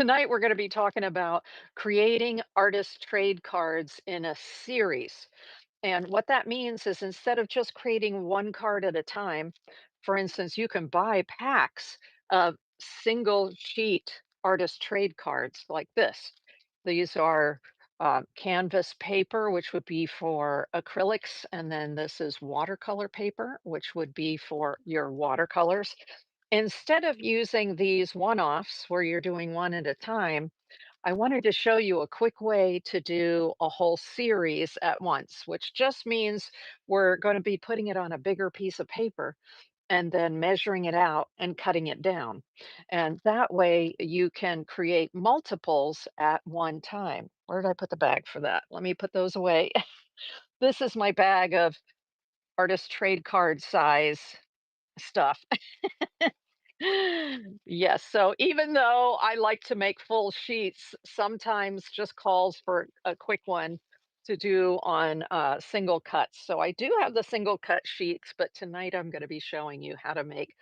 Tonight, we're going to be talking about creating artist trade cards in a series. And what that means is instead of just creating one card at a time, for instance, you can buy packs of single sheet artist trade cards like this. These are canvas paper, which would be for acrylics, and then this is watercolor paper, which would be for your watercolors. Instead of using these one-offs where you're doing one at a time, I wanted to show you a quick way to do a whole series at once, which just means we're going to be putting it on a bigger piece of paper and then measuring it out and cutting it down. And that way you can create multiples at one time. Where did I put the bag for that? Let me put those away. This is my bag of artist trade card size stuff. Yes, so even though I like to make full sheets, sometimes just calls for a quick one to do on single cuts. So I do have the single cut sheets, but tonight I'm going to be showing you how to make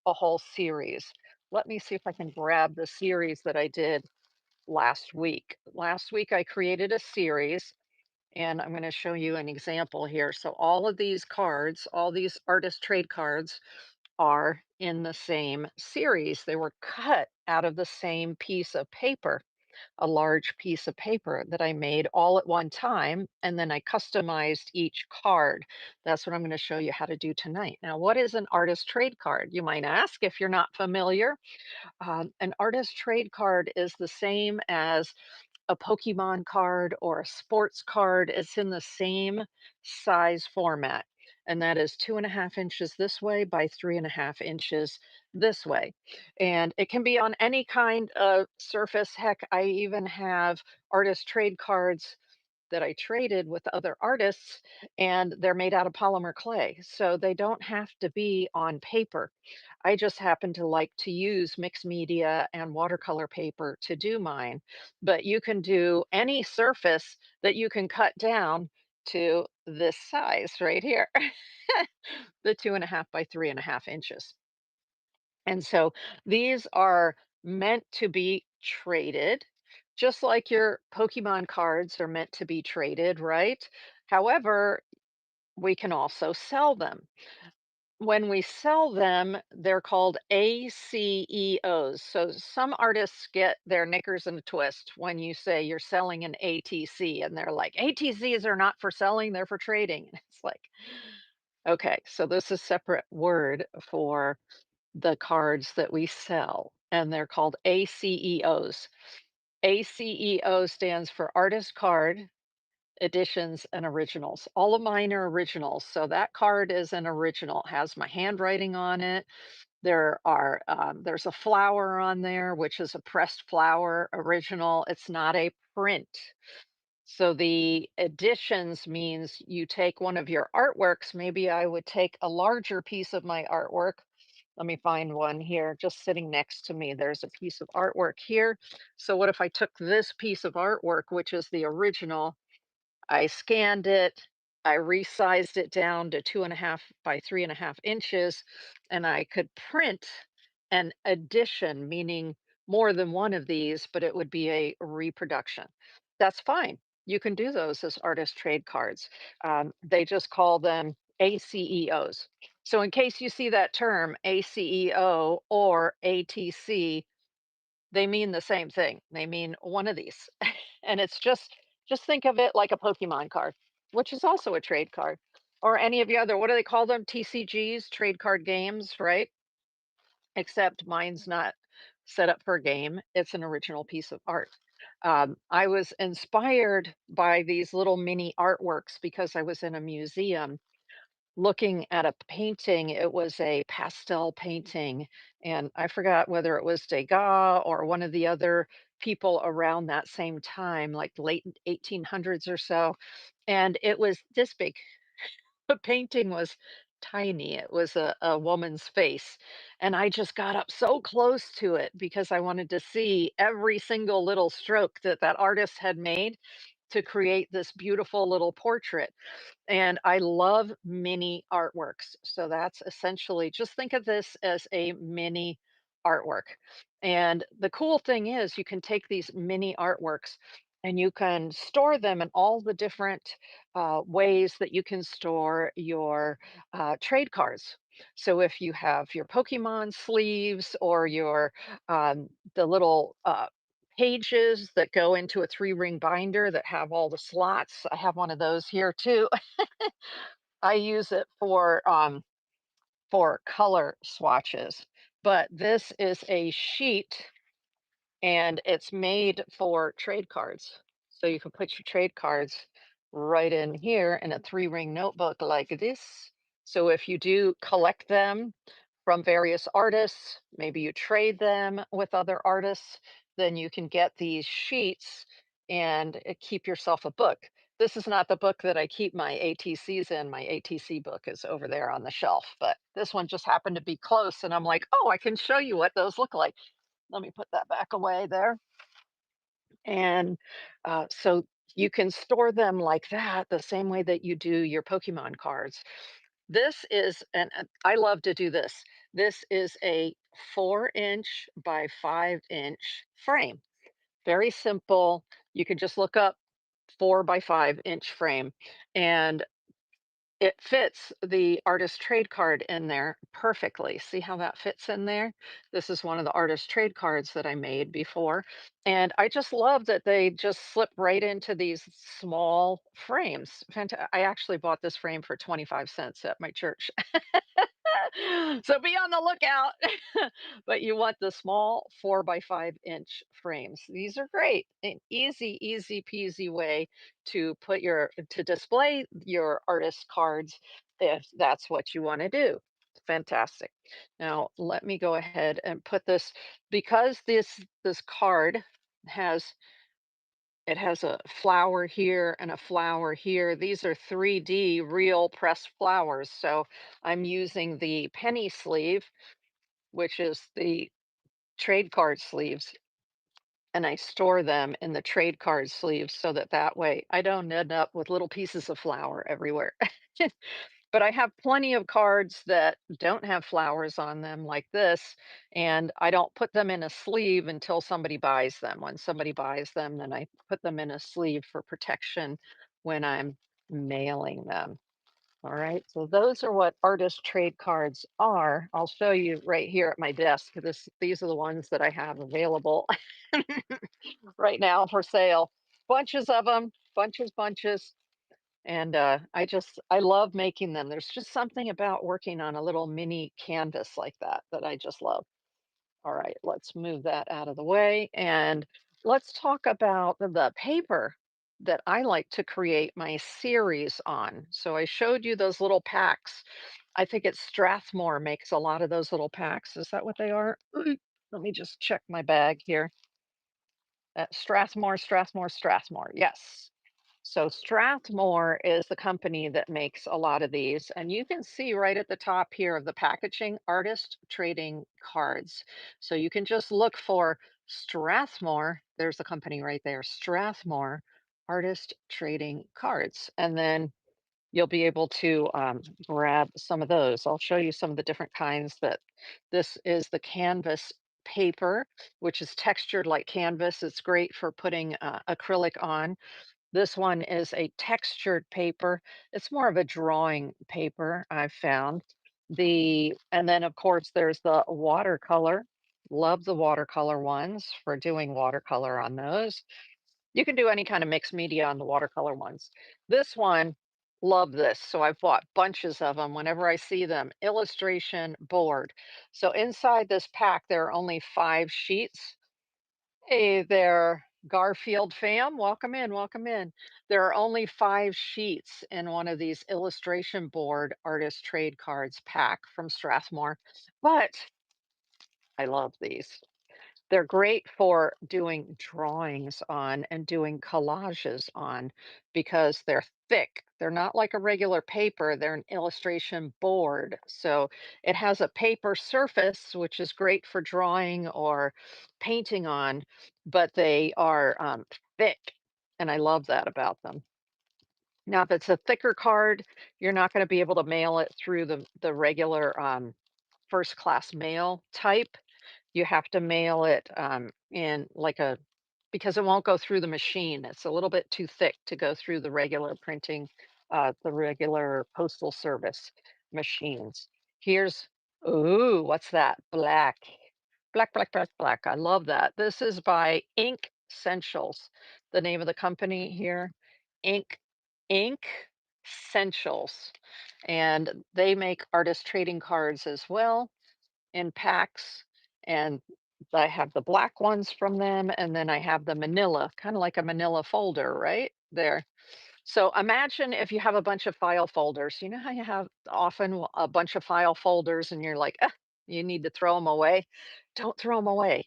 a whole series. Let me see if I can grab the series that I did last week. Last week I created a series and I'm going to show you an example here. So all of these cards, all these artist trade cards are in the same series. They were cut out of the same piece of paper, a large piece of paper that I made all at one time, and then I customized each card. That's what I'm going to show you how to do tonight. Now, what is an artist trade card? You might ask if you're not familiar. An artist trade card is the same as a Pokemon card or a sports card. It's in the same size format, and that is 2.5 inches this way by 3.5 inches this way. And it can be on any kind of surface. Heck, I even have artist trade cards that I traded with other artists, and they're made out of polymer clay. So they don't have to be on paper. I just happen to like to use mixed media and watercolor paper to do mine. But you can do any surface that you can cut down to this size right here, the 2.5 by 3.5 inches. And so these are meant to be traded, just like your Pokemon cards are meant to be traded, right? However, we can also sell them. When we sell them, they're called ACEOs. So some artists get their knickers in a twist when you say you're selling an ATC, and they're like, ATCs are not for selling, they're for trading. It's like, okay, so this is a separate word for the cards that we sell, and they're called ACEOs. ACEO stands for Artist Card, Editions, and Originals. All of mine are originals, so that card is an original. It has my handwriting on it. There's a flower on there, which is a pressed flower original. It's not a print. So the editions means you take one of your artworks. Maybe I would take a larger piece of my artwork. Let me find one here just sitting next to me. There's a piece of artwork here. So what if I took this piece of artwork, which is the original, I scanned it, I resized it down to 2.5 by 3.5 inches, and I could print an edition, meaning more than one of these, but it would be a reproduction. That's fine. You can do those as artist trade cards. They just call them ACEOs. So, in case you see that term, ACEO or ATC, they mean the same thing. They mean one of these. And it's just think of it like a Pokemon card, which is also a trade card, or any of the other, what do they call them? TCGs, trade card games, right? Except mine's not set up for a game. It's an original piece of art. I was inspired by these little mini artworks because I was in a museum looking at a painting. It was a pastel painting, and I forgot whether it was Degas or one of the other people around that same time, like late 1800s or so. And it was this big. The painting was tiny. It was a woman's face. And I just got up so close to it because I wanted to see every single little stroke that that artist had made to create this beautiful little portrait. And I love mini artworks. So that's essentially, just think of this as a mini artwork. And the cool thing is you can take these mini artworks and you can store them in all the different ways that you can store your trade cards. So if you have your Pokemon sleeves or your the little pages that go into a three-ring binder that have all the slots. I have one of those here too. I use it for color swatches. But this is a sheet and it's made for trade cards. So you can put your trade cards right in here in a three-ring notebook like this. So if you do collect them from various artists, maybe you trade them with other artists, then you can get these sheets and keep yourself a book. This is not the book that I keep my ATCs in. My ATC book is over there on the shelf, but this one just happened to be close. And I'm like, oh, I can show you what those look like. Let me put that back away there. And so you can store them like that, the same way that you do your Pokemon cards. This is, and I love to do this. This is a 4-inch by 5-inch frame. Very simple. You can just look up 4 by 5-inch frame. And it fits the artist trade card in there perfectly. See how that fits in there? This is one of the artist trade cards that I made before, and I just love that they just slip right into these small frames. I actually bought this frame for 25 cents at my church. So be on the lookout. But you want the small 4 by 5-inch frames. These are great. An easy, easy peasy way to display your artist cards if that's what you want to do. Fantastic. Now let me go ahead and put this because this card has it has a flower here and a flower here. These are 3D real pressed flowers. So I'm using the penny sleeve, which is the trade card sleeves, and I store them in the trade card sleeves so that that way I don't end up with little pieces of flour everywhere. But I have plenty of cards that don't have flowers on them like this, and I don't put them in a sleeve until somebody buys them. When somebody buys them, then I put them in a sleeve for protection when I'm mailing them. All right, so those are what artist trade cards are. I'll show you right here at my desk. These are the ones that I have available right now for sale. Bunches of them, bunches, bunches. And I love making them. There's just something about working on a little mini canvas like that that I just love. All right, let's move that out of the way and let's talk about the paper that I like to create my series on. So I showed you those little packs. I think it's Strathmore makes a lot of those little packs. Is that what they are? Let me just check my bag here. Strathmore, Strathmore, Strathmore. Yes. So Strathmore is the company that makes a lot of these. And you can see right at the top here of the packaging, artist trading cards. So you can just look for Strathmore. There's the company right there, Strathmore Artist Trading Cards. And then you'll be able to grab some of those. I'll show you some of the different kinds that this is the canvas paper, which is textured like canvas. It's great for putting acrylic on. This one is a textured paper. It's more of a drawing paper, I've found. And then of course there's the watercolor. Love the watercolor ones for doing watercolor on those. You can do any kind of mixed media on the watercolor ones. This one, love this. So I've bought bunches of them whenever I see them. Illustration board. So inside this pack, there are only 5 sheets. Hey there, Garfield fam. Welcome in, welcome in. There are only 5 sheets in one of these illustration board artist trade cards pack from Strathmore, but I love these. They're great for doing drawings on and doing collages on because they're thick. They're not like a regular paper, they're an illustration board. So it has a paper surface, which is great for drawing or painting on, but they are thick. And I love that about them. Now, if it's a thicker card, you're not going to be able to mail it through the regular first class mail type You have to mail it, in like a because it won't go through the machine. It's a little bit too thick to go through the regular printing, the regular postal service machines. Here's ooh, what's that? Black. Black, black, black, black. I love that. This is by Ink Essentials, the name of the company here. Ink Ink Essentials. And they make artist trading cards as well in packs, and I have the black ones from them, and then I have the manila, kind of like a manila folder, right there. So imagine if you have a bunch of file folders. You know how you have often a bunch of file folders and you're like, ah, you need to throw them away. Don't throw them away.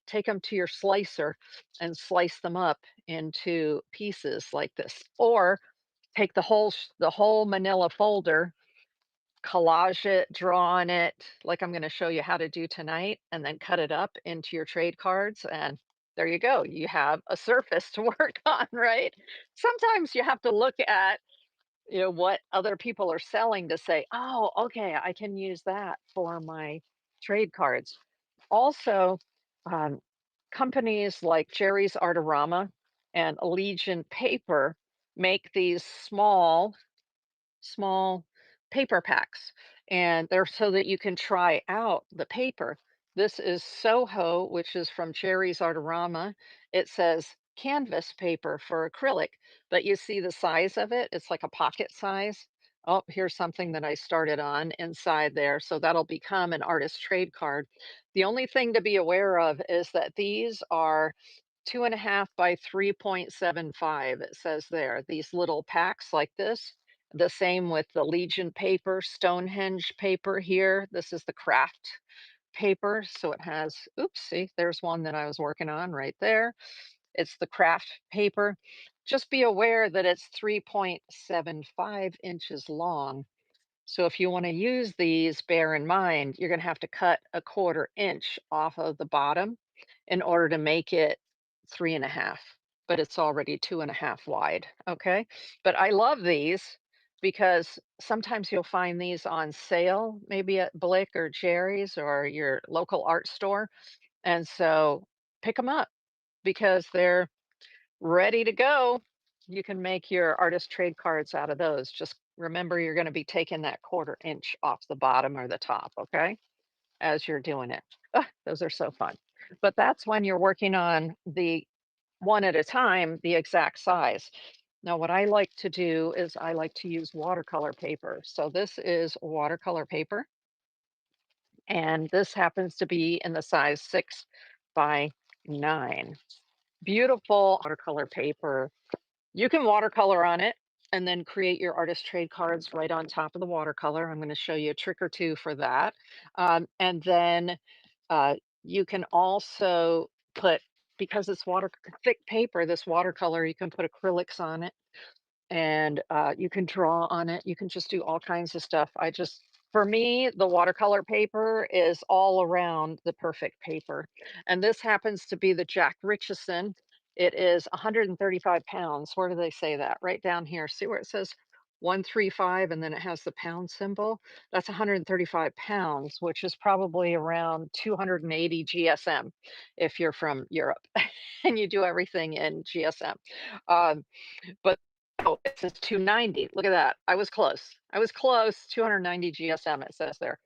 Take them to your slicer and slice them up into pieces like this. Or take the whole manila folder, collage it, draw on it, like I'm gonna show you how to do tonight, and then cut it up into your trade cards, and there you go. You have a surface to work on, right? Sometimes you have to look at, what other people are selling to say, "Oh, okay, I can use that for my trade cards." Also, um, companies like Jerry's Artorama and Allegiant Paper make these small paper packs, and they're so that you can try out the paper. This is Soho, which is from Cherry's Artorama. It says canvas paper for acrylic, but you see the size of it? It's like a pocket size. Oh, here's something that I started on inside there. So that'll become an artist trade card. The only thing to be aware of is that these are 2.5 by 3.75, it says there, these little packs like this. The same with the Legion paper, Stonehenge paper here. This is the craft paper. So it has, oops, see, there's one that I was working on right there. It's the craft paper. Just be aware that it's 3.75 inches long. So if you want to use these, bear in mind, you're going to have to cut a 1/4 inch off of the bottom in order to make it 3.5, but it's already 2.5 wide. Okay. But I love these because sometimes you'll find these on sale, maybe at Blick or Jerry's or your local art store. And so pick them up because they're ready to go. You can make your artist trade cards out of those. Just remember you're going to be taking that 1/4 inch off the bottom or the top, okay? As you're doing it. Those are so fun. But that's when you're working on the one at a time, the exact size. Now, what I like to do is I like to use watercolor paper. So this is watercolor paper, and this happens to be in the size 6 by 9. Beautiful watercolor paper. You can watercolor on it and then create your artist trade cards right on top of the watercolor. I'm going to show you a trick or two for that. And then uh, you can also put, because it's water thick paper, this watercolor, you can put acrylics on it and you can draw on it. You can just do all kinds of stuff. For me, the watercolor paper is all around the perfect paper. And this happens to be the Jack Richardson. It is 135 pounds. Where do they say that? Right down here. See where it says 135 and then it has the pound symbol? That's 135 pounds, which is probably around 280 GSM if you're from Europe and you do everything in GSM. Um, but oh, it says 290. Look at that. I was close. I was close. 290 GSM, it says there.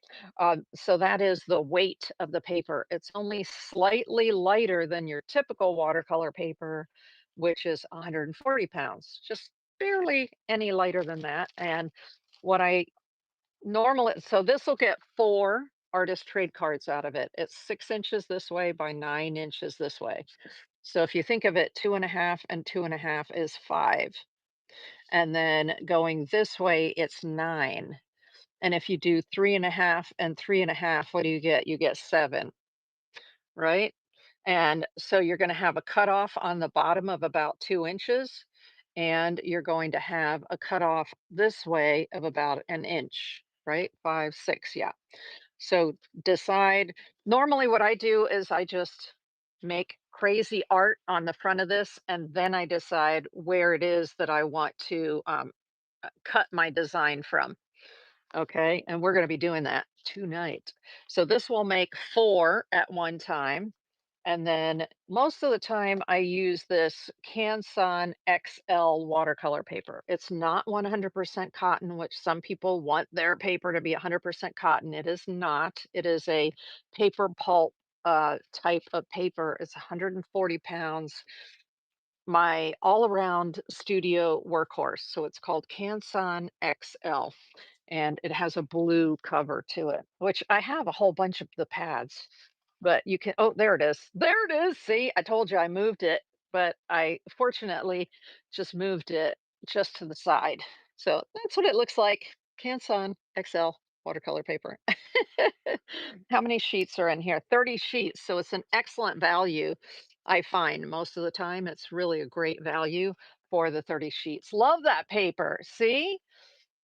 So that is the weight of the paper. It's only slightly lighter than your typical watercolor paper, which is 140 pounds, just barely any lighter than that. And what I normally, so this will get 4 artist trade cards out of it. It's 6 inches this way by 9 inches this way. So if you think of it, 2.5 and 2.5 is 5. And then going this way, it's 9. And if you do 3.5 and 3.5, what do you get? You get 7, right? And so you're going to have a cutoff on the bottom of about 2 inches, and you're going to have a cutoff this way of about an inch, right? 5, 6, yeah. So decide. Normally, what I do is I just make crazy art on the front of this, and then I decide where it is that I want to cut my design from. Okay. And we're going to be doing that tonight. So this will make 4 at one time. And then most of the time I use this Canson XL watercolor paper. It's not 100% cotton, which some people want their paper to be 100% cotton. It is not. It is a paper pulp type of paper. It's 140 pounds. My all around studio workhorse. So it's called Canson XL and it has a blue cover to it, which I have a whole bunch of the pads, but you can oh, there it is. There it is. See, I told you I moved it, but I fortunately just moved it just to the side. So that's what it looks like. Canson XL watercolor paper. How many sheets are in here? 30 sheets. So it's an excellent value. I find most of the time it's really a great value for the 30 sheets. Love that paper. See?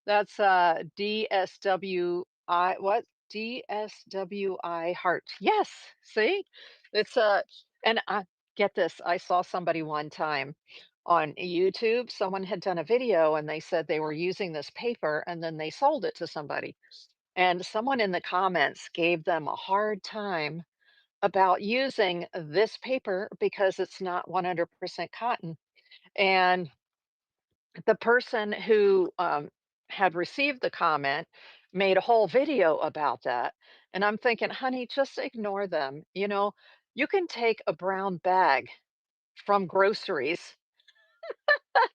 That's, DSWI what? DSWI Heart. Yes, see? It's, and I get this, I saw somebody one time on YouTube, someone had done a video and they said they were using this paper and then they sold it to somebody. And someone in the comments gave them a hard time about using this paper because it's not 100% cotton. And the person who had received the comment made a whole video about that. And I'm thinking, honey, just ignore them. You can take a brown bag from groceries.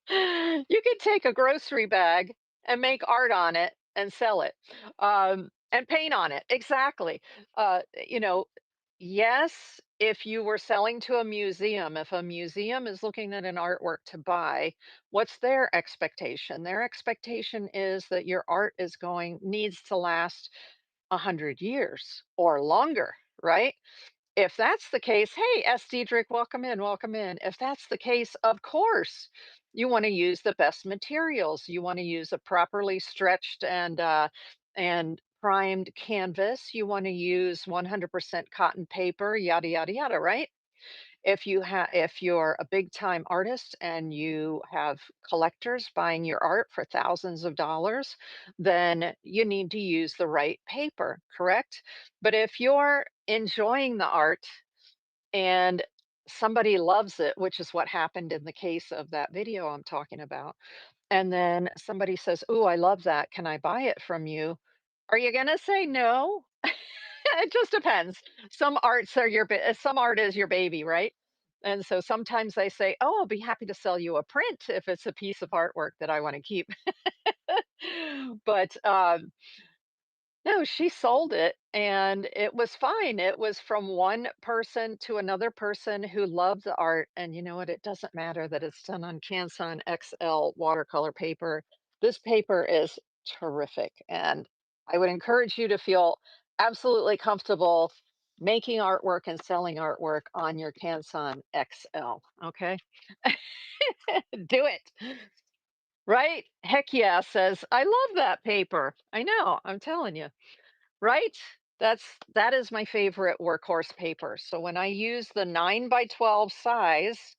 You could take a grocery bag and make art on it and sell it, and paint on it. Exactly. You know, yes, if you were selling to a museum, if a museum is looking at an artwork to buy, what's their expectation? Their expectation is that your art needs to last 100 years or longer, right? If that's the case, hey, S. Diedrich, welcome in, welcome in. If that's the case, of course, you want to use the best materials. You want to use a properly stretched and primed canvas. You want to use 100% cotton paper, yada yada yada, right? If you're a big time artist and you have collectors buying your art for thousands of dollars, then you need to use the right paper, correct? But if you're enjoying the art and somebody loves it, which is what happened in the case of that video I'm talking about, and then somebody says, "Oh, I love that. Can I buy it from you?" Are you going to say no? It just depends. Some art is your baby, right? And so sometimes they say, "Oh, I'll be happy to sell you a print if it's a piece of artwork that I want to keep." But no, she sold it and it was fine. It was from one person to another person who loved the art. And you know what? It doesn't matter that it's done on Canson XL watercolor paper. This paper is terrific. And I would encourage you to feel absolutely comfortable making artwork and selling artwork on your Canson XL. Okay. Do it. Right? Heck yeah, says, I love that paper. I know, I'm telling you. Right? That is my favorite workhorse paper. So when I use the 9 by 12 size,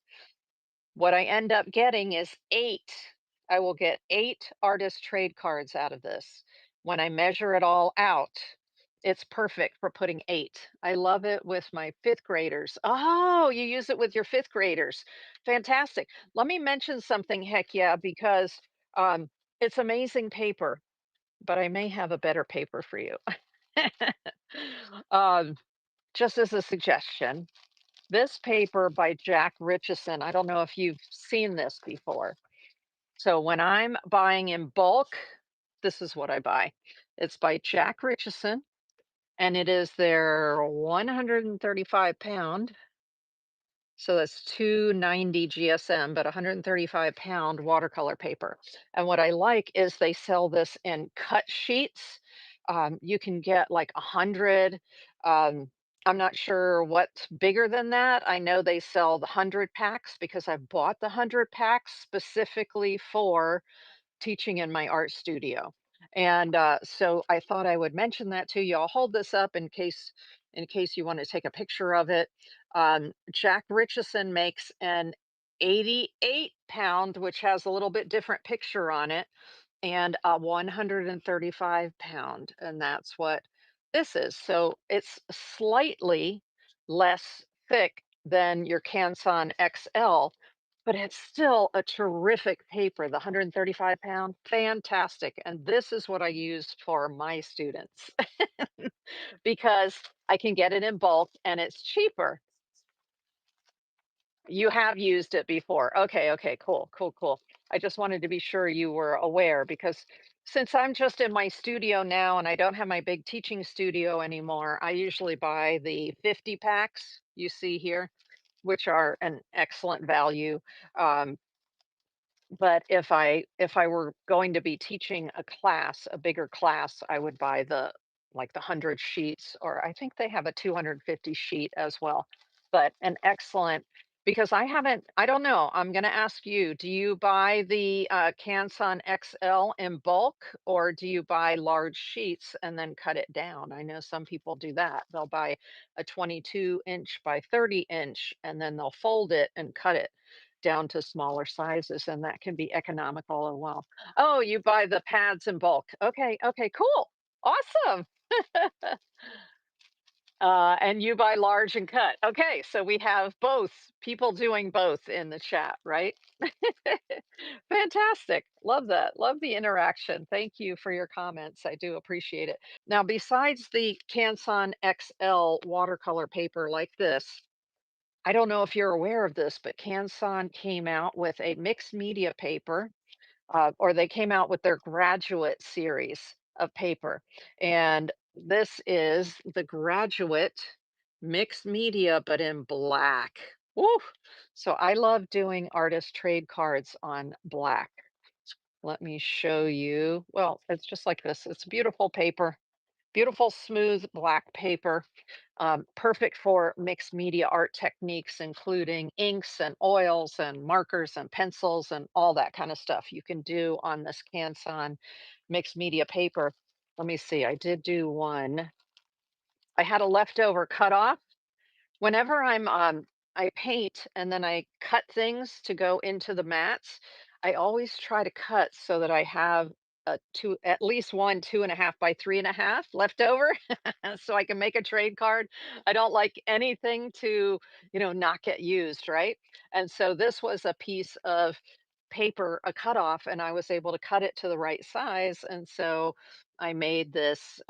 what I end up getting is 8. I will get 8 artist trade cards out of this. When I measure it all out, it's perfect for putting 8. I love it with my 5th graders. Oh, you use it with your 5th graders. Fantastic. Let me mention something, heck yeah, because um, it's amazing paper, but I may have a better paper for you. Um, just as a suggestion, this paper by Jack Richardson, I don't know if you've seen this before. So when I'm buying in bulk, this is what I buy. It's by Jack Richardson, and it is their 135 pound. So that's 290 GSM, but 135 pound watercolor paper. And what I like is they sell this in cut sheets. You can get like 100. Um, I'm not sure what's bigger than that. I know they sell the 100 packs because I bought the 100 packs specifically for teaching in my art studio. And so I thought I would mention that to you. I'll hold this up in case you want to take a picture of it. Jack Richardson makes an 88 pound, which has a little bit different picture on it, and a 135 pound, and that's what this is. So it's slightly less thick than your Canson XL, but it's still a terrific paper. The 135 pound, fantastic. And this is what I use for my students because I can get it in bulk and it's cheaper. You have used it before. Okay, okay, cool, cool, cool. I just wanted to be sure you were aware because since I'm just in my studio now and I don't have my big teaching studio anymore, I usually buy the 50 packs you see here, which are an excellent value. Um, but if I were going to be teaching a class, a bigger class, I would buy the like the 100 sheets, or I think they have a 250 sheet as well. But an excellent because I don't know. I'm going to ask you, do you buy the Canson XL in bulk or do you buy large sheets and then cut it down? I know some people do that. They'll buy a 22-inch by 30-inch and then they'll fold it and cut it down to smaller sizes, and that can be economical as well. Oh, you buy the pads in bulk. Okay, okay, cool. Awesome. And you buy large and cut. Okay, so we have both people doing both in the chat, right? Fantastic. Love that. Love the interaction. Thank you for your comments. I do appreciate it. Now, besides the Canson XL watercolor paper like this, I don't know if you're aware of this, but Canson came out with a mixed media paper, or they came out with their graduate series of paper. And this is the graduate mixed media, but in black. Woo! So I love doing artist trade cards on black. Let me show you. Well, it's just like this. It's beautiful paper. Beautiful, smooth black paper, perfect for mixed media art techniques, including inks and oils and markers and pencils and all that kind of stuff you can do on this Canson mixed media paper. Let me see, I did do one. I had a leftover cutoff. Whenever I paint and then I cut things to go into the mats, I always try to cut so that I have a two at least one 2.5 by 3.5 left over so I can make a trade card. I don't like anything to, not get used, right? And so this was a piece of paper, a cutoff, and I was able to cut it to the right size. And so I made this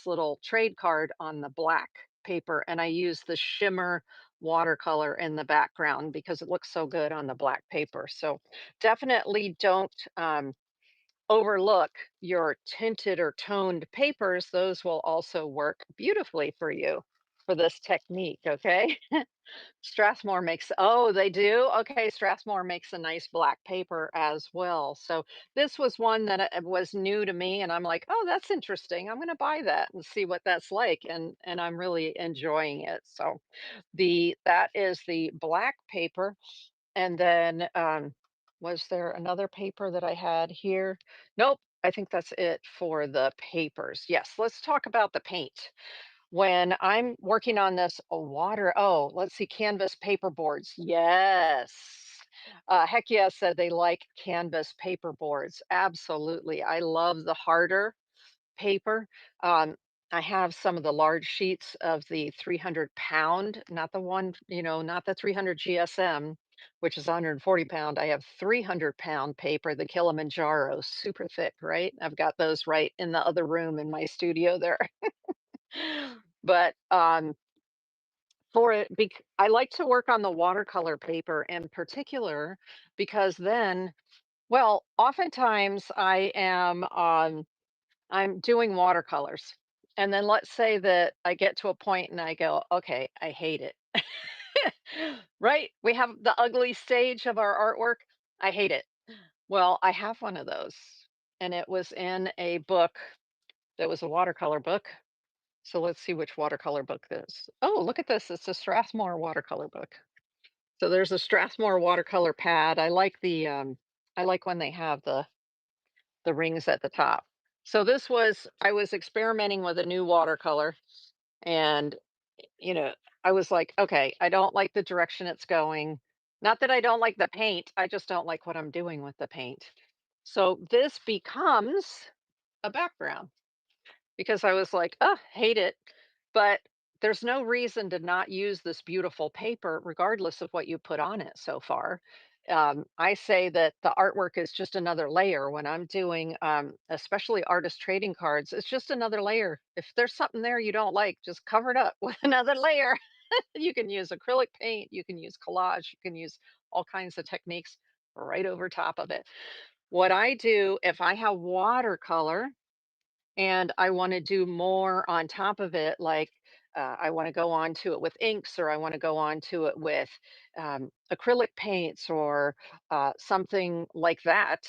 little trade card on the black paper, and I used the shimmer watercolor in the background because it looks so good on the black paper. So definitely don't overlook your tinted or toned papers. Those will also work beautifully for you for this technique. Okay. Strathmore makes oh, they do? Okay, Strathmore makes a nice black paper as well. So this was one that was new to me and I'm like, "Oh, that's interesting. I'm going to buy that and see what that's like." And I'm really enjoying it. So the that is the black paper and then was there another paper that I had here? Nope. I think that's it for the papers. Yes, let's talk about the paint. When I'm working on this let's see, canvas paper boards. Yes. Heck yeah said they like canvas paper boards. Absolutely. I love the harder paper. Um, I have some of the large sheets of the 300 pound, not the one, not the 300 GSM, which is 140 pound. I have 300 pound paper, the Kilimanjaro, super thick, right? I've got those right in the other room in my studio there. But, for it I like to work on the watercolor paper in particular because then well, oftentimes I'm doing watercolors, and then let's say that I get to a point and I go, "Okay, I hate it." Right? We have the ugly stage of our artwork. I hate it. Well, I have one of those, and it was in a book that was a watercolor book. So let's see which watercolor book this. Oh, look at this. It's a Strathmore watercolor book. So there's a Strathmore watercolor pad. I like when they have the rings at the top. So I was experimenting with a new watercolor and you know, I was like, okay, I don't like the direction it's going. Not that I don't like the paint, I just don't like what I'm doing with the paint. So this becomes a background because I was like, "Oh, hate it." But there's no reason to not use this beautiful paper regardless of what you put on it so far. I say that the artwork is just another layer when I'm doing, especially artist trading cards. It's just another layer. If there's something there you don't like, just cover it up with another layer. You can use acrylic paint, you can use collage, you can use all kinds of techniques right over top of it. What I do if I have watercolor and I want to do more on top of it, like I want to go on to it with inks, or I want to go on to it with acrylic paints, or something like that.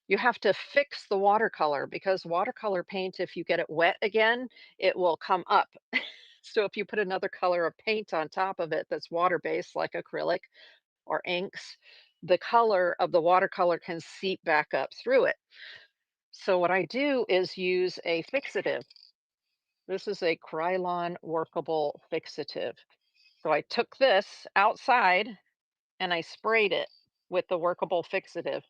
You have to fix the watercolor because watercolor paint, if you get it wet again, it will come up. So if you put another color of paint on top of it that's water based, like acrylic or inks, the color of the watercolor can seep back up through it. So what I do is use a fixative. This is a Krylon workable fixative. So I took this outside and I sprayed it with the workable fixative.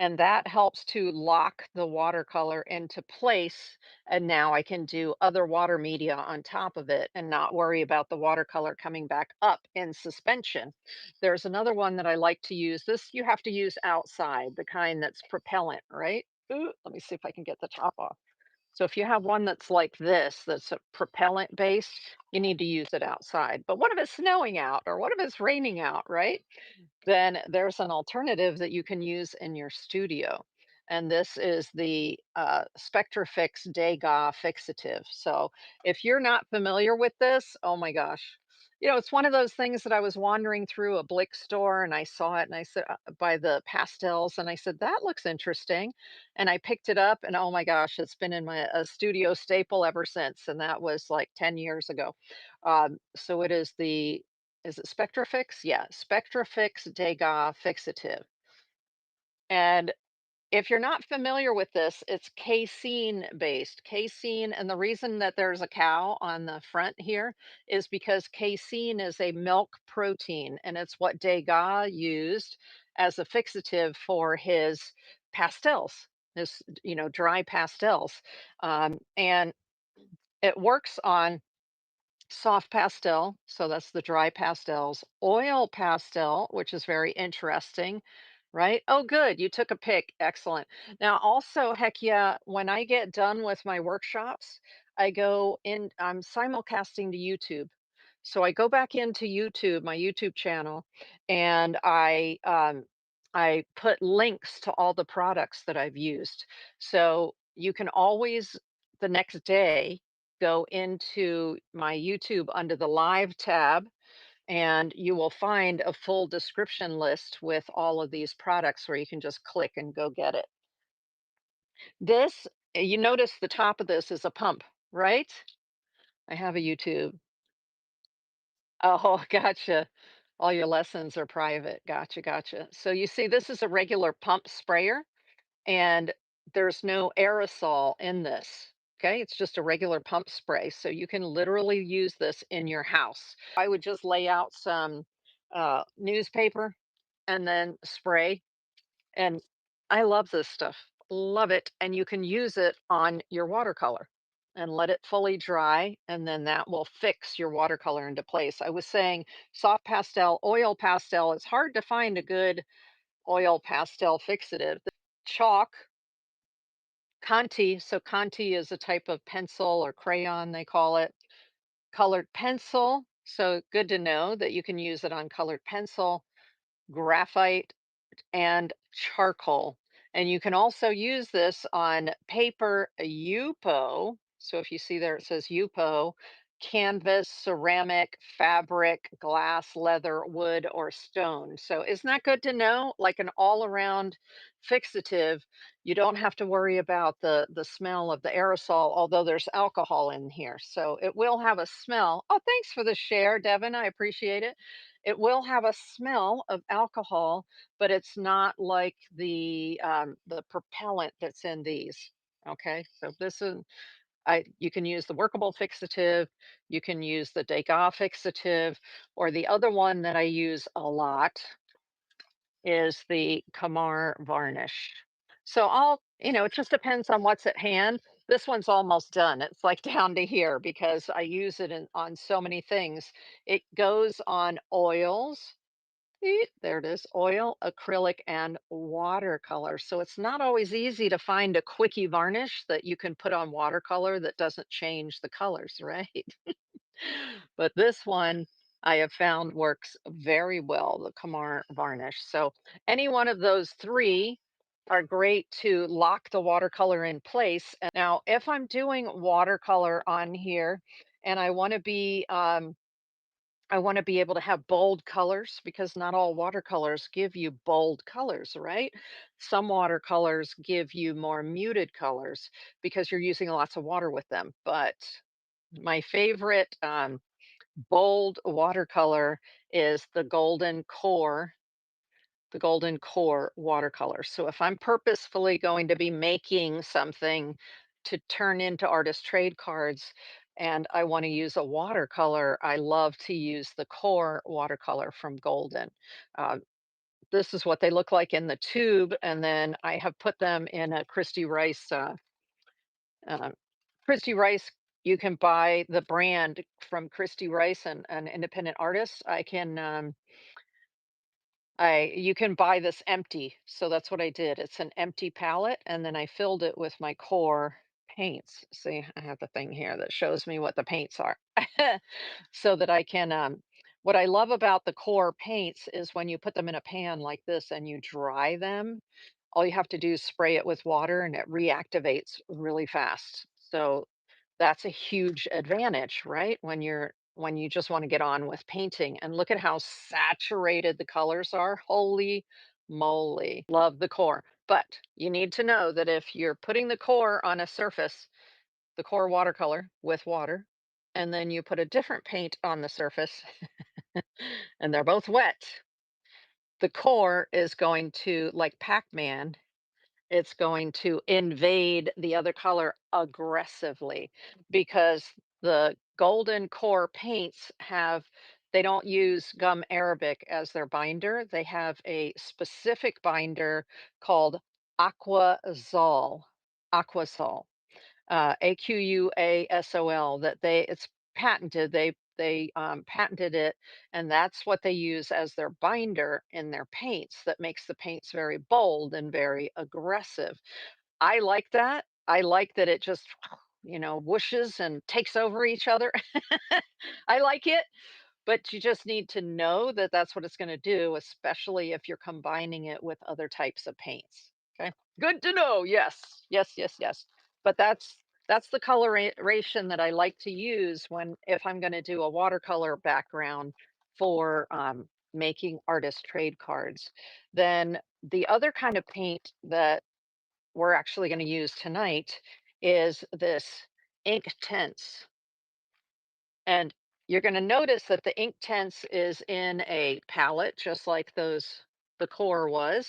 And that helps to lock the watercolor into place. And now I can do other water media on top of it and not worry about the watercolor coming back up in suspension. There's another one that I like to use. This you have to use outside, the kind that's propellant, right? Ooh, let me see if I can get the top off. So if you have one that's like this, that's a propellant based, you need to use it outside. But what if it's snowing out or what if it's raining out, right? Then there's an alternative that you can use in your studio. And this is the Spectrafix Degas fixative. So if you're not familiar with this, oh my gosh. It's one of those things that I was wandering through a Blick store and I saw it and I said, by the pastels, and I said, that looks interesting. And I picked it up and oh my gosh, it's been in my a studio staple ever since. And that was like 10 years ago. So it is the is it Spectrafix? Yeah, Spectrafix Degas fixative. And if you're not familiar with this, it's casein based. Casein, and the reason that there's a cow on the front here is because casein is a milk protein, and it's what Degas used as a fixative for his pastels, his dry pastels, and it works on soft pastel, so that's the dry pastels, oil pastel, which is very interesting, right? Oh, good. You took a pic. Excellent. Now, also, heck yeah, when I get done with my workshops, I'm simulcasting to YouTube. So I go back into YouTube, my YouTube channel, and I put links to all the products that I've used. So you can always the next day go into my YouTube under the live tab and you will find a full description list with all of these products where you can just click and go get it. You notice the top of this is a pump, right? I have a YouTube. Oh, gotcha. All your lessons are private. Gotcha, gotcha. So you see, this is a regular pump sprayer, and there's no aerosol in this. Okay, it's just a regular pump spray. So you can literally use this in your house. I would just lay out some newspaper and then spray. And I love this stuff. Love it. And you can use it on your watercolor and let it fully dry. And then that will fix your watercolor into place. I was saying soft pastel, oil pastel. It's hard to find a good oil pastel fixative. Chalk, Conti. So Conti is a type of pencil or crayon, they call it. Colored pencil. So good to know that you can use it on colored pencil, graphite, and charcoal. And you can also use this on paper Yupo. So if you see there, it says Yupo, canvas, ceramic, fabric, glass, leather, wood, or stone. So isn't that good to know? Like an all-around fixative, you don't have to worry about the smell of the aerosol, although there's alcohol in here. So it will have a smell. Oh, thanks for the share, Devin. I appreciate it. It will have a smell of alcohol, but it's not like the propellant that's in these. Okay, so this is you can use the workable fixative, you can use the Degas fixative, or the other one that I use a lot is the Kamar varnish. So it just depends on what's at hand. This one's almost done. It's like down to here because I use it on so many things. It goes on oils. There it is, oil, acrylic, and watercolor. So it's not always easy to find a quickie varnish that you can put on watercolor that doesn't change the colors, right? But this one I have found works very well, the Kamar varnish. So any one of those three are great to lock the watercolor in place. And now, if I'm doing watercolor on here and I want to be able to have bold colors because not all watercolors give you bold colors, right? Some watercolors give you more muted colors because you're using lots of water with them. But my favorite bold watercolor is the golden core watercolor. So if I'm purposefully going to be making something to turn into artist trade cards and I want to use a watercolor, I love to use the core watercolor from Golden. Uh, this is what they look like in the tube, and then I have put them in a uh, Christy Rice. You can buy the brand from Christy Rice, and an independent artist. I you can buy this empty, so that's what I did. It's an empty palette, and then I filled it with my core paints. See, I have the thing here that shows me what the paints are. So that I can, what I love about the core paints is when you put them in a pan like this and you dry them, all you have to do is spray it with water and it reactivates really fast. So that's a huge advantage, right? When you just want to get on with painting. And look at how saturated the colors are. Holy moly. Love the core. But you need to know that if you're putting the core on a surface, the core watercolor with water, and then you put a different paint on the surface and they're both wet, the core is going to, like Pac-Man, it's going to invade the other color aggressively because the golden core paints they don't use gum arabic as their binder. They have a specific binder called aquazol. Aquazol. AQUASOL, that it's patented. They patented it, and that's what they use as their binder in their paints. That makes the paints very bold and very aggressive. I like that. I like that it just whooshes and takes over each other. I like it, but you just need to know that that's what it's going to do, especially if you're combining it with other types of paints. Okay. Good to know. Yes. Yes, yes, yes. But that's the coloration that I like to use when if I'm going to do a watercolor background for making artist trade cards. Then the other kind of paint that we're actually going to use tonight is this ink tense. And you're going to notice that the ink tense is in a palette, just like the core was.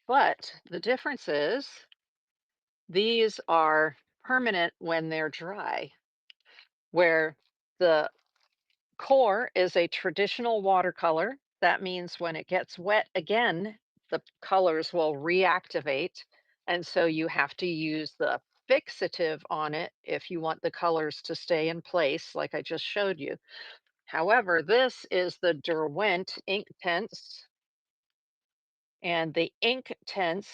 But the difference is these are permanent when they're dry, where the core is a traditional watercolor. That means when it gets wet again, the colors will reactivate. And so you have to use the fixative on it if you want the colors to stay in place, like I just showed you. However, this is the Derwent ink tense, and the ink tense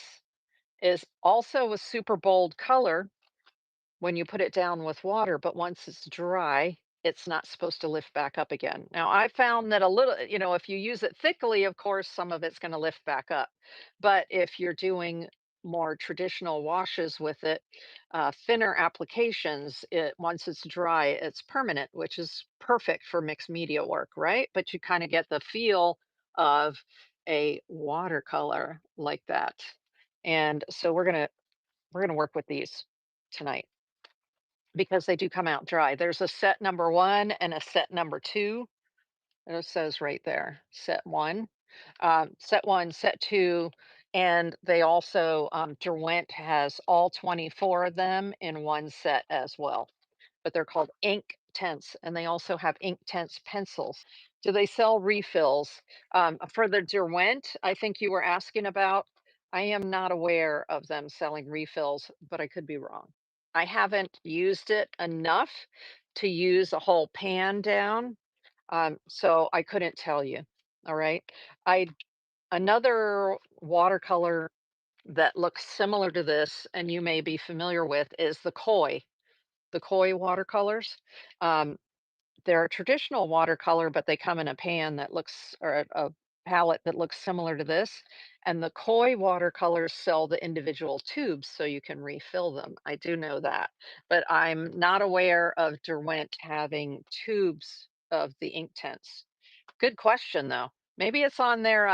is also a super bold color when you put it down with water, but once it's dry, it's not supposed to lift back up again. Now, I found that if you use it thickly, of course, some of it's going to lift back up. But if you're doing more traditional washes with it, thinner applications, once it's dry, it's permanent, which is perfect for mixed media work, right? But you kind of get the feel of a watercolor like that. And so we're gonna work with these tonight because they do come out dry. There's a set number 1 and a set number 2. It says right there, set 1. Set 1, set 2, and they also, Derwent has all 24 of them in one set as well. But they're called ink tents, and they also have ink tents pencils. Do they sell refills? For the Derwent, I think you were asking about, I am not aware of them selling refills, but I could be wrong. I haven't used it enough to use a whole pan down, so I couldn't tell you. All right. I Another watercolor that looks similar to this, and you may be familiar with, is the koi watercolors. Um, they're a traditional watercolor, but they come in a pan that looks, or a palette that looks similar to this. And the koi watercolors sell the individual tubes so you can refill them. I do know that, but I'm not aware of Derwent having tubes of the ink tints. Good question, though. Maybe it's on their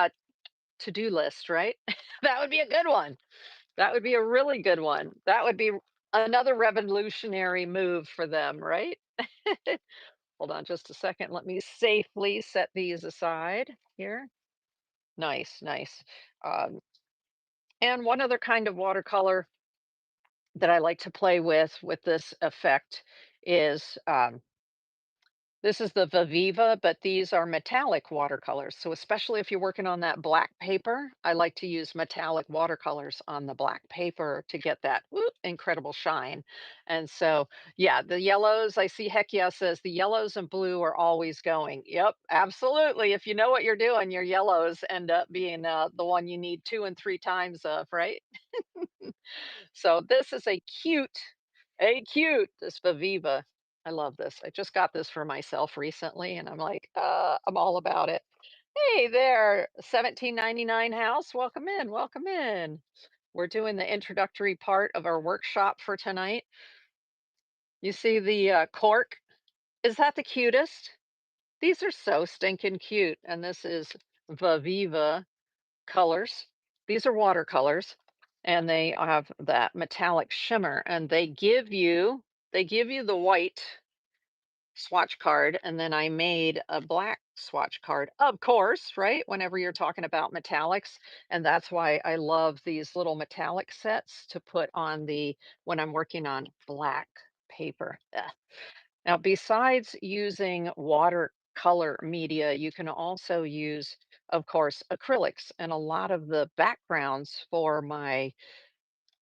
to-do list, right? That would be a good one. That would be a really good one. That would be another revolutionary move for them, right? Hold on just a second. Let me safely set these aside here. Nice, nice. Um, and one other kind of watercolor that I like to play with this effect is this is the Viviva, but these are metallic watercolors. So especially if you're working on that black paper, I like to use metallic watercolors on the black paper to get that incredible shine. And so, yeah, the yellows, I see Heck Yeah says the yellows and blue are always going. Yep, absolutely. If you know what you're doing, your yellows end up being the one you need two and three times of, right? So this is this Viviva. I love this. I just got this for myself recently, and I'm like, I'm all about it. Hey there, 1799 house. Welcome in. Welcome in. We're doing the introductory part of our workshop for tonight. You see the cork? Is that the cutest? These are so stinking cute. And this is Viviva colors. These are watercolors, and they have that metallic shimmer, and they give you the white swatch card, and then I made a black swatch card, of course, right? Whenever you're talking about metallics, and that's why I love these little metallic sets to put on the when I'm working on black paper. Ugh. Now, besides using watercolor media, you can also use, of course, acrylics. And a lot of the backgrounds for my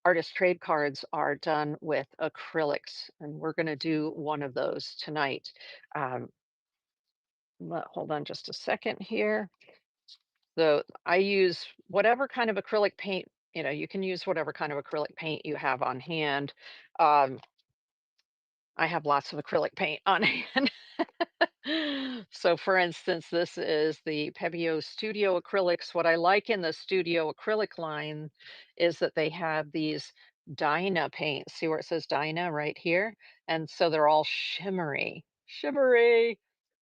artist trade cards are done with acrylics. And we're going to do one of those tonight. Um, Hold on just a second here. So I use whatever kind of acrylic paint, you can use whatever kind of acrylic paint you have on hand. Um, I have lots of acrylic paint on hand. So, for instance, this is the Pebeo Studio acrylics. What I like in the Studio acrylic line is that they have these Dyna paints. See where it says Dyna right here? And so they're all shimmery, shimmery.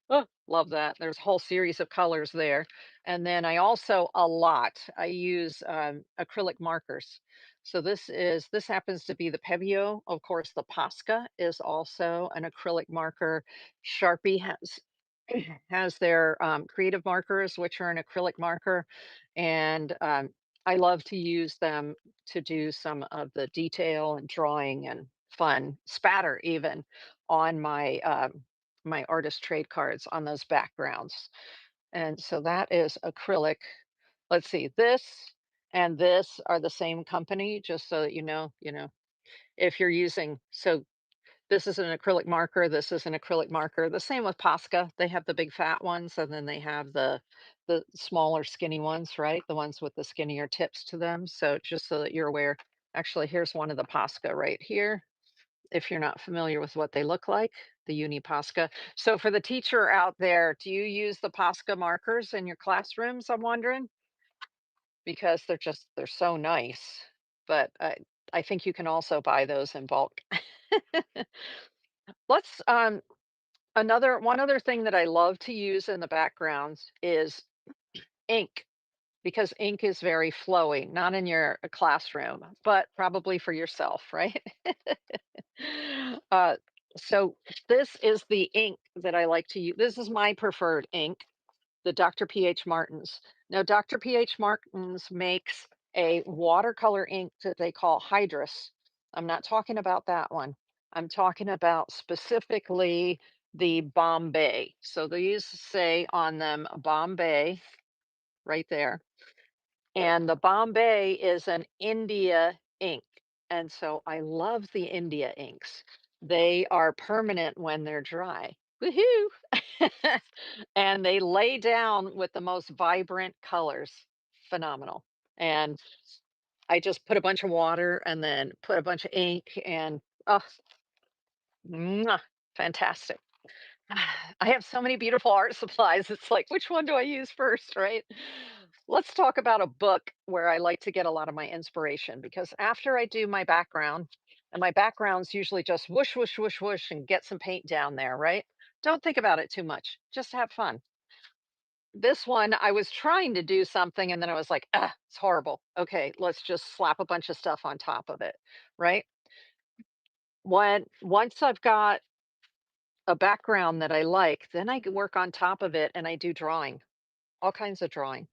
Oh, love that. There's a whole series of colors there. And then I use acrylic markers. So this happens to be the Pebeo. Of course, the Posca is also an acrylic marker. Sharpie has their creative markers, which are an acrylic marker, and I love to use them to do some of the detail and drawing and fun spatter even on my artist trade cards on those backgrounds. And so that is acrylic. Let's see, this and this are the same company, just so that if you're using, so this is an acrylic marker, this is an acrylic marker. The same with Posca. They have the big fat ones, and then they have the smaller skinny ones, right? The ones with the skinnier tips to them. So just so that you're aware, actually, here's one of the Posca right here. If you're not familiar with what they look like, the Uni Posca. So for the teacher out there, do you use the Posca markers in your classrooms? I'm wondering because they're so nice. But I think you can also buy those in bulk. Let's Another one other thing that I love to use in the backgrounds is ink, because ink is very flowy, not in your classroom, but probably for yourself, right? Uh, so this is the ink that I like to use. This is my preferred ink, the Dr. P.H. Martin's. Now, Dr. P.H. Martin's makes a watercolor ink that they call Hydrus. I'm not talking about that one. I'm talking about specifically the Bombay. So these say on them Bombay right there. And the Bombay is an India ink. And so I love the India inks. They are permanent when they're dry. Woohoo! And they lay down with the most vibrant colors. Phenomenal. And I just put a bunch of water and then put a bunch of ink and oh, mwah, fantastic. I have so many beautiful art supplies. It's like, which one do I use first, right? Let's talk about a book where I like to get a lot of my inspiration because after I do my background, and my background's usually just whoosh, whoosh, whoosh, whoosh, and get some paint down there, right? Don't think about it too much. Just have fun. This one, I was trying to do something and then I was like, ah, it's horrible. Okay, let's just slap a bunch of stuff on top of it, right? Once I've got a background that I like, then I can work on top of it and I do drawing, all kinds of drawing.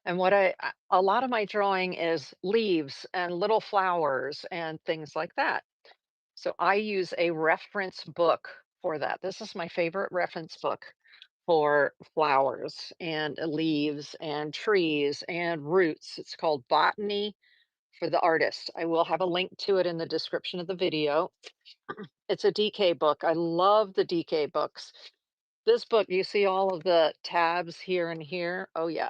And a lot of my drawing is leaves and little flowers and things like that. So I use a reference book for that. This is my favorite reference book for flowers and leaves and trees and roots. It's called Botany for the Artist. I will have a link to it in the description of the video. It's a DK book. I love the DK books. This book, you see all of the tabs here and here? Oh, yeah.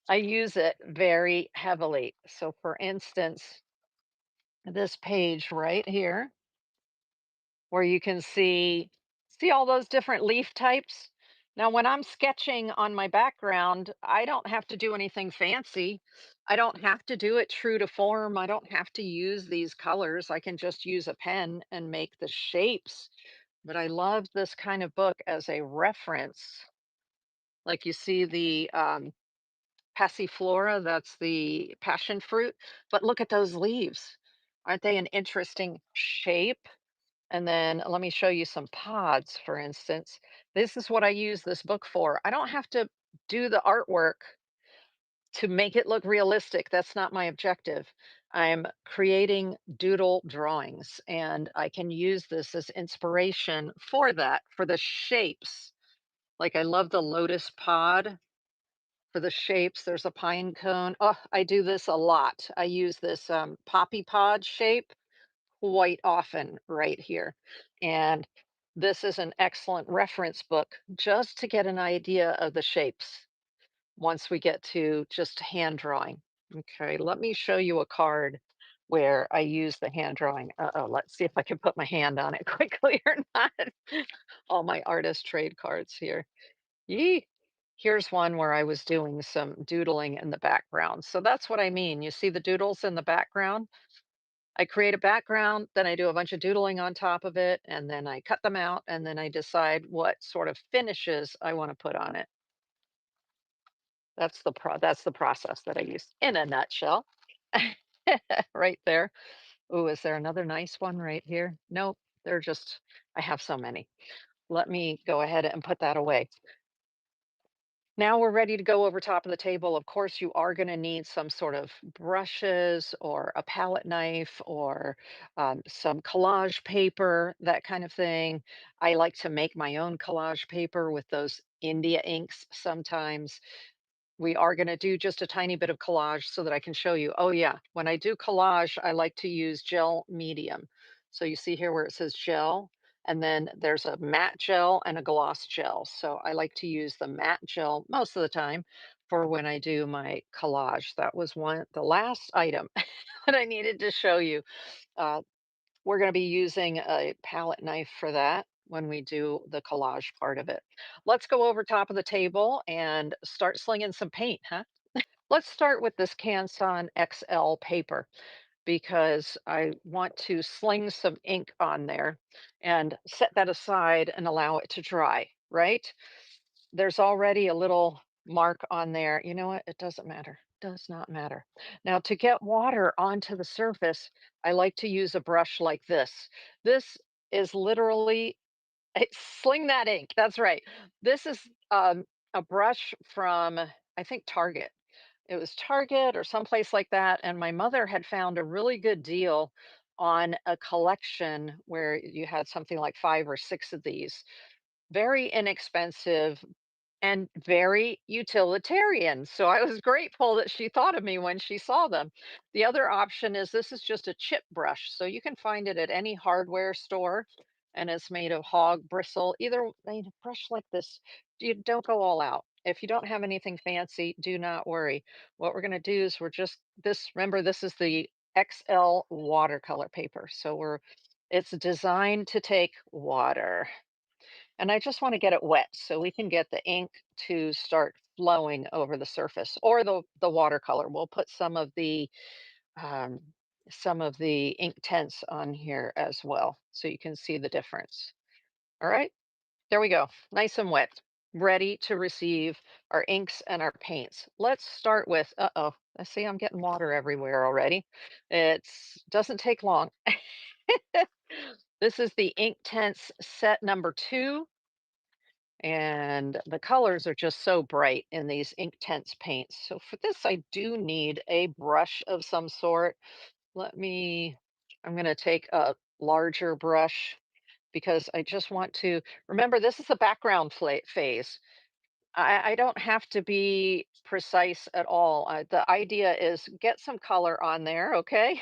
I use it very heavily. So, for instance, this page right here, where you can see all those different leaf types. Now, when I'm sketching on my background, I don't have to do anything fancy. I don't have to do it true to form. I don't have to use these colors. I can just use a pen and make the shapes. But I love this kind of book as a reference. Like you see the passiflora, that's the passion fruit. But look at those leaves. Aren't they an interesting shape? And then let me show you some pods, for instance. This is what I use this book for. I don't have to do the artwork to make it look realistic. That's not my objective. I'm creating doodle drawings, and I can use this as inspiration for that, for the shapes. Like I love the lotus pod for the shapes. There's a pine cone. Oh, I do this a lot. I use this poppy pod shape quite often right here. And this is an excellent reference book just to get an idea of the shapes once we get to just hand drawing. Okay, let me show you a card where I use the hand drawing. Uh-oh, let's see if I can put my hand on it quickly or not. All my artist trade cards here. Yee. Here's one where I was doing some doodling in the background. So that's what I mean. You see the doodles in the background? I create a background, then I do a bunch of doodling on top of it, and then I cut them out, and then I decide what sort of finishes I want to put on it. That's the process that I use in a nutshell. Right there. Ooh, is there another nice one right here? Nope. They're just I have so many. Let me go ahead and put that away. Now we're ready to go over top of the table. Of course, you are going to need some sort of brushes or a palette knife or some collage paper, that kind of thing. I like to make my own collage paper with those India inks sometimes. We are going to do just a tiny bit of collage so that I can show you. Oh, yeah. When I do collage, I like to use gel medium. So you see here where it says gel, and then there's a matte gel and a gloss gel. So I like to use the matte gel most of the time for when I do my collage. That was the last item that I needed to show you. Uh, we're going to be using a palette knife for that when we do the collage part of it. Let's go over top of the table and start slinging some paint, huh? Let's start with this Canson XL paper because I want to sling some ink on there and set that aside and allow it to dry, right? There's already a little mark on there. You know what? It doesn't matter. Does not matter. Now, to get water onto the surface, I like to use a brush like this. This is literally sling that ink. That's right. This is a brush from, I think, Target. It was Target or someplace like that. And my mother had found a really good deal on a collection where you had something like 5 or 6 of these. Very inexpensive, and very utilitarian. So I was grateful that she thought of me when she saw them. The other option is this is just a chip brush. So you can find it at any hardware store and it's made of hog bristle. Either made a brush like this. You don't go all out. If you don't have anything fancy, do not worry. What we're going to do is we're just this, remember, this is the XL watercolor paper. So it's designed to take water. And I just want to get it wet so we can get the ink to start flowing over the surface or the watercolor. We'll put um, some of the ink tints on here as well so you can see the difference. All right, there we go. Nice and wet, ready to receive our inks and our paints. Let's start with, uh-oh, I see I'm getting water everywhere already. It's doesn't take long. This is the ink tints set number 2. And the colors are just so bright in these Inktense paints. So for this, I do need a brush of some sort. I'm going to take a larger brush because I just want to remember this is a background phase. I don't have to be precise at all. The idea is get some color on there, okay?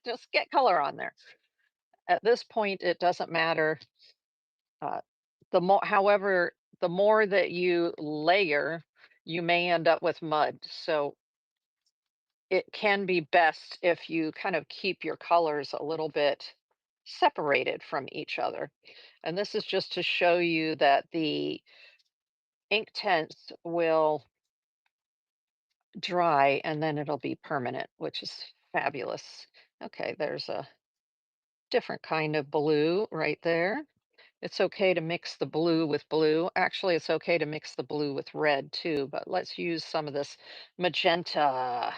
Just get color on there. At this point, it doesn't matter. Uh, however, the more that you layer, you may end up with mud. So it can be best if you kind of keep your colors a little bit separated from each other. And this is just to show you that the ink tints will dry and then it'll be permanent, which is fabulous. Okay, there's a different kind of blue right there. It's okay to mix the blue with blue. Actually, it's okay to mix the blue with red too, but let's use some of this magenta,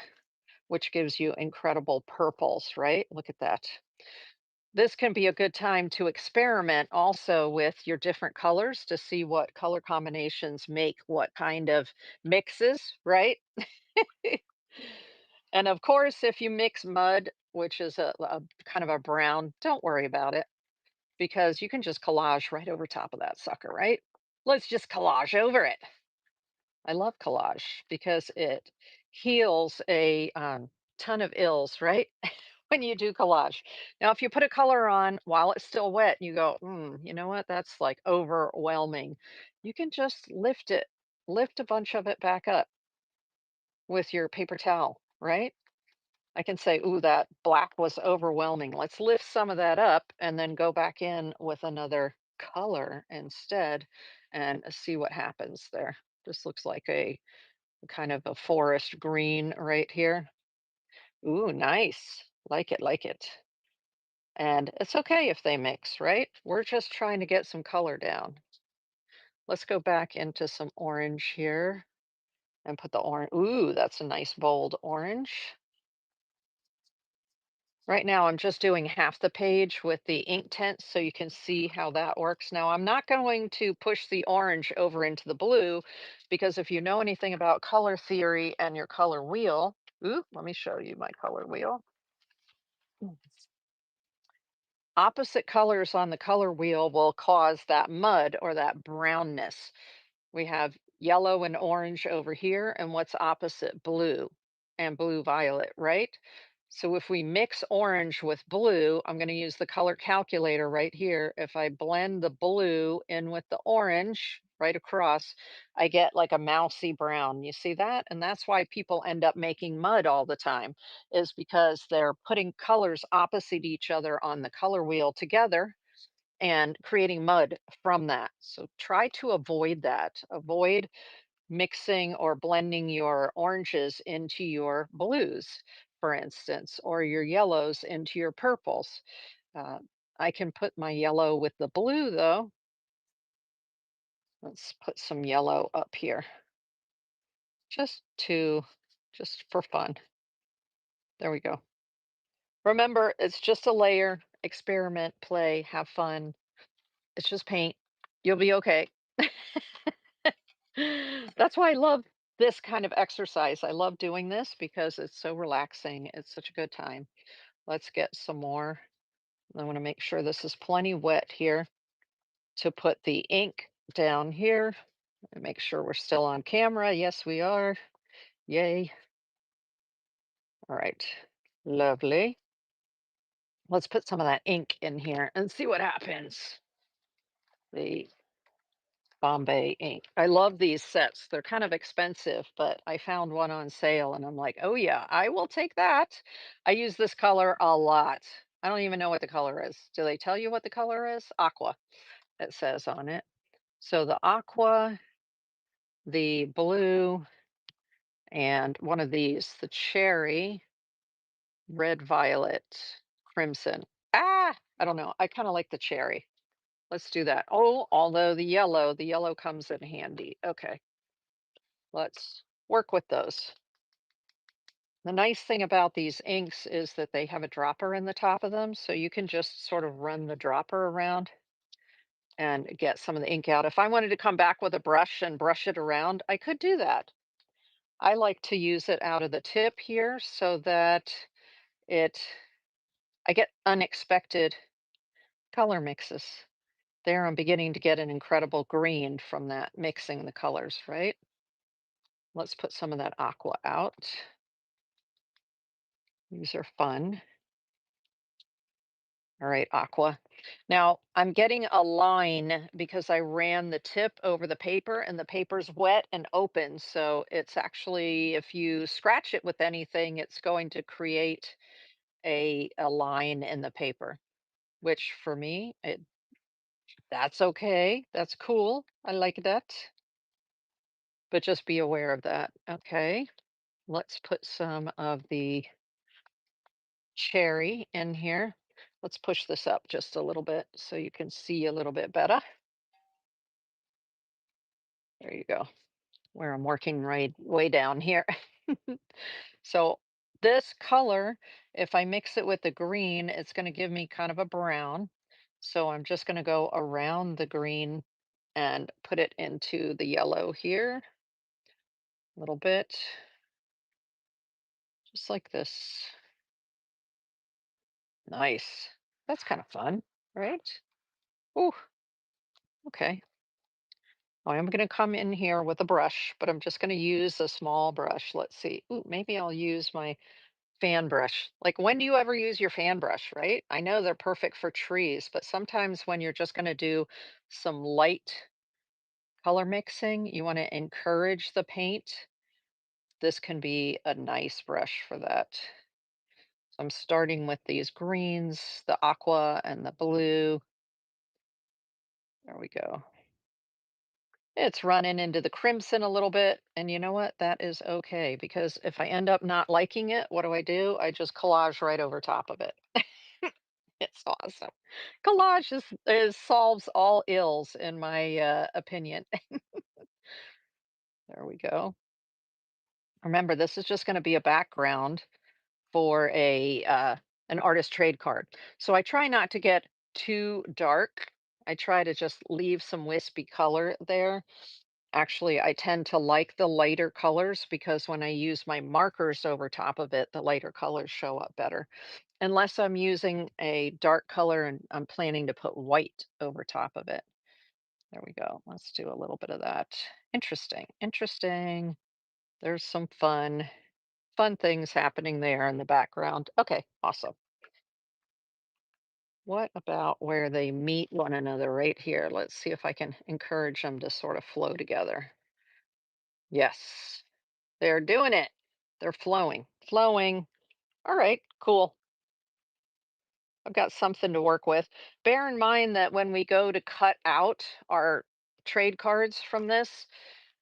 which gives you incredible purples, right? Look at that. This can be a good time to experiment also with your different colors to see what color combinations make what kind of mixes, right? And of course, if you mix mud, which is a kind of a brown, don't worry about it because you can just collage right over top of that sucker, right? Let's just collage over it. I love collage because it heals a ton of ills, right? When you do collage. Now, if you put a color on while it's still wet, you go, you know what? That's like overwhelming. You can just lift a bunch of it back up with your paper towel, right? I can say, ooh, that black was overwhelming. Let's lift some of that up and then go back in with another color instead and see what happens there. This looks like a kind of a forest green right here. Ooh, nice. Like it, like it. And it's okay if they mix, right? We're just trying to get some color down. Let's go back into some orange here and put the orange. Ooh, that's a nice bold orange. Right now, I'm just doing half the page with the ink tint so you can see how that works. Now, I'm not going to push the orange over into the blue because if you know anything about color theory and your color wheel, ooh, let me show you my color wheel. Opposite colors on the color wheel will cause that mud or that brownness. We have yellow and orange over here, and what's opposite? Blue and blue violet, right? So if we mix orange with blue, I'm going to use the color calculator right here. If I blend the blue in with the orange right across, I get like a mousy brown. You see that? And that's why people end up making mud all the time, is because they're putting colors opposite each other on the color wheel together and creating mud from that. So try to avoid that. Avoid mixing or blending your oranges into your blues, for instance, or your yellows into your purples. Uh, I can put my yellow with the blue though. Let's put some yellow up here just to, just for fun. There we go. Remember, it's just a layer, experiment, play, have fun. It's just paint. You'll be okay. That's why I love this kind of exercise. I love doing this because it's so relaxing. It's such a good time. Let's get some more. I want to make sure this is plenty wet here to put the ink down here. And make sure we're still on camera. Yes, we are. Yay. All right. Lovely. Let's put some of that ink in here and see what happens. The Bombay ink. I love these sets. They're kind of expensive, but I found one on sale and I'm like, oh yeah, I will take that. I use this color a lot. I don't even know what the color is. Do they tell you what the color is? Aqua, it says on it. So the aqua, the blue, and one of these, the cherry, red, violet, crimson. Ah, I don't know. I kind of like the cherry. Let's do that. Oh, although the yellow comes in handy. Okay, let's work with those. The nice thing about these inks is that they have a dropper in the top of them, so you can just sort of run the dropper around and get some of the ink out. If I wanted to come back with a brush and brush it around, I could do that. I like to use it out of the tip here so that it I get unexpected color mixes. There I'm beginning to get an incredible green from that mixing the colors, right? Let's put some of that aqua out. These are fun. All right, aqua. Now I'm getting a line because I ran the tip over the paper and the paper's wet and open. So it's actually, if you scratch it with anything, it's going to create a line in the paper, which for me, that's okay. That's cool. I like that. But just be aware of that. Okay. Let's put some of the cherry in here. Let's push this up just a little bit so you can see a little bit better. There you go. Where I'm working right way down here. So this color, if I mix it with the green, it's going to give me kind of a brown. So I'm just going to go around the green and put it into the yellow here a little bit, just like this. Nice. That's kind of fun, right? Oh, okay. I am going to come in here with a brush, but I'm just going to use a small brush. Let's see. Ooh, maybe I'll use my fan brush. Like, when do you ever use your fan brush, right? I know they're perfect for trees, but sometimes when you're just going to do some light color mixing, you want to encourage the paint. This can be a nice brush for that. So I'm starting with these greens, the aqua and the blue. There we go. It's running into the crimson a little bit, and you know what? That is okay, because if I end up not liking it, what do? I just collage right over top of it. It's awesome. Collage is solves all ills in my opinion. There we go. Remember, this is just going to be a background for a an artist trade card. So I try not to get too dark. I try to just leave some wispy color there. Actually, I tend to like the lighter colors because when I use my markers over top of it, the lighter colors show up better. Unless I'm using a dark color and I'm planning to put white over top of it. There we go. Let's do a little bit of that. Interesting. Interesting. There's some fun things happening there in the background. Okay, awesome. What about where they meet one another right here? Let's see if I can encourage them to sort of flow together. Yes, they're doing it. They're flowing, flowing. All right, cool. I've got something to work with. Bear in mind that when we go to cut out our trade cards from this,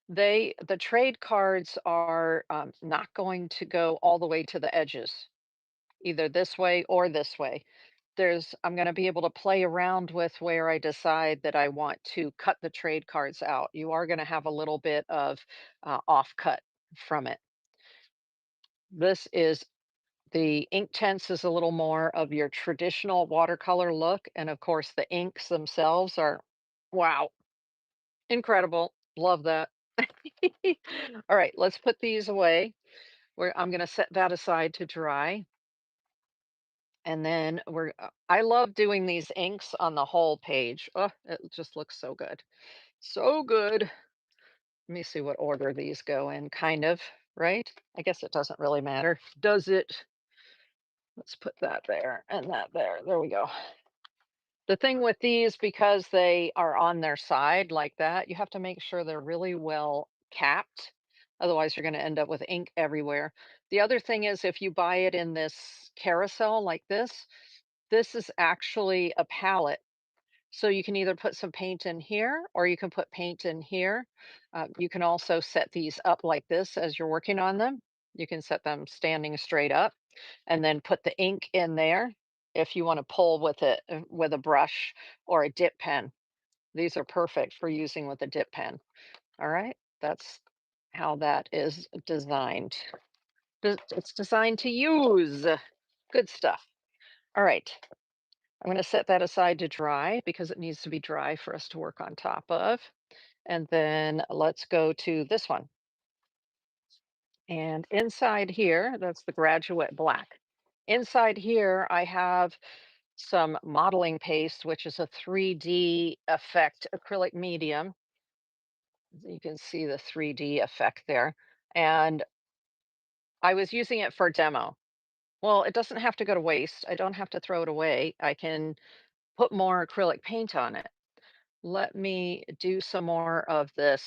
the trade cards are not going to go all the way to the edges, either this way or this way. I'm going to be able to play around with where I decide that I want to cut the trade cards out. You are going to have a little bit of off cut from it. This is The ink tense is a little more of your traditional watercolor look, and of course, the inks themselves are, wow, incredible. Love that. All right, let's put these away. I'm gonna set that aside to dry, and then I love doing these inks on the whole page. Oh, it just looks so good. So good. Let me see what order these go in, kind of, right? I guess it doesn't really matter. Does it? Let's put that there and that there. There we go. The thing with these, because they are on their side like that, you have to make sure they're really well capped. Otherwise, you're going to end up with ink everywhere. The other thing is if you buy it in this carousel like this is actually a palette. So you can either put some paint in here or you can put paint in here. You can also set these up like this as you're working on them. You can set them standing straight up and then put the ink in there if you want to pull with it with a brush or a dip pen. These are perfect for using with a dip pen. All right, that's how that is designed. It's designed to use. Good stuff. All right, I'm going to set that aside to dry because it needs to be dry for us to work on top of. And then let's go to this one. And inside here, that's the graduate black. Inside here, I have some modeling paste, which is a 3D effect acrylic medium. You can see the 3D effect there. And I was using it for demo. Well, it doesn't have to go to waste. I don't have to throw it away. I can put more acrylic paint on it. Let me do some more of this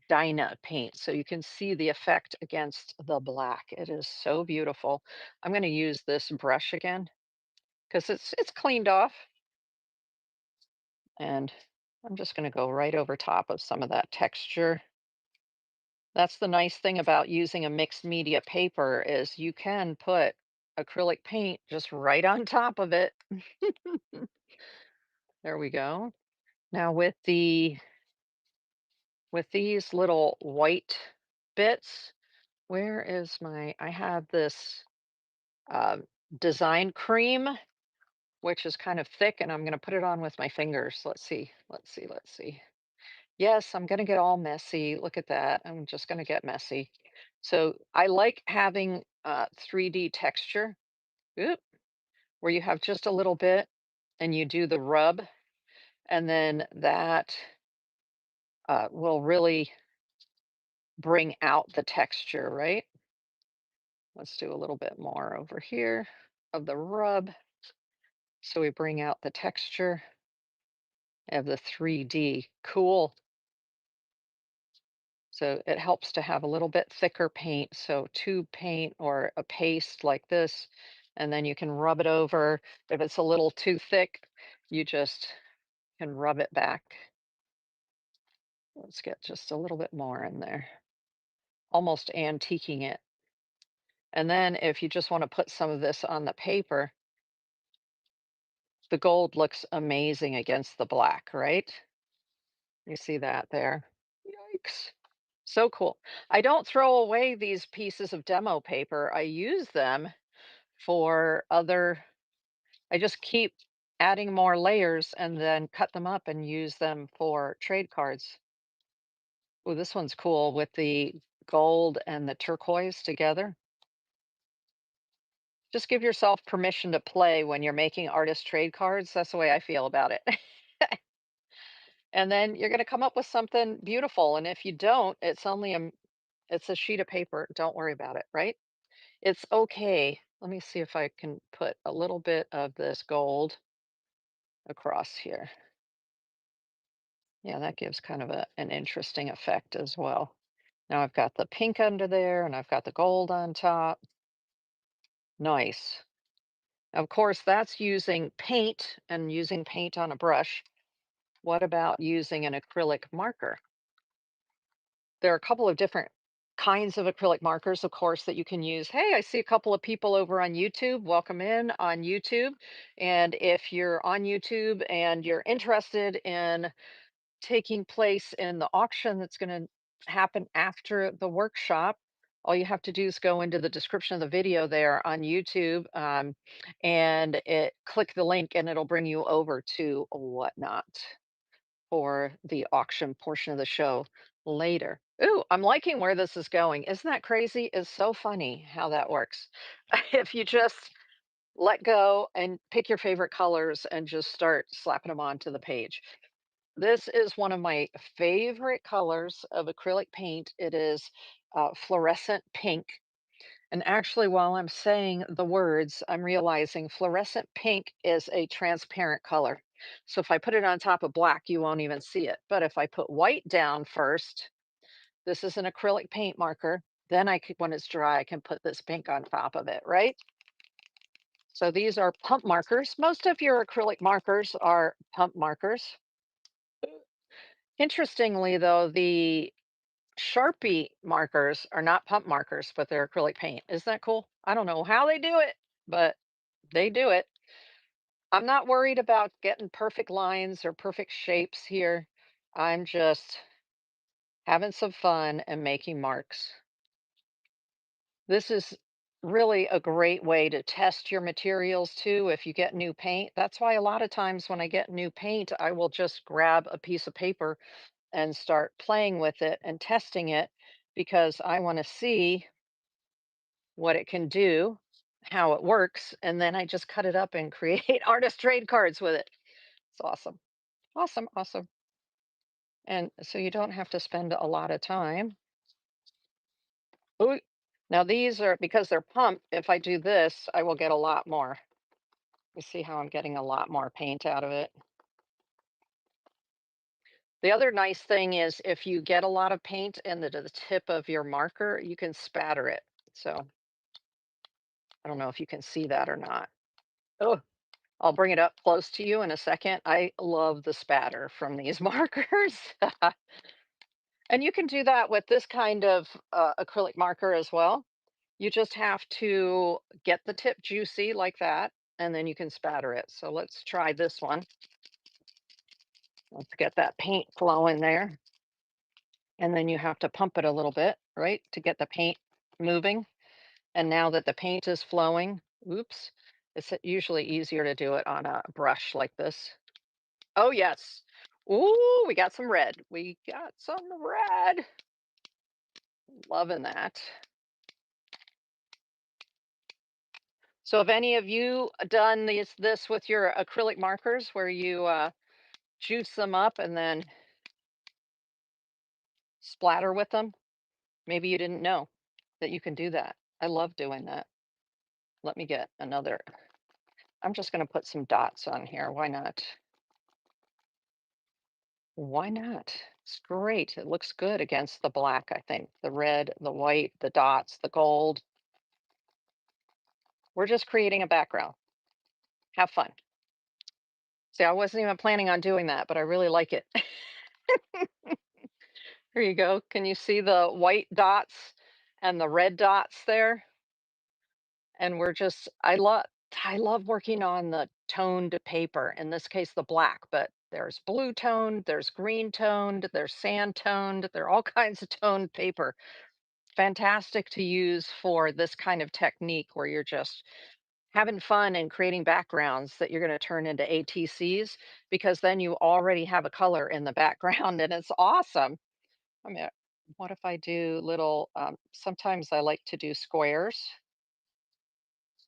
Dyna paint so you can see the effect against the black. It is so beautiful. I'm going to use this brush again because it's cleaned off, and I'm just going to go right over top of some of that texture. That's the nice thing about using a mixed media paper is you can put acrylic paint just right on top of it. There we go. Now with these little white bits, where is my I have this uh, design cream, which is kind of thick, and I'm going to put it on with my fingers. Let's see. Let's see. Let's see. Yes, I'm going to get all messy. Look at that. I'm just going to get messy. So I like having 3D texture, oop, where you have just a little bit and you do the rub, and then that will really bring out the texture, right? Let's do a little bit more over here of the rub. So we bring out the texture of the 3D. Cool. So it helps to have a little bit thicker paint. So tube paint or a paste like this, and then you can rub it over. If it's a little too thick, you just can rub it back. Let's get just a little bit more in there, almost antiquing it. And then if you just want to put some of this on the paper, the gold looks amazing against the black, right? You see that there? Yikes. So cool. I don't throw away these pieces of demo paper. I use them for other I just keep adding more layers and then cut them up and use them for trade cards. Oh, this one's cool with the gold and the turquoise together. Just give yourself permission to play when you're making artist trade cards. That's the way I feel about it. And then you're going to come up with something beautiful. And if you don't, it's a sheet of paper. Don't worry about it, right? It's okay. Let me see if I can put a little bit of this gold across here. Yeah, that gives kind of an interesting effect as well. Now I've got the pink under there and I've got the gold on top. Nice. Of course, that's using paint and using paint on a brush. What about using an acrylic marker? There are a couple of different kinds of acrylic markers, of course, that you can use. Hey, I see a couple of people over on YouTube. Welcome in on YouTube. And if you're on YouTube and you're interested in taking place in the auction that's going to happen after the workshop, all you have to do is go into the description of the video there on YouTube, and click the link and it'll bring you over to Whatnot for the auction portion of the show later. Ooh, I'm liking where this is going. Isn't that crazy? It's so funny how that works. If you just let go and pick your favorite colors and just start slapping them onto the page. This is one of my favorite colors of acrylic paint. It is fluorescent pink. And actually, while I'm saying the words, I'm realizing fluorescent pink is a transparent color. So if I put it on top of black, you won't even see it. But if I put white down first, this is an acrylic paint marker. Then when it's dry, I can put this pink on top of it, right? So these are pump markers. Most of your acrylic markers are pump markers. Interestingly, though, the Sharpie markers are not pump markers, but they're acrylic paint. Isn't that cool? I don't know how they do it, but they do it. I'm not worried about getting perfect lines or perfect shapes here. I'm just having some fun and making marks. This is really a great way to test your materials too if you get new paint. That's why a lot of times when I get new paint, I will just grab a piece of paper and start playing with it and testing it because I want to see what it can do, how it works, and then I just cut it up and create artist trade cards with it. It's awesome. Awesome, awesome. And so you don't have to spend a lot of time. Ooh, now these are because they're pumped, if I do this, I will get a lot more. You see how I'm getting a lot more paint out of it. The other nice thing is if you get a lot of paint in the tip of your marker, you can spatter it. So I don't know if you can see that or not. Oh, I'll bring it up close to you in a second. I love the spatter from these markers. And you can do that with this kind of acrylic marker as well. You just have to get the tip juicy like that, and then you can spatter it. So let's try this one. Let's get that paint flowing there. And then you have to pump it a little bit, right, to get the paint moving. And now that the paint is flowing, oops, it's usually easier to do it on a brush like this. Oh, yes. Ooh, we got some red. We got some red. Loving that. So have any of you done this with your acrylic markers where you juice them up and then splatter with them? Maybe you didn't know that you can do that. I love doing that. Let me get another. I'm just going to put some dots on here. Why not? Why not? It's great. It looks good against the black, I think. The red, the white, the dots, the gold. We're just creating a background. Have fun. See, I wasn't even planning on doing that, but I really like it. Here you go. Can you see the white dots and the red dots there? And I love working on the toned paper, in this case the black, but there's blue toned, there's green toned, there's sand toned, there are all kinds of toned paper. Fantastic to use for this kind of technique where you're just having fun and creating backgrounds that you're going to turn into ATCs because then you already have a color in the background and it's awesome. I mean, what if I do little, sometimes I like to do squares.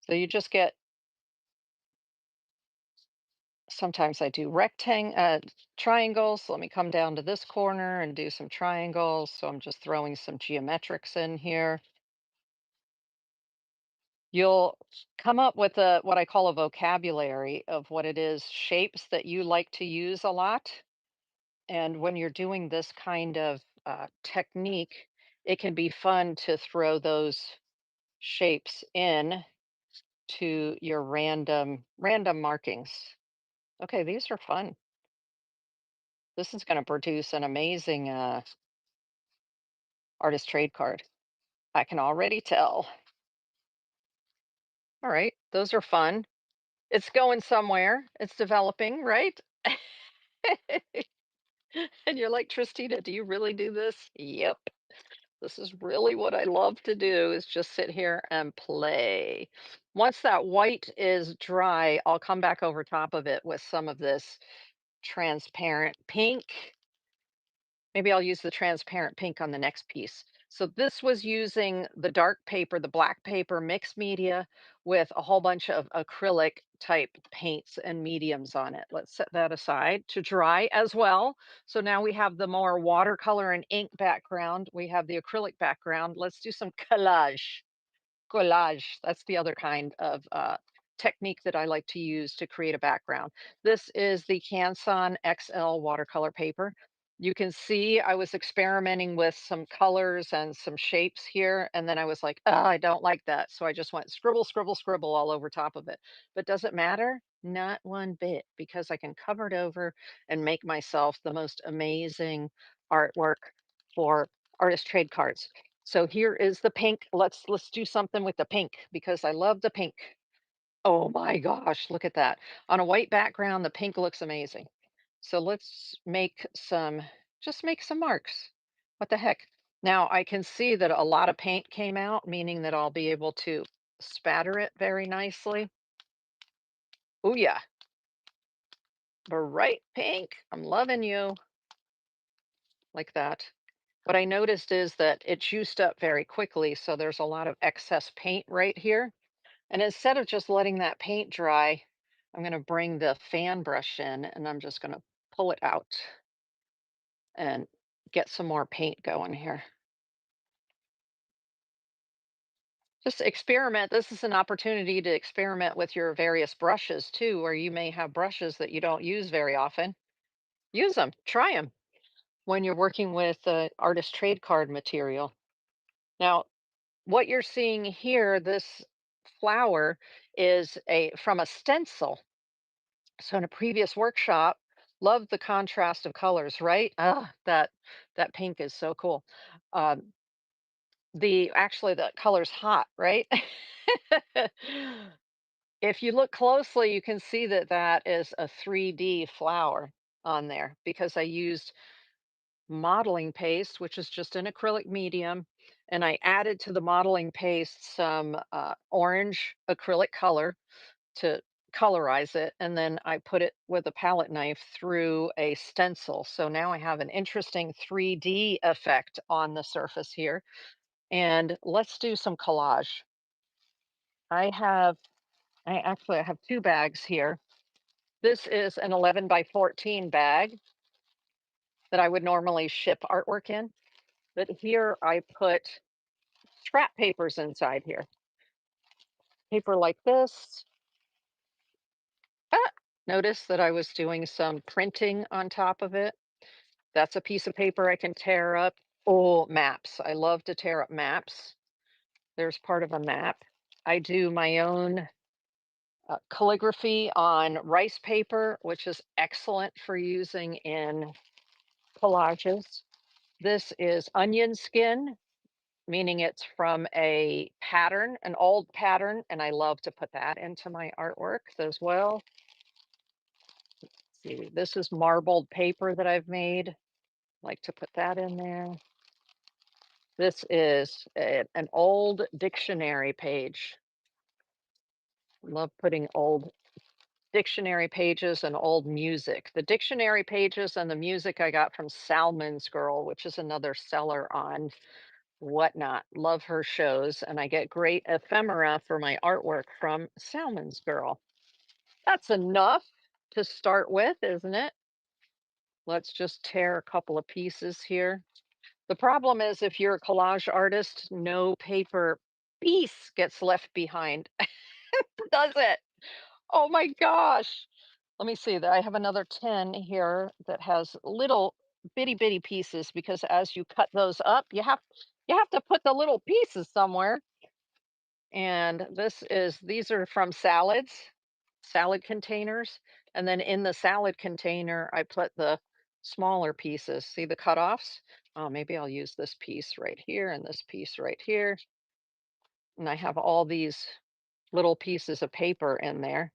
So you just get, sometimes I do triangles. Let me come down to this corner and do some triangles. So I'm just throwing some geometrics in here. You'll come up with what I call a vocabulary of what it is, shapes that you like to use a lot. And when you're doing this kind of technique, it can be fun to throw those shapes in to your random markings. Okay, these are fun. This is going to produce an amazing artist trade card. I can already tell. All right, those are fun. It's going somewhere. It's developing, right? And you're like, Tristina, do you really do this? Yep. This is really what I love to do is just sit here and play. Once that white is dry, I'll come back over top of it with some of this transparent pink. Maybe I'll use the transparent pink on the next piece. So this was using the dark paper, the black paper mixed media with a whole bunch of acrylic type paints and mediums on it. Let's set that aside to dry as well. So now we have the more watercolor and ink background. We have the acrylic background. Let's do some collage. Collage, that's the other kind of technique that I like to use to create a background. This is the Canson XL watercolor paper. You can see I was experimenting with some colors and some shapes here, and then I was like, oh, I don't like that. So I just went scribble, scribble, scribble all over top of it. But does it matter? Not one bit, because I can cover it over and make myself the most amazing artwork for artist trade cards. So here is the pink. Let's do something with the pink because I love the pink. Oh my gosh, look at that. On a white background, the pink looks amazing. So let's just make some marks. What the heck? Now I can see that a lot of paint came out, meaning that I'll be able to spatter it very nicely. Oh yeah, bright pink. I'm loving you like that. What I noticed is that it juiced up very quickly, so there's a lot of excess paint right here. And instead of just letting that paint dry, I'm going to bring the fan brush in and I'm just going to pull it out and get some more paint going here. Just experiment. This is an opportunity to experiment with your various brushes too, or you may have brushes that you don't use very often. Use them, try them when you're working with artist trade card material. Now, what you're seeing here, this flower is a from a stencil. So in a previous workshop, loved the contrast of colors, right? Ah, that pink is so cool. Um, the actually the color's hot, right? If you look closely, you can see that that is a 3D flower on there because I used modeling paste, which is just an acrylic medium, and I added to the modeling paste some orange acrylic color to colorize it, and then I put it with a palette knife through a stencil. So now I have an interesting 3D effect on the surface here. And let's do some collage. I have, I have two bags here. This is an 11 by 14 bag that I would normally ship artwork in. But here I put scrap papers inside here. Paper like this. Ah, notice that I was doing some printing on top of it. That's a piece of paper I can tear up. Oh, maps. I love to tear up maps. There's part of a map. I do my own calligraphy on rice paper, which is excellent for using in collages. This is onion skin, meaning it's from a pattern, an old pattern, and I love to put that into my artwork as well. Let's see, this is marbled paper that I've made. Like to put that in there. This is an old dictionary page. Love putting old dictionary pages and old music. The dictionary pages and the music I got from Salmon's Girl, which is another seller on Whatnot. Love her shows, and I get great ephemera for my artwork from Salmon's Girl. That's enough to start with, isn't it? Let's just tear a couple of pieces here. The problem is if you're a collage artist, no paper piece gets left behind, does it? Oh my gosh. Let me see that I have another 10 here that has little bitty bitty pieces because as you cut those up, you have to put the little pieces somewhere. And these are from salads, salad containers. And then in the salad container, I put the smaller pieces. See the cutoffs? Oh, maybe I'll use this piece right here and this piece right here. And I have all these little pieces of paper in there.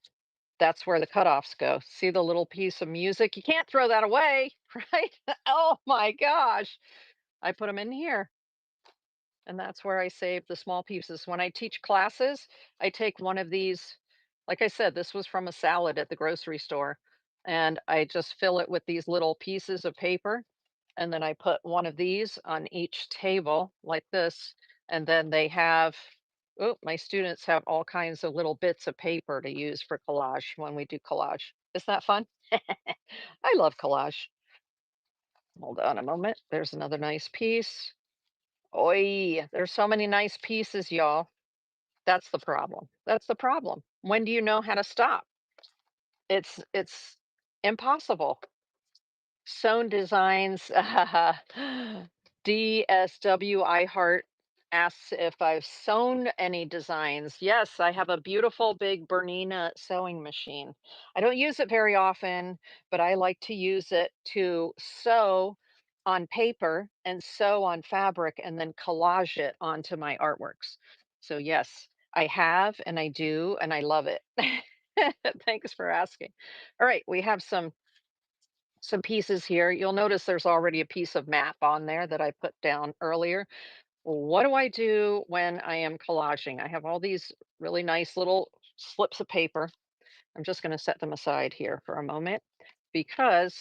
That's where the cutoffs go. See the little piece of music? You can't throw that away, right? Oh my gosh. I put them in here. And that's where I save the small pieces. When I teach classes, I take one of these. Like I said, this was from a salad at the grocery store. And I just fill it with these little pieces of paper. and then I put one of these on each table like this, and then they have oh, my students have all kinds of little bits of paper to use for collage when we do collage. Isn't that fun? I love collage. Hold on a moment. There's another nice piece. Oi, there's so many nice pieces, y'all. That's the problem. That's the problem. When do you know how to stop? It's impossible. Sewn Designs, DSW I Heart asks if I've sewn any designs. Yes, I have a beautiful big Bernina sewing machine. I don't use it very often, but I like to use it to sew on paper and sew on fabric and then collage it onto my artworks. So yes, I have and I do and I love it. Thanks for asking. All right, we have some pieces here. You'll notice there's already a piece of map on there that I put down earlier. What do I do when I am collaging? I have all these really nice little slips of paper. I'm just going to set them aside here for a moment because,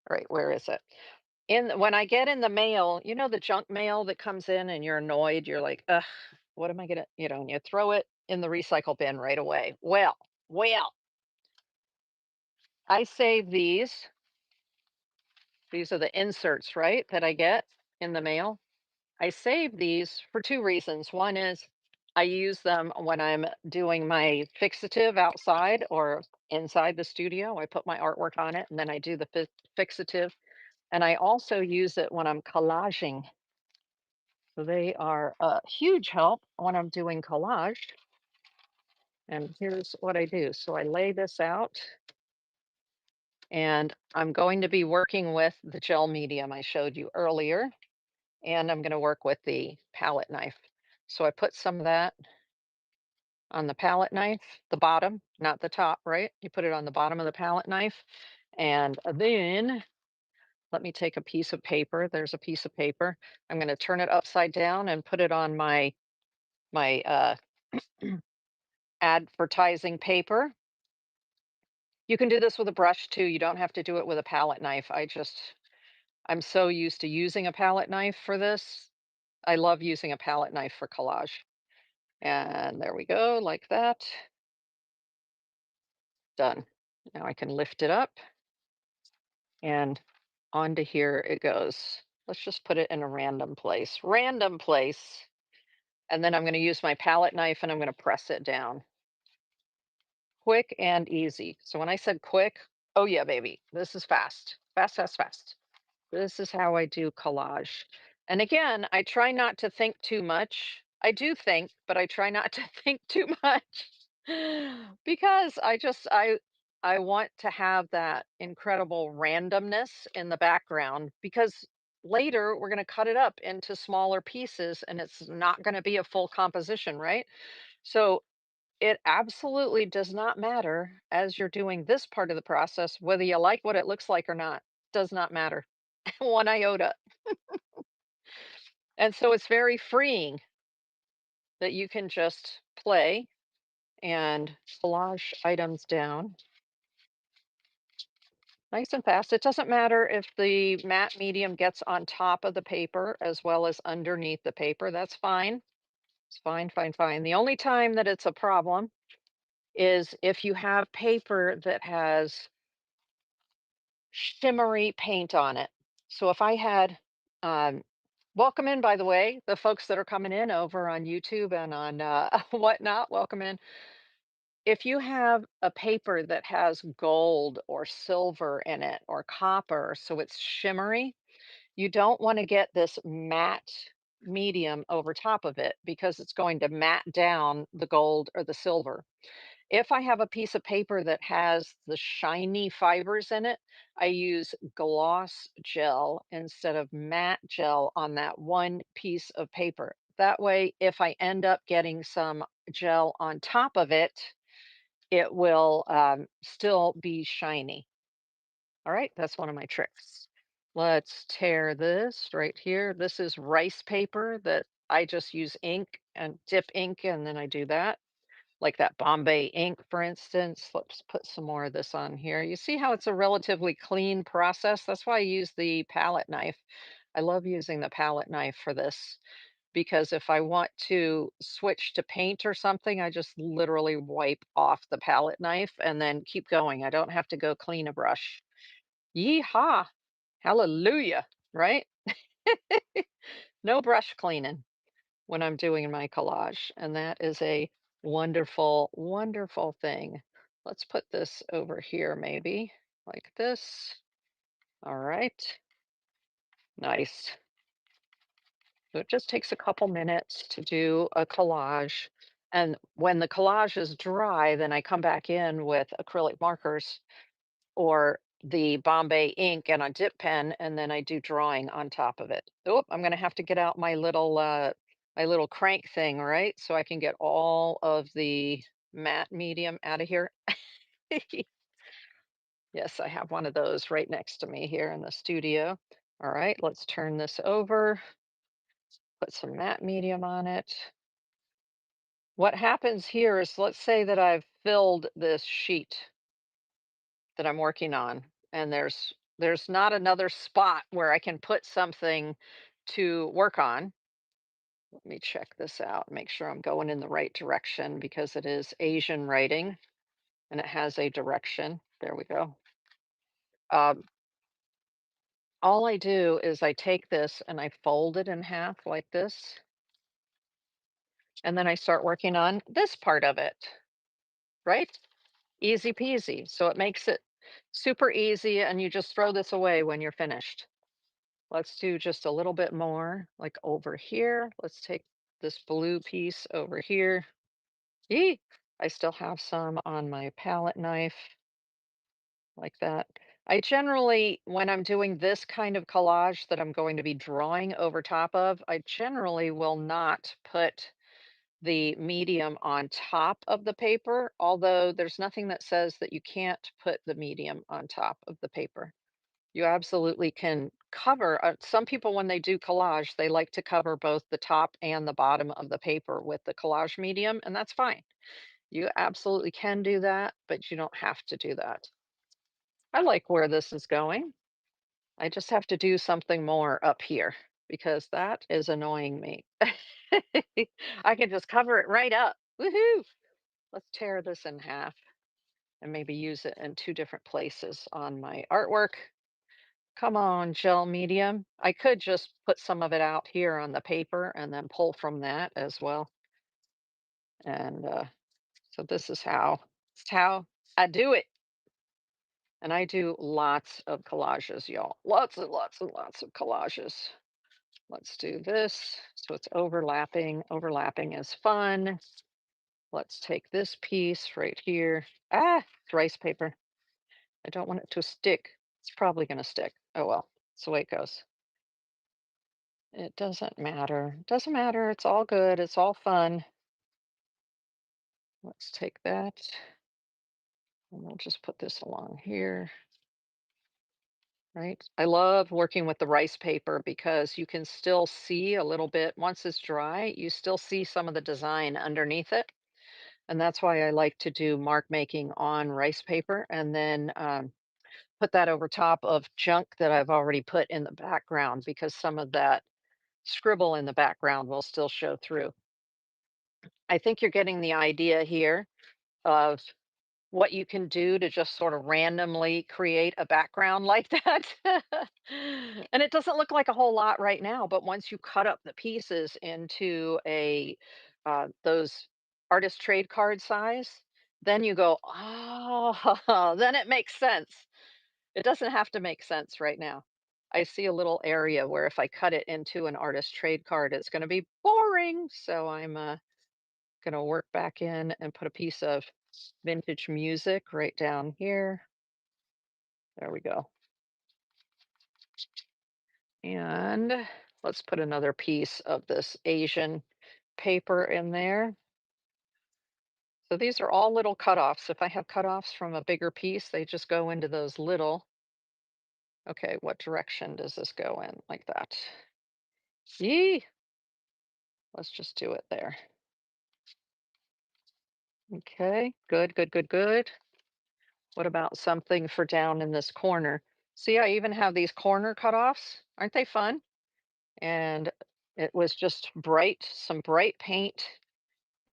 all right, where is it? When I get in the mail, you know, the junk mail that comes in and you're annoyed, you're like, ugh, what am I gonna, and you throw it in the recycle bin right away. Well, I save these. These are the inserts, right, that I get in the mail. I save these for 2 reasons. One is I use them when I'm doing my fixative outside or inside the studio. I put my artwork on it and then I do the fixative. And I also use it when I'm collaging. So they are a huge help when I'm doing collage. And here's what I do. So I lay this out and I'm going to be working with the gel medium I showed you earlier. And I'm going to work with the palette knife. So I put some of that on the palette knife, the bottom, not the top, right? You put it on the bottom of the palette knife. And then let me take a piece of paper. There's a piece of paper. I'm going to turn it upside down and put it on my advertising paper. You can do this with a brush too. You don't have to do it with a palette knife. I'm so used to using a palette knife for this. I love using a palette knife for collage. And there we go, like that. Done. Now I can lift it up and onto here it goes. Let's just put it in a random place. Random place. And then I'm going to use my palette knife and I'm going to press it down. Quick and easy. So when I said quick, oh yeah, baby, this is fast. Fast, fast, fast. This is how I do collage. And again, I try not to think too much. I do think, but I try not to think too much because I want to have that incredible randomness in the background because later we're going to cut it up into smaller pieces and it's not going to be a full composition, right? So it absolutely does not matter as you're doing this part of the process whether you like what it looks like or not. Does not matter. One iota. And so it's very freeing that you can just play and collage items down nice and fast. It doesn't matter if the matte medium gets on top of the paper as well as underneath the paper. That's fine. It's fine, fine, fine. The only time that it's a problem is if you have paper that has shimmery paint on it. So if I had, welcome in, by the way, the folks that are coming in over on YouTube and on whatnot, welcome in. If you have a paper that has gold or silver in it or copper, so it's shimmery, you don't want to get this matte medium over top of it because it's going to matte down the gold or the silver. If I have a piece of paper that has the shiny fibers in it, I use gloss gel instead of matte gel on that one piece of paper. That way, if I end up getting some gel on top of it, it will still be shiny. All right, that's one of my tricks. Let's tear this right here. This is rice paper that I just use ink and dip ink and then I do that. like that Bombay ink, for instance. Let's put some more of this on here. You see how it's a relatively clean process? That's why I use the palette knife. I love using the palette knife for this because if I want to switch to paint or something, I just literally wipe off the palette knife and then keep going. I don't have to go clean a brush. Yeehaw! Hallelujah, right? No brush cleaning when I'm doing my collage, and that is a wonderful, wonderful thing. Let's put this over here maybe, like this. All right, nice. So it just takes a couple minutes to do a collage. And when the collage is dry, then I come back in with acrylic markers or the Bombay ink and a dip pen, and then I do drawing on top of it. Oh, I'm gonna have to get out my little crank thing, right? So I can get all of the matte medium out of here. Yes, I have one of those right next to me here in the studio. All right, let's turn this over, put some matte medium on it. What happens here is, let's say that I've filled this sheet that I'm working on, and there's not another spot where I can put something to work on. Let me check this out, make sure I'm going in the right direction because it is Asian writing and it has a direction. There we go. Um, all I do is I take this and I fold it in half like this, and then I start working on this part of it, right? Easy peasy. So it makes it super easy, and you just throw this away when you're finished. Let's do just a little bit more, like over here. Let's take this blue piece over here. Eee! I still have some on my palette knife, like that. I generally, when I'm doing this kind of collage that I'm going to be drawing over top of, I generally will not put the medium on top of the paper, although there's nothing that says that you can't put the medium on top of the paper. You absolutely can cover some people when they do collage, they like to cover both the top and the bottom of the paper with the collage medium, and that's fine. You absolutely can do that, but you don't have to do that. I like where this is going. I just have to do something more up here because that is annoying me. I can just cover it right up. Woohoo! Let's tear this in half and maybe use it in two different places on my artwork. Come on, gel medium. I could just put some of it out here on the paper and then pull from that as well. And so this is how I do it. And I do lots of collages, y'all. Lots and lots and lots of collages. Let's do this. So it's overlapping. Overlapping is fun. Let's take this piece right here. Ah, it's rice paper. I don't want it to stick. It's probably going to stick. Oh well, that's the way it goes. It doesn't matter. Doesn't matter. It's all good. It's all fun. Let's take that and we'll just put this along here. Right. I love working with the rice paper because you can still see a little bit once it's dry, you still see some of the design underneath it. And that's why I like to do mark making on rice paper and then put that over top of junk that I've already put in the background because some of that scribble in the background will still show through. I think you're getting the idea here of what you can do to just sort of randomly create a background like that. And it doesn't look like a whole lot right now, but once you cut up the pieces into a those artist trade card size, then you go, oh, then it makes sense. It doesn't have to make sense right now. I see a little area where if I cut it into an artist trade card, it's going to be boring. So I'm gonna work back in and put a piece of vintage music right down here. There we go. And let's put another piece of this Asian paper in there. So these are all little cutoffs. If I have cutoffs from a bigger piece, they just go into those little. Okay, what direction does this go in? Like that. Yee! Let's just do it there. Okay, good, good, good, good. What about something for down in this corner? See, I even have these corner cutoffs. Aren't they fun? And it was just bright, some bright paint,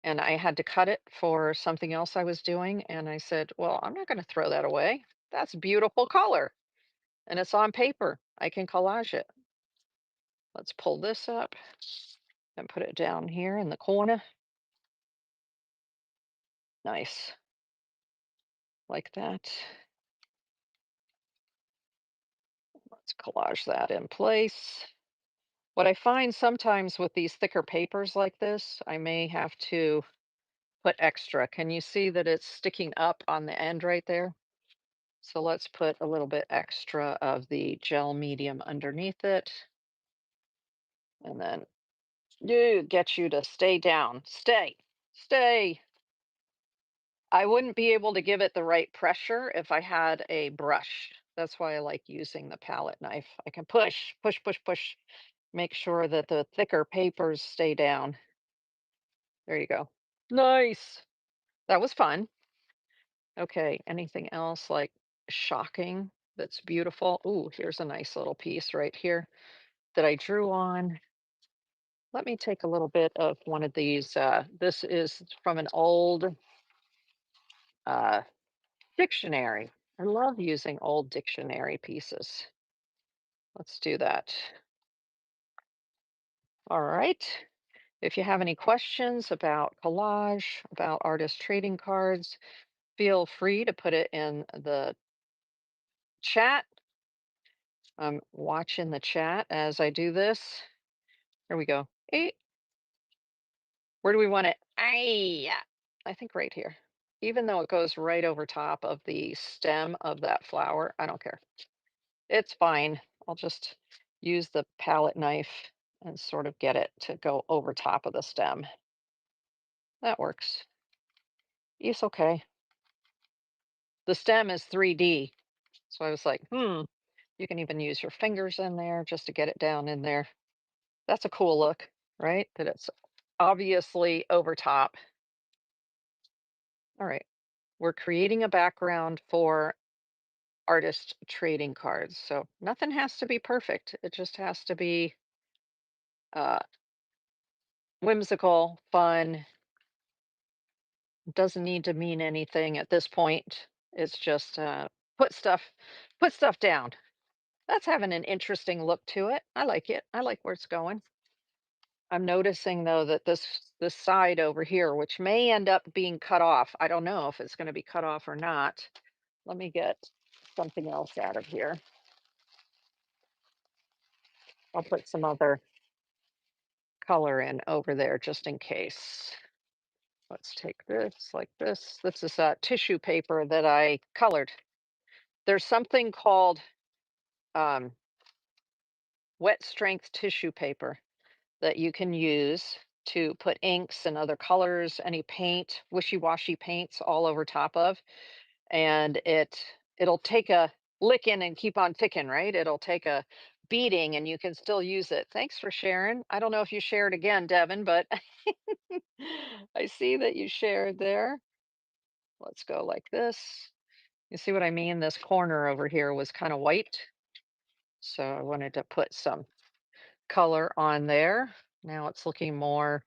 and I had to cut it for something else I was doing. And I said, well, I'm not going to throw that away. That's beautiful color, and it's on paper. I can collage it. Let's pull this up and put it down here in the corner. Nice, like that. Let's collage that in place. What I find sometimes with these thicker papers like this, I may have to put extra. Can you see that it's sticking up on the end right there? So let's put a little bit extra of the gel medium underneath it, and then get you to stay down. Stay, stay. I wouldn't be able to give it the right pressure if I had a brush. That's why I like using the palette knife. I can push, push, push, push, make sure that the thicker papers stay down. There you go. Nice. That was fun. Okay, anything else like shocking that's beautiful? Ooh, here's a nice little piece right here that I drew on. Let me take a little bit of one of these. This is from an old uh, dictionary. I love using old dictionary pieces. Let's do that. All right. If you have any questions about collage, about artist trading cards, feel free to put it in the chat. I'm watching the chat as I do this. Here we go. Where do we want it? I think right here. Even though it goes right over top of the stem of that flower, I don't care. It's fine. I'll just use the palette knife and sort of get it to go over top of the stem. That works. It's okay. The stem is 3D. So I was like, you can even use your fingers in there just to get it down in there. That's a cool look, right? That it's obviously over top. All right. We're creating a background for artist trading cards. So nothing has to be perfect. It just has to be uh, whimsical, fun. Doesn't need to mean anything at this point. It's just put stuff put stuff down. That's having an interesting look to it. I like it. I like where it's going. I'm noticing though that this side over here, which may end up being cut off. I don't know if it's going to be cut off or not. Let me get something else out of here. I'll put some other color in over there just in case. Let's take this like this. This is tissue paper that I colored. There's something called um, wet strength tissue paper that you can use to put inks and other colors, any paint, wishy-washy paints all over top of, and it'll take a licking and keep on ticking, right? It'll take a beating and you can still use it. Thanks for sharing. I don't know if you shared again, Devin, but I see that you shared there. Let's go like this. You see what I mean? This corner over here was kind of white. So I wanted to put some color on there. Now it's looking more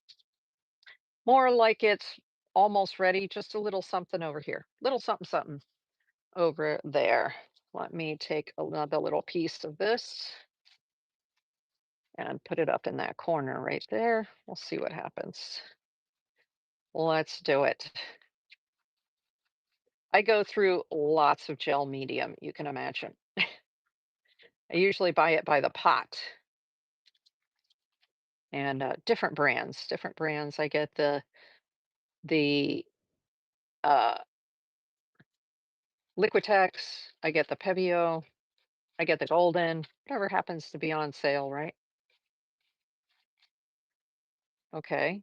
like it's almost ready. Just a little something over here. Little something something over there. Let me take another little piece of this and put it up in that corner right there. We'll see what happens. Let's do it. I go through lots of gel medium, you can imagine. I usually buy it by the pot and different brands. Different brands. I get the uh, Liquitex. I get the Pebeo. I get the Golden. Whatever happens to be on sale, right? Okay,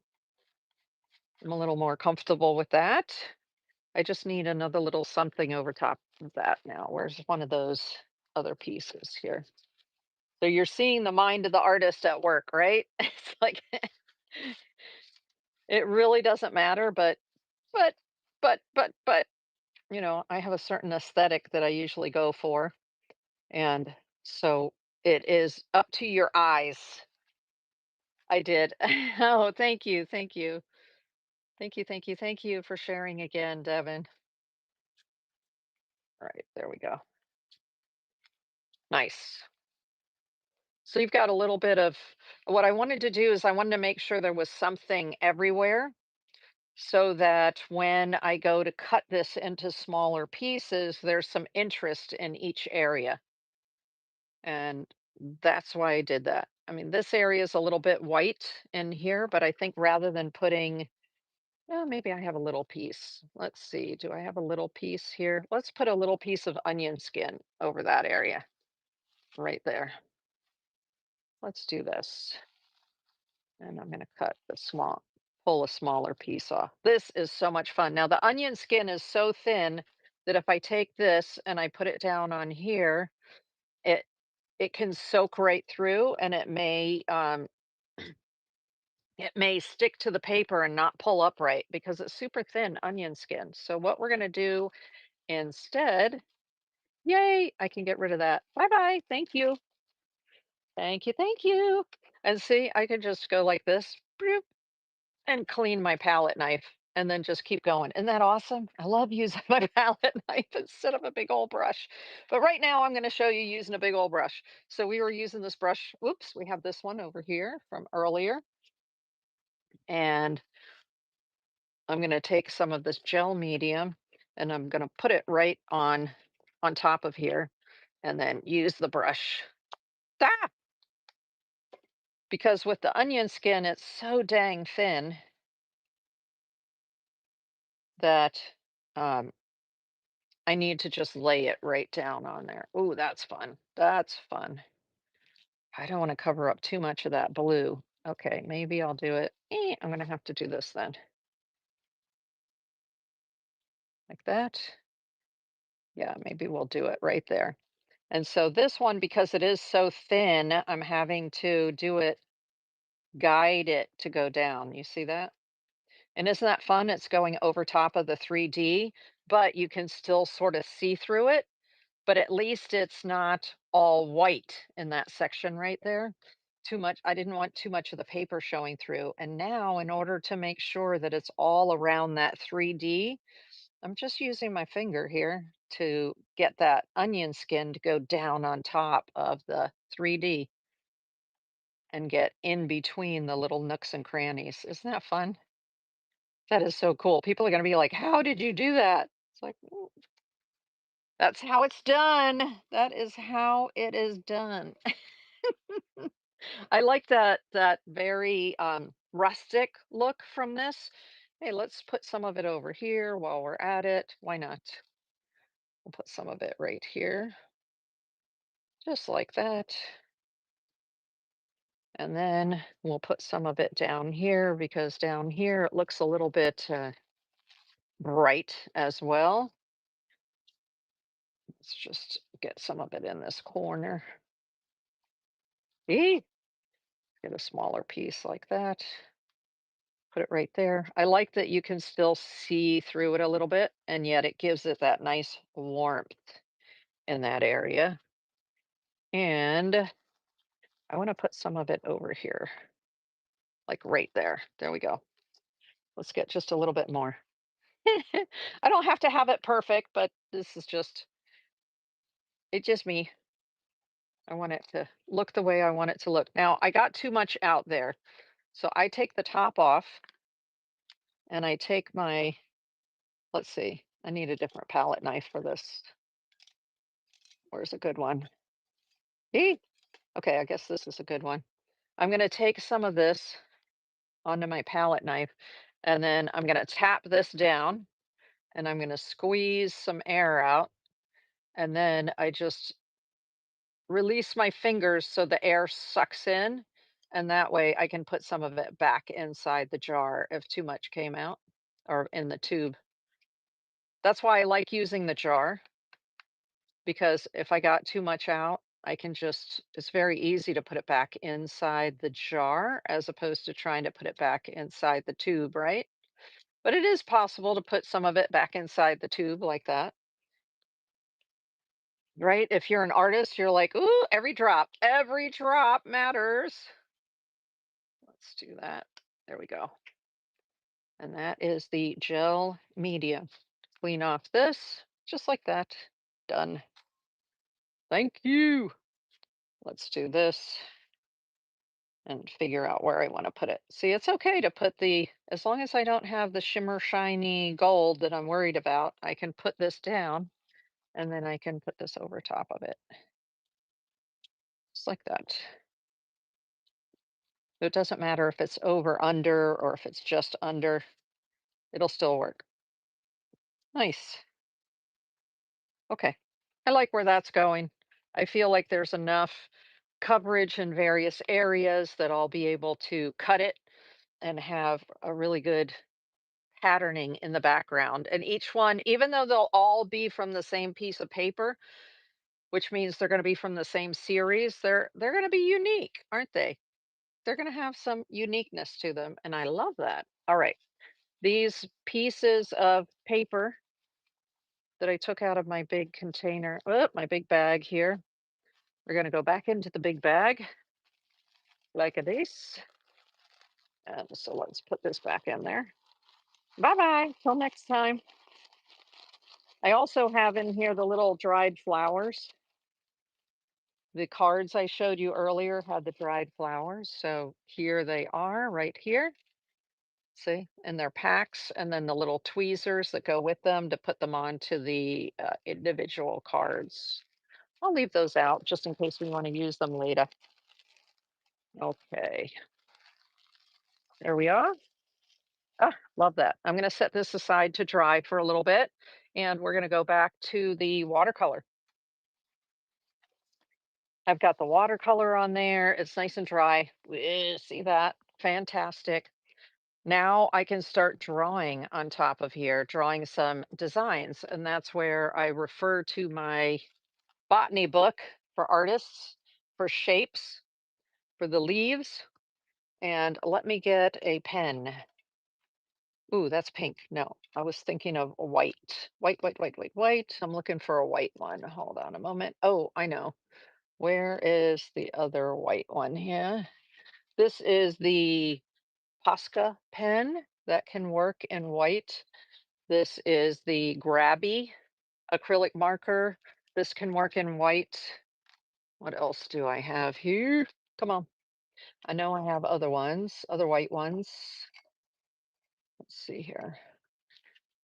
I'm a little more comfortable with that. I just need another little something over top of that now. Where's one of those other pieces here? So you're seeing the mind of the artist at work, right? It's like it really doesn't matter, but but, I have a certain aesthetic that I usually go for, and so it is up to your eyes. I did. Oh, thank you, thank you. Thank you, thank you, thank you for sharing again, Devin. All right, there we go. Nice. So you've got a little bit of what I wanted to do is I wanted to make sure there was something everywhere so that when I go to cut this into smaller pieces, there's some interest in each area. And that's why I did that. I mean, this area is a little bit white in here, but I think rather than putting, oh, maybe I have a little piece. Let's see. Do I have a little piece here? Let's put a little piece of onion skin over that area right there. Let's do this. And I'm going to pull a smaller piece off. This is so much fun. Now, the onion skin is so thin that if I take this and I put it down on here, it it can soak right through, and it may stick to the paper and not pull up right because it's super thin onion skin. So what we're going to do instead, yay, I can get rid of that. Bye bye. Thank you. Thank you. Thank you. And see, I can just go like this. Bloop, and clean my palette knife and then just keep going. Isn't that awesome? I love using my palette knife instead of a big old brush. But right now I'm going to show you using a big old brush. So we were using this brush. Oops, we have this one over here from earlier. And I'm going to take some of this gel medium and I'm going to put it right on top of here and then use the brush. Ah! Because with the onion skin, it's so dang thin that um, I need to just lay it right down on there. Ooh, that's fun. That's fun. I don't want to cover up too much of that blue. Okay, maybe I'll do it. I'm going to have to do this then. Like that. Yeah, maybe we'll do it right there. And so this one, because it is so thin, I'm having to do it, guide it to go down. You see that? And isn't that fun? It's going over top of the 3D, but you can still sort of see through it. But at least it's not all white in that section right there. Too much, I didn't want too much of the paper showing through. And now in order to make sure that it's all around that 3D, I'm just using my finger here to get that onion skin to go down on top of the 3D and get in between the little nooks and crannies. Isn't that fun? That is so cool. People are going to be like, "How did you do that?" It's like, "Mm, that's how it's done. That is how it is done." I like that very rustic look from this. Hey, let's put some of it over here while we're at it. Why not? We'll put some of it right here, just like that. And then we'll put some of it down here because down here it looks a little bit bright as well. Let's just get some of it in this corner. See? Get a smaller piece like that. Put it right there. I like that you can still see through it a little bit, and yet it gives it that nice warmth in that area. And I want to put some of it over here, like right there. There we go. Let's get just a little bit more. I don't have to have it perfect, but this is just me. I want it to look the way I want it to look. Now, I got too much out there. So I take the top off and I take my, let's see, I need a different palette knife for this. Where's a good one? Eee! Okay, I guess this is a good one. I'm going to take some of this onto my palette knife and then I'm going to tap this down and I'm going to squeeze some air out. And then I just release my fingers so the air sucks in. And that way I can put some of it back inside the jar if too much came out or in the tube. That's why I like using the jar because if I got too much out, I can just, it's very easy to put it back inside the jar as opposed to trying to put it back inside the tube, right? But it is possible to put some of it back inside the tube like that, right? If you're an artist, you're like, "Ooh, every drop matters." Let's do that. There we go. And that is the gel media. Clean off this, just like that. Done. Thank you. Let's do this and figure out where I want to put it. See, it's okay to put as long as I don't have the shimmer shiny gold that I'm worried about, I can put this down and then I can put this over top of it, just like that. So it doesn't matter if it's over, under, or if it's just under, it'll still work. Nice. Okay. I like where that's going. I feel like there's enough coverage in various areas that I'll be able to cut it and have a really good patterning in the background. And each one, even though they'll all be from the same piece of paper, which means they're going to be from the same series, they're going to be unique, aren't they? They're going to have some uniqueness to them, and I love that. All right. These pieces of paper that I took out of my big container, my big bag here, we're going to go back into the big bag like a this. And so let's put this back in there. Bye bye. Till next time. I also have in here the little dried flowers. The cards I showed you earlier had the dried flowers. So here they are right here. See, and they're packs, and then the little tweezers that go with them to put them onto the individual cards. I'll leave those out just in case we want to use them later. Okay, there we are. Ah, love that. I'm going to set this aside to dry for a little bit, and we're going to go back to the watercolor. I've got the watercolor on there. It's nice and dry. See that? Fantastic. Now I can start drawing on top of here, drawing some designs. And that's where I refer to my botany book for artists, for shapes, for the leaves. And let me get a pen. Ooh, that's pink. No, I was thinking of a white. White, white, white, white, white. I'm looking for a white one. Hold on a moment. Oh, I know. Where is the other white one here? This is the Posca pen that can work in white. This is the Grabby acrylic marker. This can work in white. What else do I have here? Come on. I know I have other ones, other white ones. Let's see here.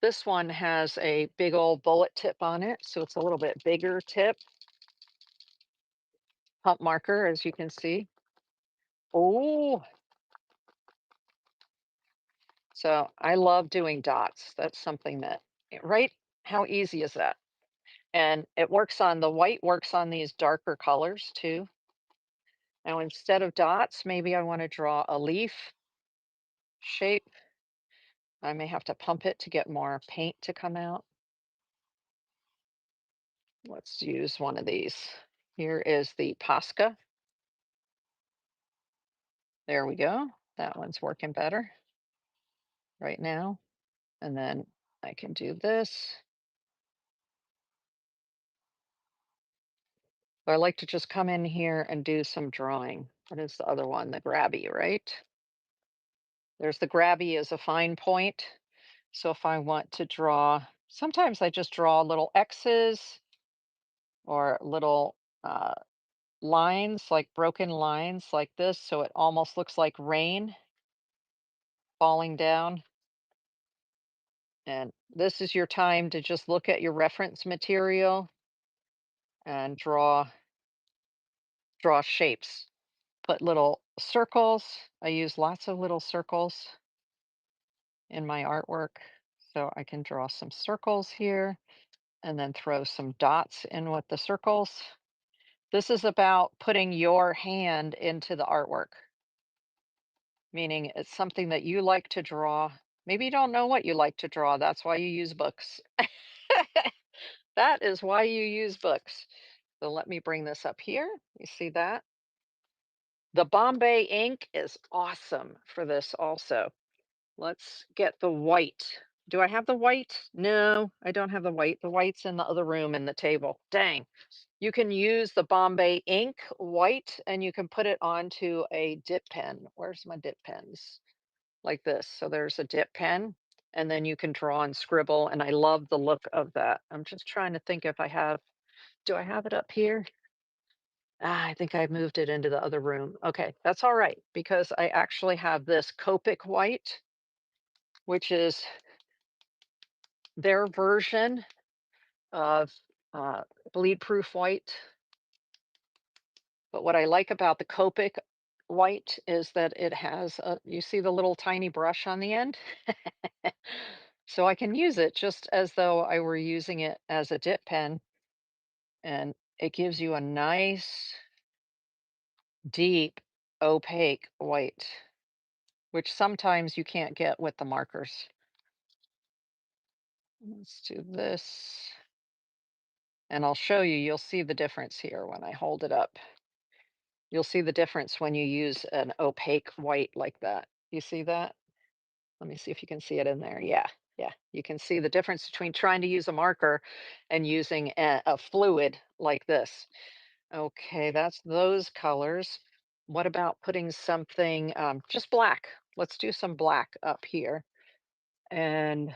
This one has a big old bullet tip on it, so it's a little bit bigger tip. Pump marker, as you can see. Oh, so I love doing dots. That's something that, right? How easy is that? And it works on the white works on these darker colors too. Now, instead of dots, maybe I want to draw a leaf shape. I may have to pump it to get more paint to come out. Let's use one of these. Here is the Posca. There we go. That one's working better right now. And then I can do this. So I like to just come in here and do some drawing. What is the other one? The Grabby, right? There's the Grabby as a fine point. So if I want to draw, sometimes I just draw little X's or little uh, lines, like broken lines like this. So it almost looks like rain falling down. And this is your time to just look at your reference material and draw shapes. Put little circles. I use lots of little circles in my artwork. So I can draw some circles here and then throw some dots in with the circles. This is about putting your hand into the artwork, meaning it's something that you like to draw. Maybe you don't know what you like to draw. That's why you use books. That is why you use books. So let me bring this up here. You see that? The Bombay ink is awesome for this also. Let's get the white. Do I have the white? No, I don't have the white. The white's in the other room in the table. Dang. You can use the Bombay ink white and you can put it onto a dip pen. Where's my dip pens? Like this. So there's a dip pen and then you can draw and scribble. And I love the look of that. I'm just trying to think if I have, do I have it up here? I think I moved it into the other room. Okay, that's all right because I actually have this Copic white, which is their version of bleed proof white. But what I like about the Copic white is that it has you see the little tiny brush on the end? So I can use it just as though I were using it as a dip pen, and it gives you a nice, deep, opaque white, which sometimes you can't get with the markers. Let's do this, and I'll show you. You'll see the difference here when I hold it up. You'll see the difference when you use an opaque white like that. You see that? Let me see if you can see it in there. Yeah, yeah. You can see the difference between trying to use a marker and using a fluid like this. Okay, that's those colors. What about putting something, just black? Let's do some black up here. And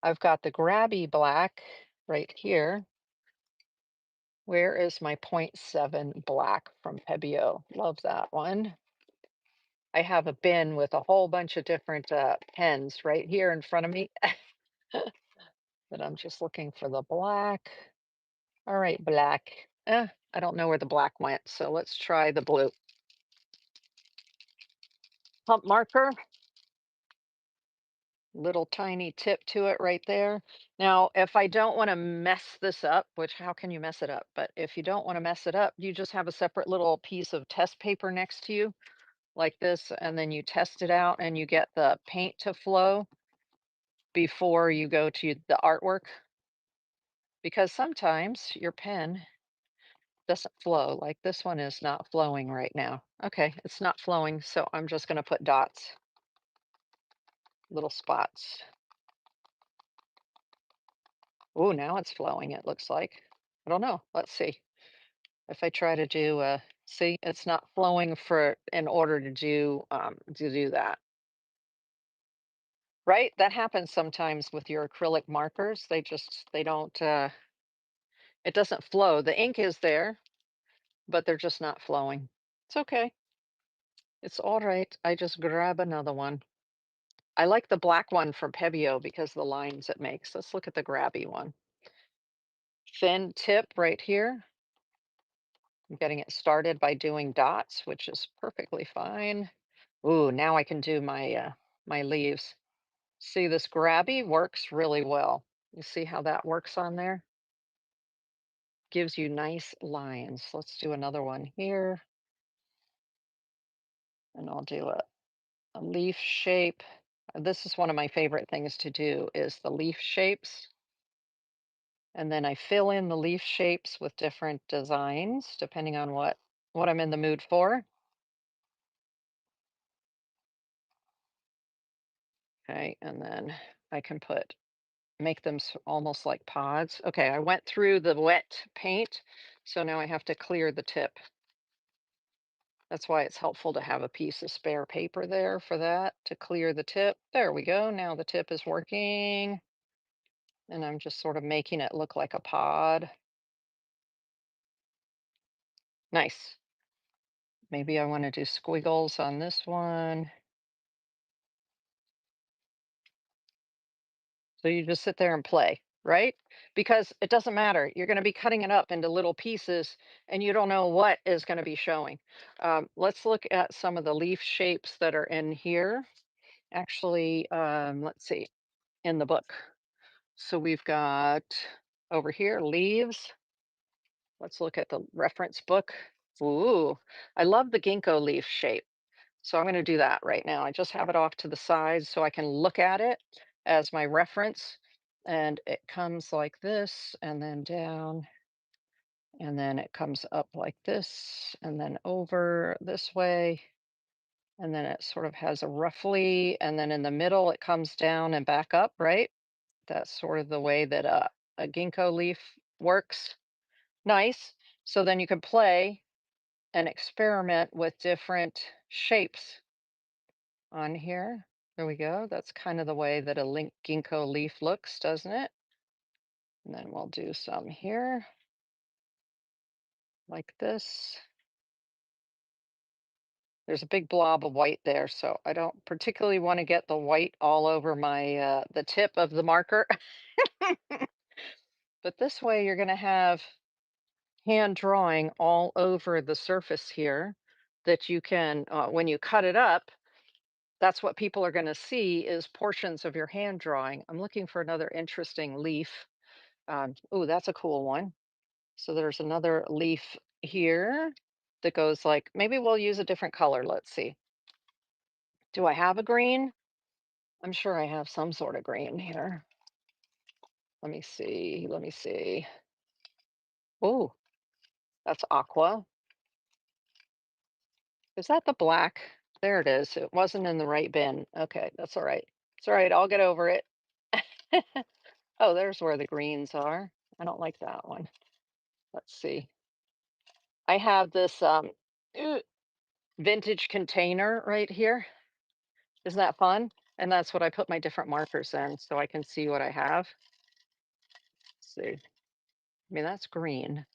I've got the grabby black right here. Where is my .7 black from Pebeo? Love that one. I have a bin with a whole bunch of different pens right here in front of me. But I'm just looking for the black. All right, black. I don't know where the black went, so let's try the blue. Pump marker, little tiny tip to it right there. Now, if I don't want to mess this up, which how can you mess it up? But if you don't want to mess it up, you just have a separate little piece of test paper next to you like this, and then you test it out and you get the paint to flow before you go to the artwork. Because sometimes your pen doesn't flow, like this one is not flowing right now. Okay, it's not flowing, so I'm just gonna put dots, little spots. Oh, now it's flowing, it looks like. I don't know, let's see. If I try to do, see, it's not flowing for in order to do that. Right? That happens sometimes with your acrylic markers. They don't, it doesn't flow. The ink is there, but they're just not flowing. It's okay. It's all right. I just grab another one. I like the black one from Pebeo because the lines it makes. Let's look at the grabby one. Thin tip right here. I'm getting it started by doing dots, which is perfectly fine. Ooh, now I can do my leaves. See, this grabby works really well. You see how that works on there? Gives you nice lines. Let's do another one here, and I'll do a leaf shape. This is one of my favorite things to do is the leaf shapes. And then I fill in the leaf shapes with different designs depending on what I'm in the mood for. Okay, and then I can make them almost like pods. Okay, I went through the wet paint, so now I have to clear the tip. That's why it's helpful to have a piece of spare paper there for that to clear the tip. There we go. Now the tip is working, and I'm just sort of making it look like a pod. Nice. Maybe I want to do squiggles on this one. So you just sit there and play, right? Because it doesn't matter. You're going to be cutting it up into little pieces and you don't know what is going to be showing. Let's look at some of the leaf shapes that are in here. Actually, let's see, in the book. So we've got over here leaves. Let's look at the reference book. Ooh, I love the ginkgo leaf shape. So I'm going to do that right now. I just have it off to the side so I can look at it as my reference. And it comes like this and then down. And then it comes up like this and then over this way. And then it sort of has a roughly, and then in the middle it comes down and back up, right? That's sort of the way that a ginkgo leaf works. Nice. So then you can play and experiment with different shapes on here. There we go. That's kind of the way that a link ginkgo leaf looks, doesn't it? And then we'll do some here like this. There's a big blob of white there, so I don't particularly want to get the white all over my the tip of the marker. But this way you're going to have hand drawing all over the surface here that you can, when you cut it up, that's what people are going to see is portions of your hand drawing. I'm looking for another interesting leaf. Oh, that's a cool one. So there's another leaf here that goes like, maybe we'll use a different color. Let's see. Do I have a green? I'm sure I have some sort of green here. Let me see. Let me see. Oh, that's aqua. Is that the black? There it is. It wasn't in the right bin. Okay, that's all right. It's all right. I'll get over it. Oh, there's where the greens are. I don't like that one. Let's see. I have this uh, vintage container right here. Isn't that fun? And that's what I put my different markers in so I can see what I have. Let's see. I mean, that's green.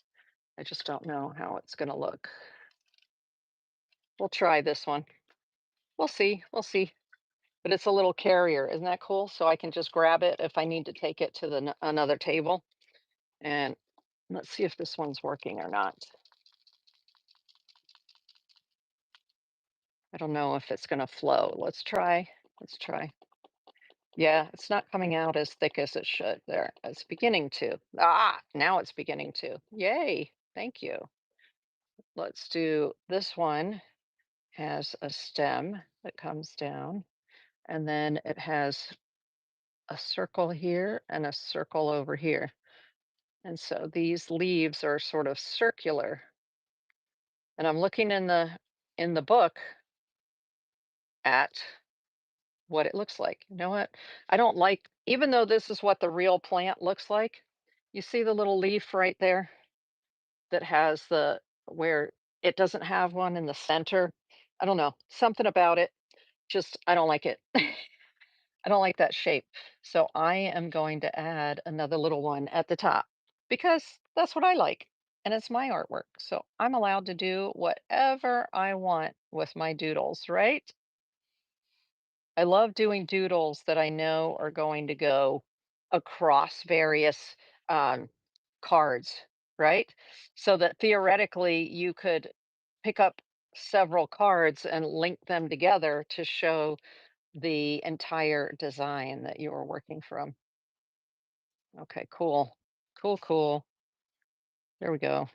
I just don't know how it's going to look. We'll try this one. We'll see. We'll see. But it's a little carrier. Isn't that cool? So I can just grab it if I need to take it to another table. And let's see if this one's working or not. I don't know if it's going to flow. Let's try. Let's try. Yeah, it's not coming out as thick as it should. There, it's beginning to. Ah, now it's beginning to. Yay. Thank you. Let's do this one. Has a stem that comes down, and then it has a circle here and a circle over here. And so these leaves are sort of circular. And I'm looking in the book at what it looks like. You know what? I don't like, even though this is what the real plant looks like, you see the little leaf right there that has the where it doesn't have one in the center. I don't know, something about it. Just I don't like it. I don't like that shape. So I am going to add another little one at the top because that's what I like. And it's my artwork. So I'm allowed to do whatever I want with my doodles, right? I love doing doodles that I know are going to go across various um, cards, right? So that theoretically you could pick up several cards and link them together to show the entire design that you were working from. Okay, cool. Cool, cool. There we go.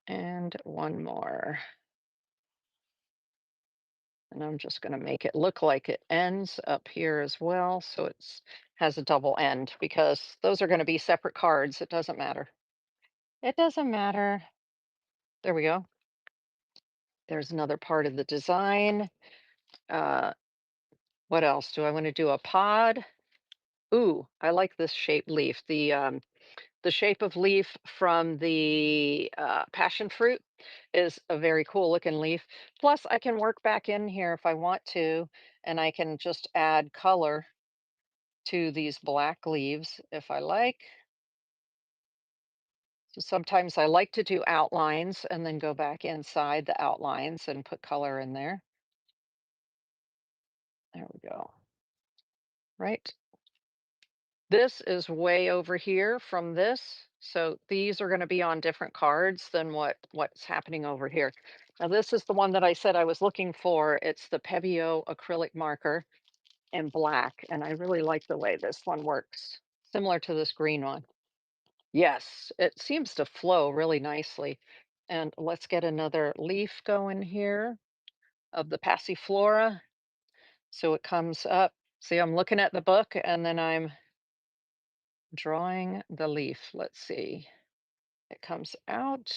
And one more. And I'm just going to make it look like it ends up here as well. So it's has a double end because those are going to be separate cards. It doesn't matter. It doesn't matter. There we go. There's another part of the design. Uh, what else? Do I want to do a pod? Ooh, I like this shaped leaf. The shape of leaf from the passion fruit is a very cool looking leaf. Plus, I can work back in here if I want to, and I can just add color to these black leaves if I like. So sometimes I like to do outlines and then go back inside the outlines and put color in there. There we go. Right. This is way over here from this. So these are going to be on different cards than what's happening over here. Now this is the one that I said I was looking for. It's the Pebeo acrylic marker in black, and I really like the way this one works. Similar to this green one. Yes, it seems to flow really nicely. And let's get another leaf going here of the passiflora. So it comes up. See, I'm looking at the book and then I'm drawing the leaf. Let's see. It comes out.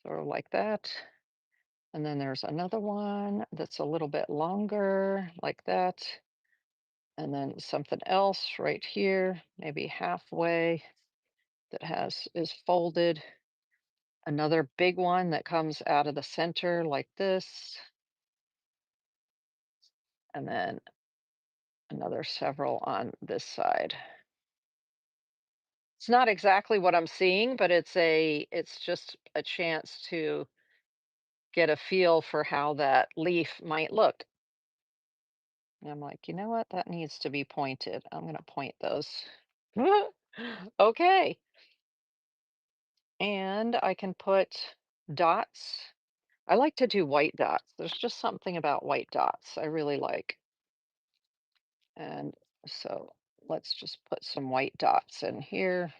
sort of like that. And then there's another one that's a little bit longer, like that. And then something else right here, maybe halfway, that has is folded. Another big one that comes out of the center like this, and then another several on this side. It's not exactly what I'm seeing, but it's just a chance to get a feel for how that leaf might look. And I'm like, you know what? That needs to be pointed. I'm going to point those. Okay. And I can put dots. I like to do white dots. There's just something about white dots I really like. And so let's just put some white dots in here.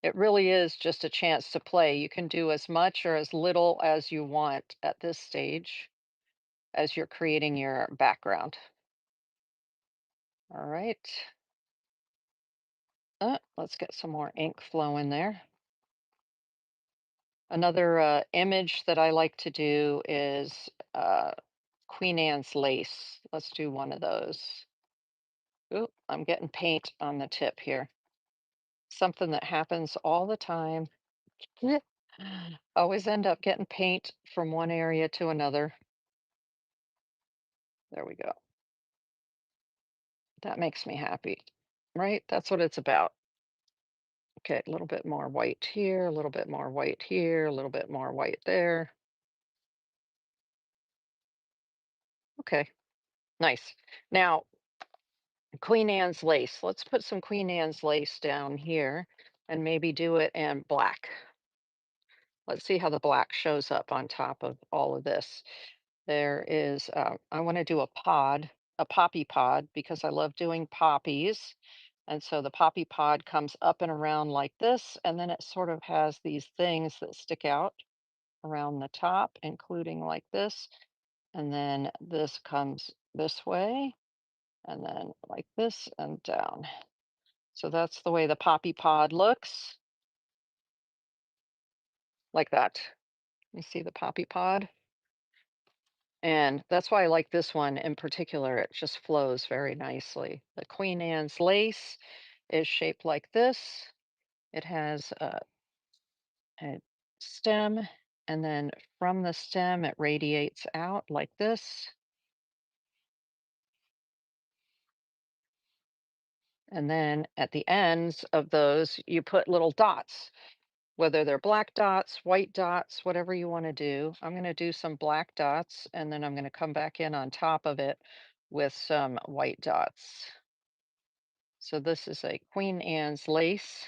It really is just a chance to play. You can do as much or as little as you want at this stage as you're creating your background. All right. Let's get some more ink flow in there. Another image that I like to do is Queen Anne's lace. Let's do one of those. Oop, I'm getting paint on the tip here. Something that happens all the time. Always end up getting paint from one area to another. There we go. That makes me happy, right? That's what it's about. Okay, a little bit more white here, a little bit more white here, a little bit more white there. Okay, nice. Now, Queen Anne's lace. Let's put some Queen Anne's lace down here and maybe do it in black. Let's see how the black shows up on top of all of this. There is, I want to do a pod, a poppy pod, because I love doing poppies. And so the poppy pod comes up and around like this, and then it sort of has these things that stick out around the top, including like this. And then this comes this way, and then like this and down. So that's the way the poppy pod looks, like that. You see the poppy pod? And that's why I like this one in particular. It just flows very nicely. The Queen Anne's lace is shaped like this. It has a stem, and then from the stem, it radiates out like this. And then at the ends of those, you put little dots, whether they're black dots, white dots, whatever you want to do. I'm going to do some black dots, and then I'm going to come back in on top of it with some white dots. So this is a Queen Anne's lace,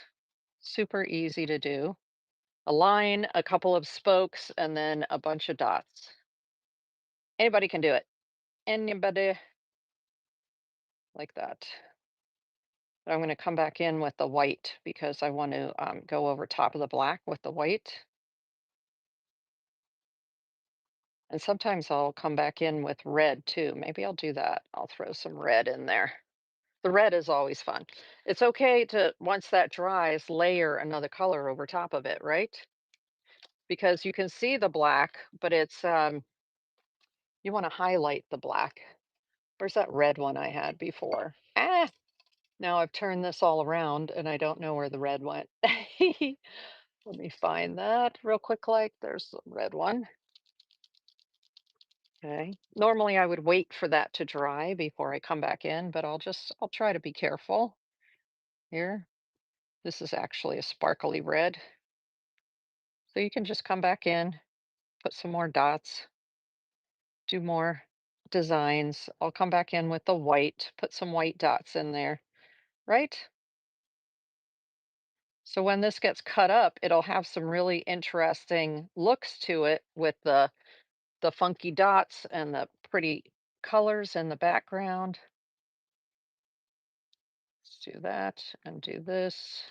super easy to do. A line, a couple of spokes, and then a bunch of dots. Anybody can do it. Anybody, like that. But I'm going to come back in with the white because I want to go over top of the black with the white. And sometimes I'll come back in with red too. Maybe I'll do that. I'll throw some red in there. The red is always fun. It's okay to, once that dries, layer another color over top of it, right? Because you can see the black, but it's you want to highlight the black. Where's that red one I had before? Ah, now I've turned this all around and I don't know where the red went. Let me find that real quick. Like, there's the red one. Okay. Normally I would wait for that to dry before I come back in, but I'll try to be careful here. This is actually a sparkly red. So you can just come back in, put some more dots, do more designs. I'll come back in with the white, put some white dots in there, right? So when this gets cut up, it'll have some really interesting looks to it with the funky dots and the pretty colors in the background. Let's do that and do this.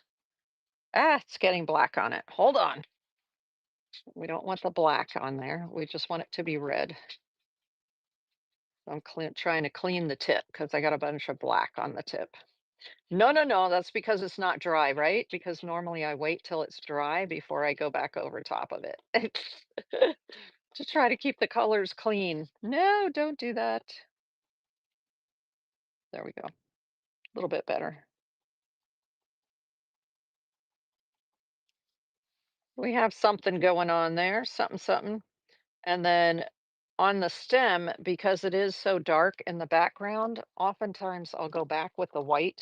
Ah, it's getting black on it. Hold on. We don't want the black on there. We just want it to be red. I'm trying to clean the tip because I got a bunch of black on the tip. No, no, no, that's because it's not dry, right? Because normally I wait till it's dry before I go back over top of it to try to keep the colors clean. No, don't do that. There we go. A little bit better. We have something going on there, something, something. And then on the stem, because it is so dark in the background, oftentimes I'll go back with the white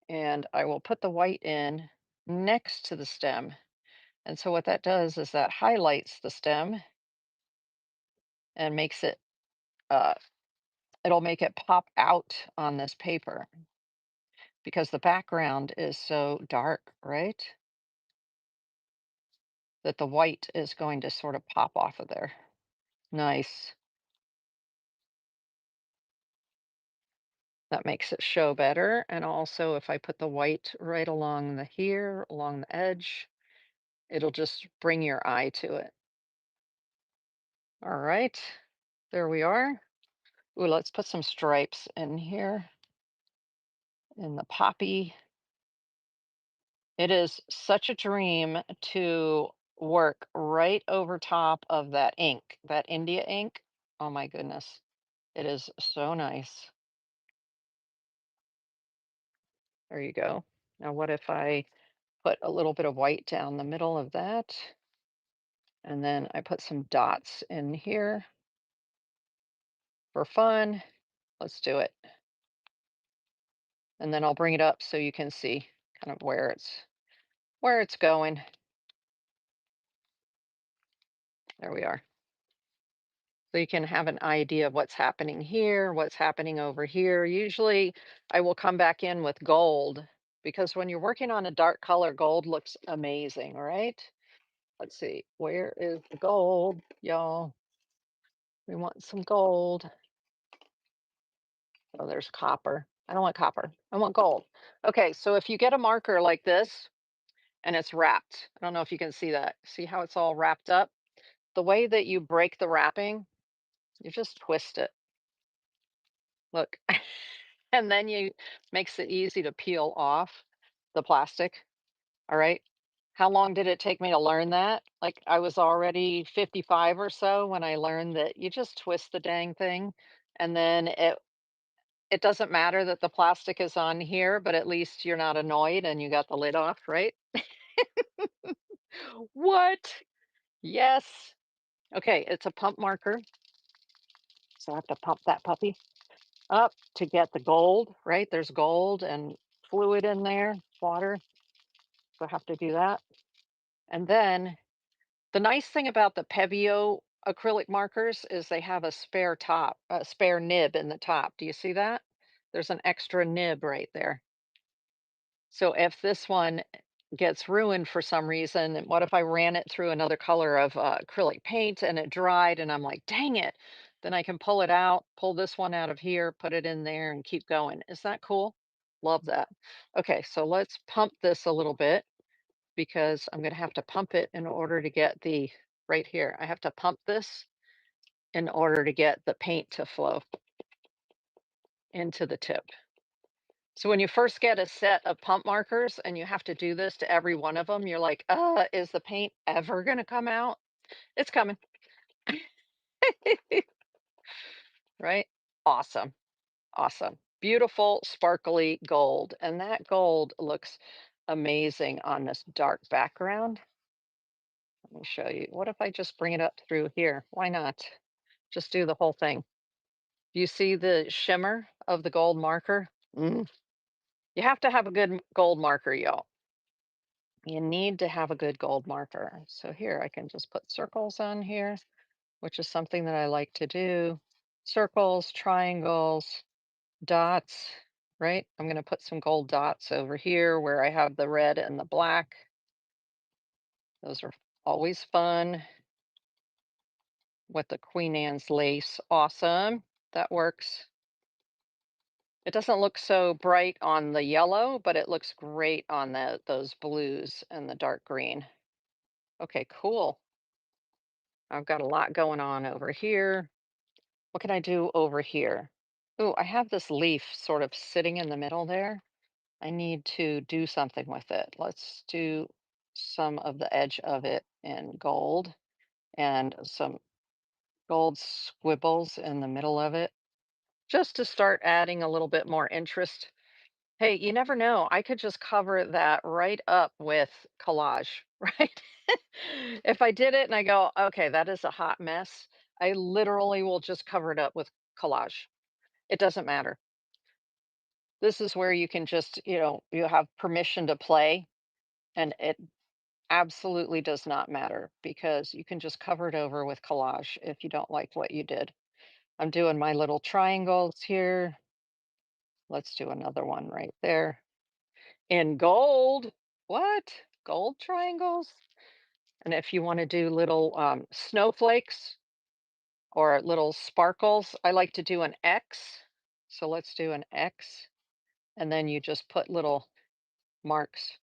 and I will put the white in next to the stem. And so what that does is that highlights the stem and makes it, uh, it'll make it pop out on this paper because the background is so dark, right? That the white is going to sort of pop off of there. Nice. That makes it show better. And also, if I put the white right along the here, along the edge, it'll just bring your eye to it. All right, there we are. Ooh, let's put some stripes in here in the poppy. It is such a dream to work right over top of that ink, that India ink. Oh my goodness. It is so nice. There you go. Now, what if I put a little bit of white down the middle of that? And then I put some dots in here for fun. Let's do it. And then I'll bring it up so you can see kind of where it's going. There we are. So you can have an idea of what's happening here, what's happening over here. Usually I will come back in with gold because when you're working on a dark color, gold looks amazing, right? Let's see, where is the gold, y'all? We want some gold. Oh, there's copper. I don't want copper. I want gold. Okay, so if you get a marker like this and it's wrapped, I don't know if you can see that. See how it's all wrapped up? The way that you break the wrapping, you just twist it. Look. And then you makes it easy to peel off the plastic. All right. How long did it take me to learn that? Like I was already 55 or so when I learned that you just twist the dang thing and then it doesn't matter that the plastic is on here, but at least you're not annoyed and you got the lid off, right? What? Yes. Okay, it's a pump marker. So I have to pump that puppy up to get the gold, right? There's gold and fluid in there, water. So I have to do that. And then the nice thing about the Pevio acrylic markers is they have a spare top, a spare nib in the top. Do you see that? There's an extra nib right there. So if this one gets ruined for some reason, what if I ran it through another color of acrylic paint and it dried and I'm like, dang it, then I can pull it out, pull this one out of here, put it in there and keep going. Is that cool? Love that. Okay, so let's pump this a little bit because I'm going to have to pump it in order to get the right here. I have to pump this in order to get the paint to flow into the tip. So when you first get a set of pump markers and you have to do this to every one of them, you're like, is the paint ever going to come out? It's coming, right? Awesome. Awesome. Beautiful, sparkly gold. And that gold looks amazing on this dark background. Let me show you. What if I just bring it up through here? Why not? Just do the whole thing. You see the shimmer of the gold marker? Mm. You have to have a good gold marker, y'all. You need to have a good gold marker. So here I can just put circles on here, which is something that I like to do. Circles, triangles, dots, right? I'm going to put some gold dots over here where I have the red and the black. Those are always fun with the Queen Anne's lace. Awesome. That works. It doesn't look so bright on the yellow, but it looks great on those blues and the dark green. Okay, cool. I've got a lot going on over here. What can I do over here? Ooh, I have this leaf sort of sitting in the middle there. I need to do something with it. Let's do some of the edge of it in gold and some gold squibbles in the middle of it, just to start adding a little bit more interest. Hey, you never know. I could just cover that right up with collage, right? If I did it and I go, okay, that is a hot mess, I literally will just cover it up with collage. It doesn't matter. This is where you can just, you have permission to play, and it absolutely does not matter because you can just cover it over with collage if you don't like what you did. I'm doing my little triangles here. Let's do another one right there. In gold. What? Gold triangles? And if you want to do little snowflakes or little sparkles, I like to do an X. So let's do an X. And then you just put little marks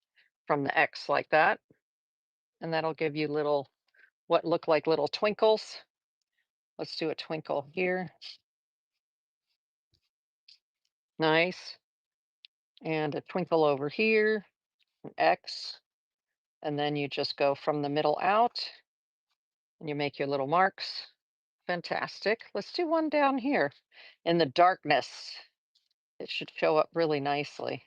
from the X like that. And that'll give you little, what look like little twinkles. Let's do a twinkle here. Nice. And a twinkle over here, an X. And then you just go from the middle out and you make your little marks. Fantastic. Let's do one down here in the darkness. It should show up really nicely.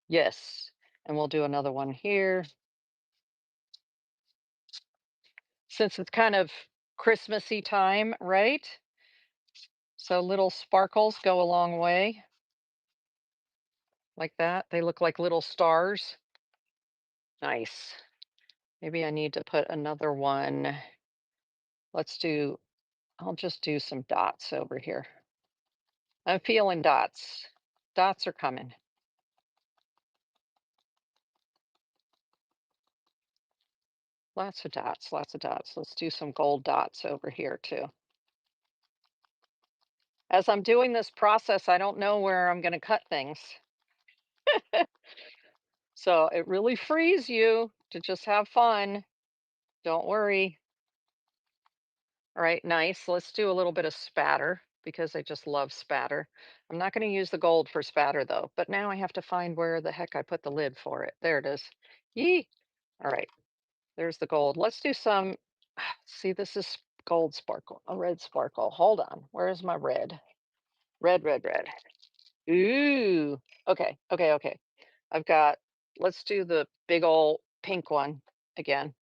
Yes. And we'll do another one here. Since it's kind of Christmassy time, right? So little sparkles go a long way like that. They look like little stars. Nice. Maybe I need to put another one. Let's do, I'll just do some dots over here. I'm feeling dots. Dots are coming. Lots of dots, lots of dots. Let's do some gold dots over here too. As I'm doing this process, I don't know where I'm going to cut things. So it really frees you to just have fun. Don't worry. All right, nice. Let's do a little bit of spatter because I just love spatter. I'm not going to use the gold for spatter though, but now I have to find where the heck I put the lid for it. There it is. Yee. All right, there's the gold. Let's do some, see, this is gold sparkle, a red sparkle. Hold on. Where is my red? Red, red, red. Ooh. Okay, okay, okay. I've got, let's do the big old pink one again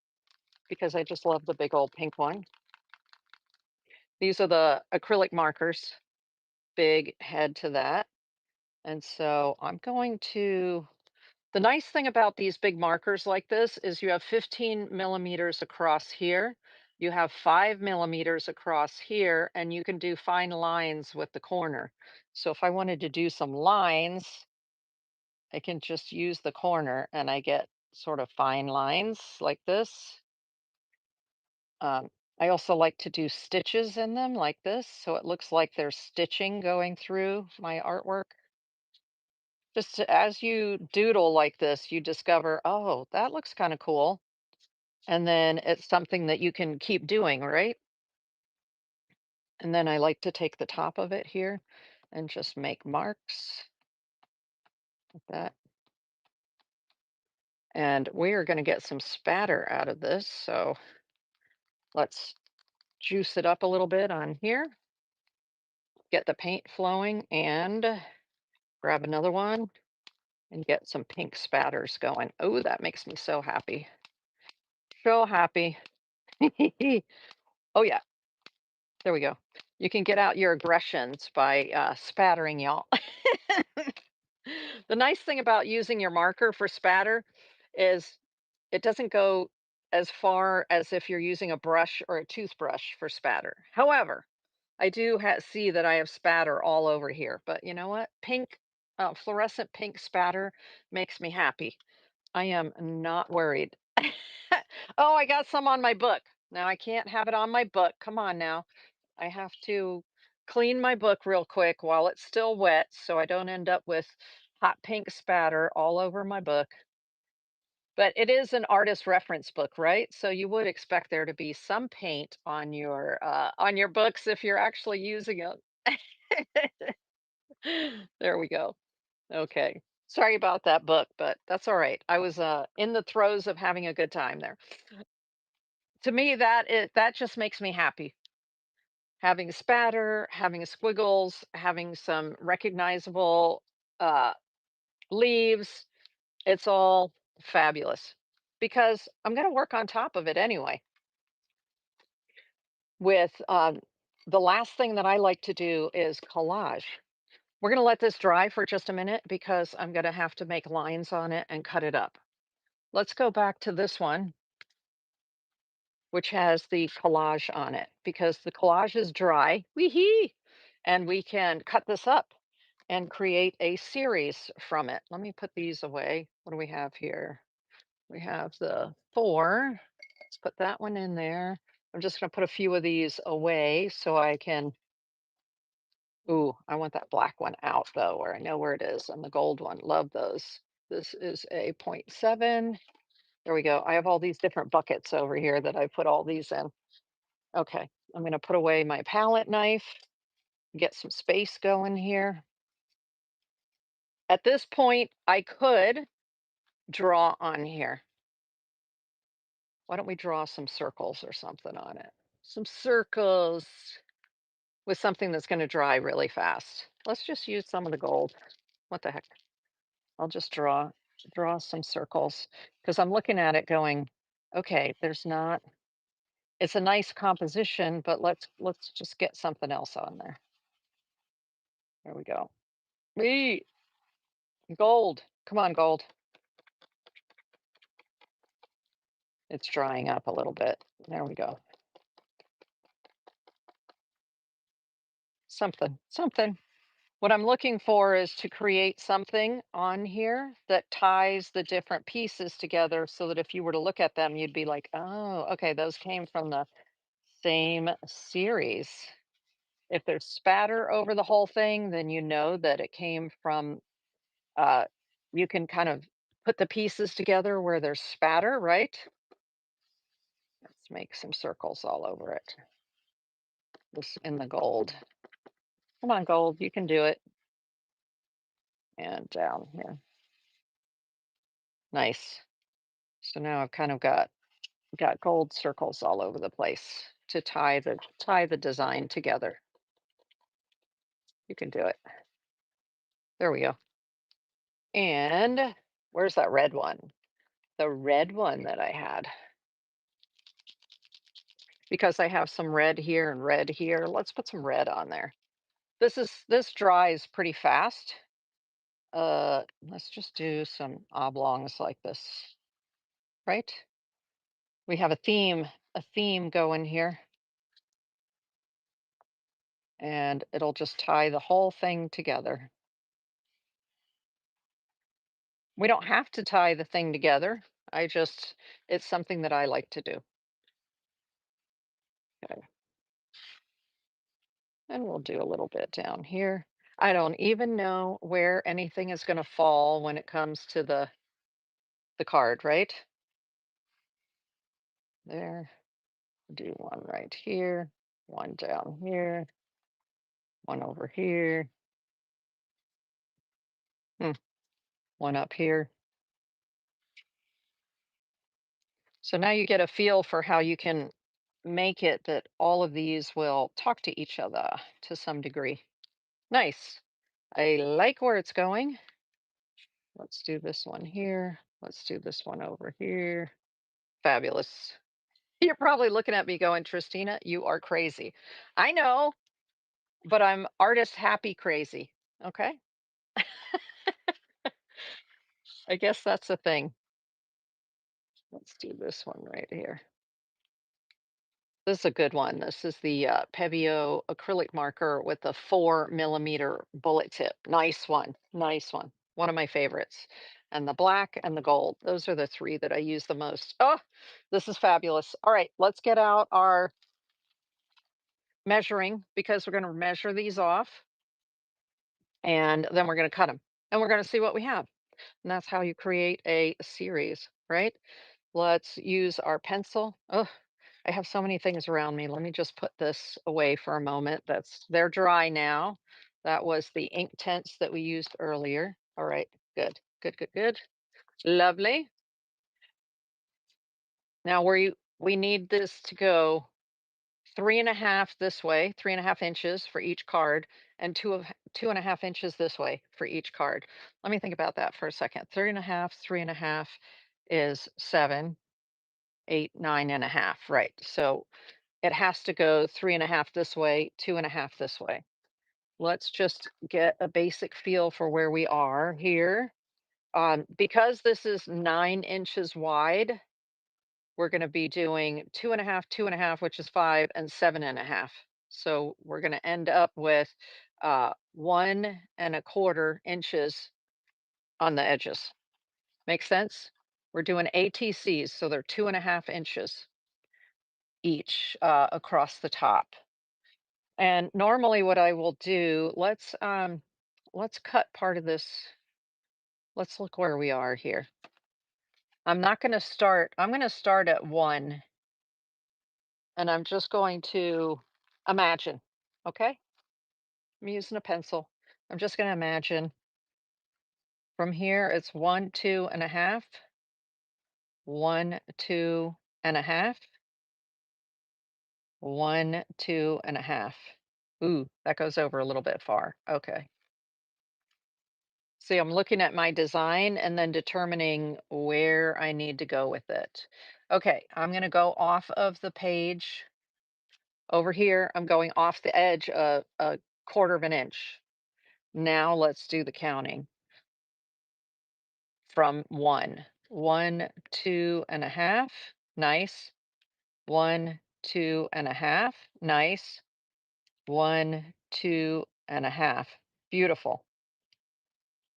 because I just love the big old pink one. These are the acrylic markers, big head to that. And so I'm going to, the nice thing about these big markers like this is you have 15 millimeters across here. You have 5 millimeters across here, and you can do fine lines with the corner. So if I wanted to do some lines, I can just use the corner and I get sort of fine lines like this. Um, I also like to do stitches in them like this, so it looks like there's stitching going through my artwork. As you doodle like this, you discover, oh, that looks kind of cool. And then it's something that you can keep doing, right? And then I like to take the top of it here and just make marks like that. And we are going to get some spatter out of this. So let's juice it up a little bit on here, get the paint flowing, and grab another one and get some pink spatters going. Oh, that makes me so happy. So happy. Oh, yeah. There we go. You can get out your aggressions by spattering, y'all. The nice thing about using your marker for spatter is it doesn't go as far as if you're using a brush or a toothbrush for spatter. However, I do see that I have spatter all over here, but you know what? Pink, fluorescent pink spatter makes me happy. I am not worried. Oh, I got some on my book. Now I can't have it on my book. Come on now. I have to clean my book real quick while it's still wet so I don't end up with hot pink spatter all over my book. But it is an artist reference book, right? So you would expect there to be some paint on your books if you're actually using it. There we go. Okay. Sorry about that book, but that's all right. I was in the throes of having a good time there. To me, that just makes me happy. Having spatter, having squiggles, having some recognizable uh, leaves, it's all fabulous because I'm going to work on top of it anyway. With the last thing that I like to do is collage. We're going to let this dry for just a minute because I'm going to have to make lines on it and cut it up. Let's go back to this one, which has the collage on it because the collage is dry. Wee and we can cut this up and create a series from it. Let me put these away. What do we have here? We have the 4. Let's put that one in there. I'm just going to put a few of these away so I can. Ooh, I want that black one out though, where I know where it is, and the gold one. Love those. This is a point 0.7. There we go. I have all these different buckets over here that I put all these in. Okay, I'm going to put away my palette knife, get some space going here. At this point, I could draw on here. Why don't we draw some circles or something on it? Some circles with something that's going to dry really fast. Let's just use some of the gold. What the heck? I'll just draw some circles because I'm looking at it going, okay, there's not it's a nice composition, but let's just get something else on there. There we go. We gold. Come on, gold. It's drying up a little bit. There we go. Something. What I'm looking for is to create something on here that ties the different pieces together so that if you were to look at them, you'd be like, oh, okay, those came from the same series. If there's spatter over the whole thing, then you know that it came from, uh, you can kind of put the pieces together where there's spatter, right? Let's make some circles all over it. This in the gold. Come on, gold, you can do it. And down here. Nice. So now I've kind of got gold circles all over the place to tie the design together. You can do it. There we go. And where's that red one? The red one that I had. Because I have some red here and red here. Let's put some red on there. This dries pretty fast. Let's just do some oblongs like this, right? We have a theme going here, and it'll just tie the whole thing together. We don't have to tie the thing together. It's something that I like to do. Okay. And we'll do a little bit down here. I don't even know where anything is going to fall when it comes to the card, right? There. Do one right here, one down here, one over here, hmm, one up here. So now you get a feel for how you can make it that all of these will talk to each other to some degree. Nice. I like where it's going. Let's do this one here. Let's do this one over here. Fabulous. You're probably looking at me going, Tristina, you are crazy. I know, but I'm artist happy crazy. Okay. I guess that's the thing. Let's do this one right here. This is a good one. This is the Pebeo acrylic marker with the 4 millimeter bullet tip. Nice one. Nice one. One of my favorites. And the black and the gold. Those are the 3 that I use the most. Oh, this is fabulous. All right, let's get out our measuring because we're going to measure these off and then we're going to cut them and we're going to see what we have. And that's how you create a series, right? Let's use our pencil. Oh, I have so many things around me. Let me just put this away for a moment. They're dry now. That was the ink tents that we used earlier. All right, good, good, good, good. Lovely. Now we need this to go 3.5 this way, 3.5 inches for each card, and 2.5 inches this way for each card. Let me think about that for a second. 3.5, 3.5 is 7, 8, 9.5. Right. So it has to go 3.5 this way, 2.5 this way. Let's just get a basic feel for where we are here. Because this is 9 inches wide, we're going to be doing 2.5, 2.5, which is 5, and 7.5. So we're going to end up with 1.25 inches on the edges. Make sense? We're doing ATCs, so they're 2.5 inches each across the top. And normally what I will do, let's cut part of this. Let's look where we are here. I'm not going to start. I'm going to start at 1, and I'm just going to imagine. Okay? I'm using a pencil. I'm just going to imagine from here it's 1, 2.5, 1, 2.5, 1, 2.5. Ooh, that goes over a little bit far. Okay. See, I'm looking at my design and then determining where I need to go with it. Okay, I'm going to go off of the page over here. I'm going off the edge a 1/4 inch. Now let's do the counting from 1. 1, 2.5. Nice. 1, 2.5. Nice. 1, 2.5. Beautiful.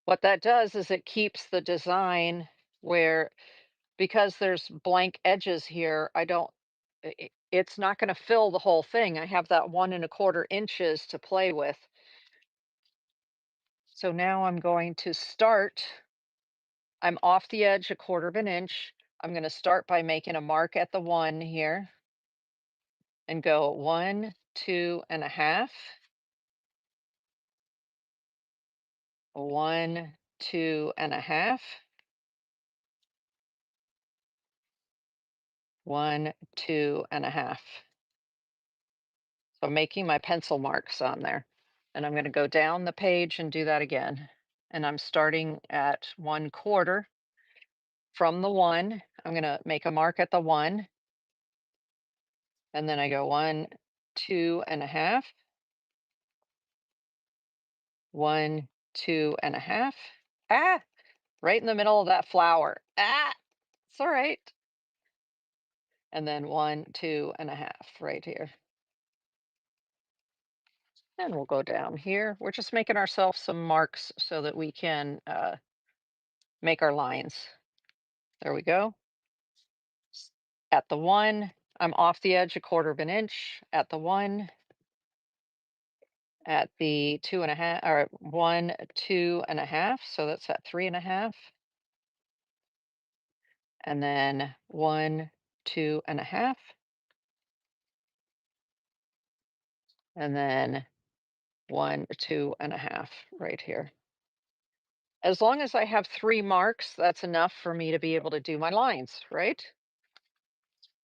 What that does is it keeps the design where, because there's blank edges here, I don't, it's not going to fill the whole thing. I have that 1.25 inches to play with. So now I'm going to start. I'm off the edge 1/4 inch. I'm going to start by making a mark at the 1 here and go 1, 2.5, 1, 2.5, 1, 2.5. So I'm making my pencil marks on there. And I'm going to go down the page and do that again. And I'm starting at 1/4 from the 1. I'm going to make a mark at the 1. And then I go 1, 2.5, 1, 2.5. Ah, right in the middle of that flower. Ah, it's all right. And then 1, 2.5 right here. And we'll go down here. We're just making ourselves some marks so that we can make our lines. There we go. At the 1, I'm off the edge 1/4 inch. At the 1, at the 2.5, or 1, 2.5. So that's at 3.5. And then 1, 2.5. And then 1, 2.5 right here. As long as I have 3 marks, that's enough for me to be able to do my lines, right?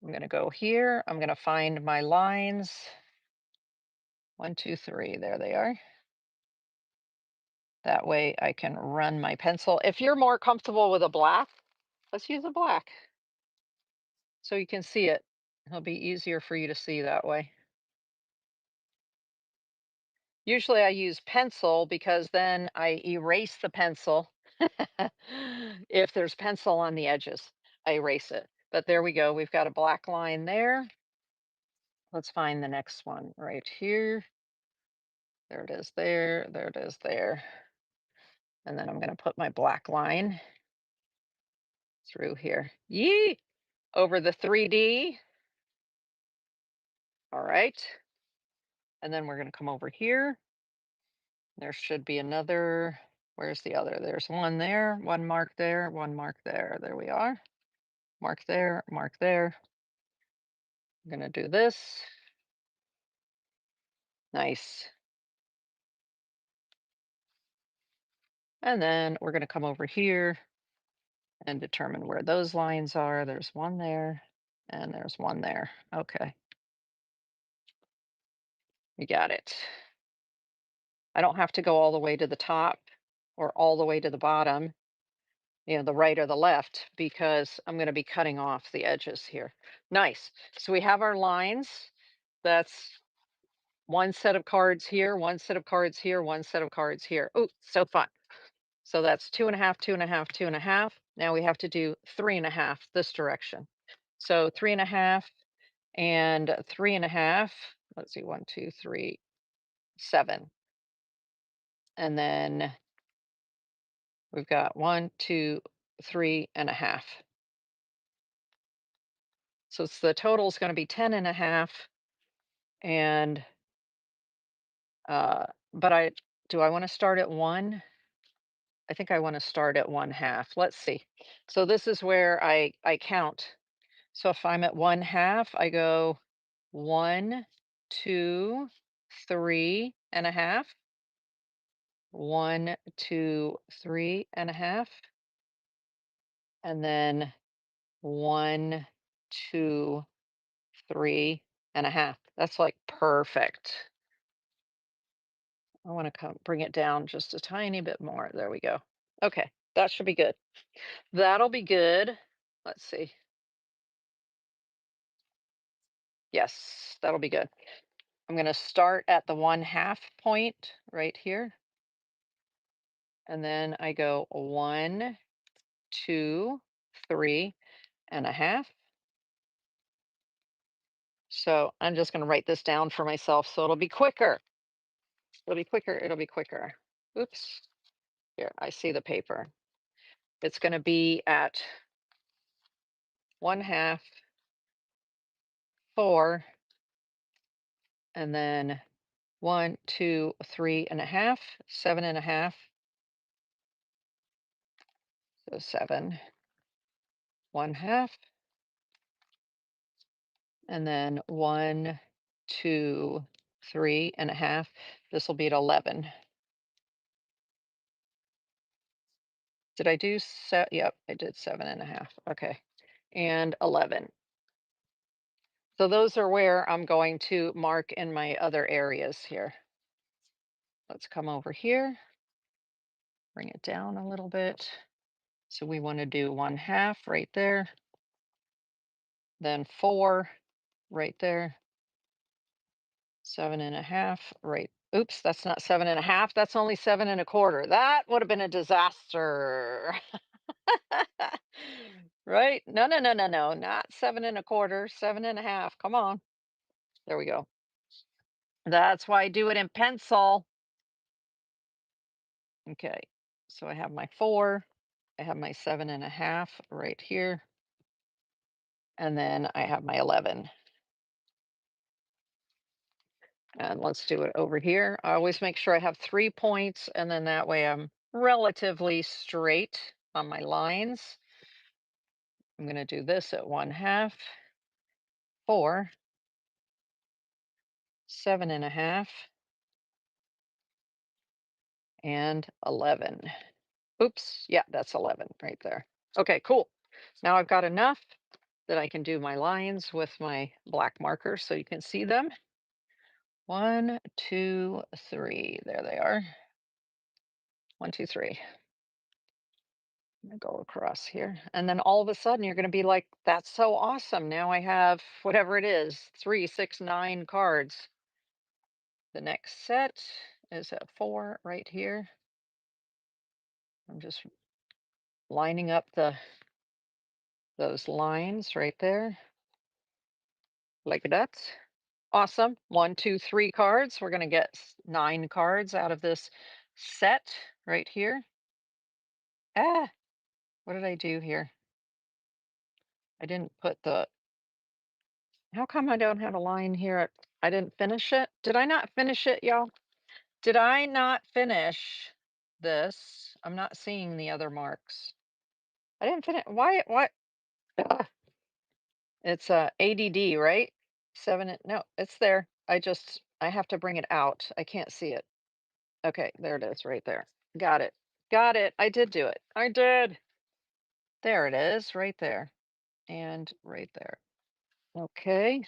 I'm going to go here. I'm going to find my lines. 1, 2, 3. There they are. That way I can run my pencil. If you're more comfortable with a black, let's use a black so you can see it. It'll be easier for you to see that way. Usually I use pencil because then I erase the pencil. If there's pencil on the edges, I erase it. But there we go. We've got a black line there. Let's find the next one right here. There it is there. There it is there. And then I'm going to put my black line through here. Yee! Over the 3D. All right. And then we're going to come over here. There should be another. Where's the other? There's one there, one mark there, one mark there. There we are. Mark there, mark there. I'm going to do this. Nice. And then we're going to come over here and determine where those lines are. There's one there and there's one there. Okay, we got it. I don't have to go all the way to the top or all the way to the bottom, the right or the left, because I'm going to be cutting off the edges here. Nice. So we have our lines. That's one set of cards here, one set of cards here, one set of cards here. Oh, so fun. So that's two and a half, two and a half, two and a half. Now we have to do three and a half this direction. So three and a half and three and a half. Let's see, one, two, three, seven. And then we've got one, two, three and a half. So it's the total is going to be 10 and a half. And, but do I want to start at one? I think I want to start at one half. Let's see. So this is where I count. So if I'm at one half, I go one, two, three and a half. One, two, three and a half. And then one, two, three and a half. That's like perfect. I want to come bring it down just a tiny bit more. There we go. Okay, that should be good. That'll be good. Let's see. Yes, that'll be good. I'm going to start at the one half point right here. And then I go one, two, three and a half. So I'm just going to write this down for myself so it'll be quicker. It'll be quicker. It'll be quicker. Oops. Here, I see the paper. It's going to be at one half, four, and then one, two, three and a half, seven and a half. So seven, one half, and then one, two, three and a half. This will be at 11. Did I do set? Yep, I did seven and a half. Okay. And 11. So those are where I'm going to mark in my other areas here. Let's come over here, bring it down a little bit. So we want to do one half right there, then four right there, seven and a half right. Oops, that's not seven and a half. That's only seven and a quarter. That would have been a disaster. Right? No, no, no, no, no, not seven and a quarter, seven and a half. Come on. There we go. That's why I do it in pencil. Okay. So I have my four, I have my seven and a half right here, and then I have my 11. And let's do it over here. I always make sure I have 3 points, and then that way I'm relatively straight on my lines. I'm going to do this at one half, four, seven and a half, and 11. Oops, yeah, that's 11 right there. Okay, cool. Now I've got enough that I can do my lines with my black marker so you can see them. One, two, three. There they are. One, two, three. I'm gonna go across here. And then all of a sudden you're gonna be like, that's so awesome. Now I have whatever it is, 3, 6, 9 cards. The next set is at four right here. I'm just lining up those lines right there, like that. Awesome. One, two, three cards. We're gonna get 9 cards out of this set right here. Ah, what did I do here? I didn't put the, how come I don't have a line here? I didn't finish it. Did I not finish it, y'all? Did I not finish this? I'm not seeing the other marks. I didn't finish. Why? What? Ugh. It's ADD, right? No, it's there. I have to bring it out. I can't see it. Okay, there it is right there. Got it. Got it. I did do it. I did. There it is, right there, and right there. Okay.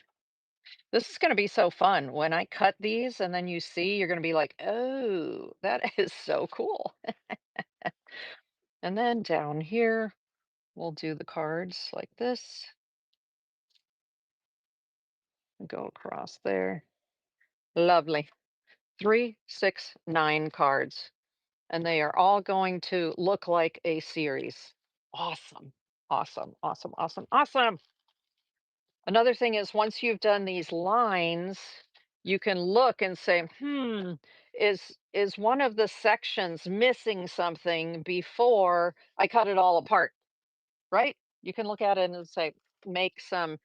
This is gonna be so fun. When I cut these and then you see, you're gonna be like, "Oh, that is so cool." And then down here, we'll do the cards like this, and go across there. Lovely. 3, 6, 9 cards, and they are all going to look like a series. Awesome. Awesome, awesome, awesome, awesome. Another thing is once you've done these lines, you can look and say, "Hmm, is one of the sections missing something before I cut it all apart?" Right? You can look at it and say, make some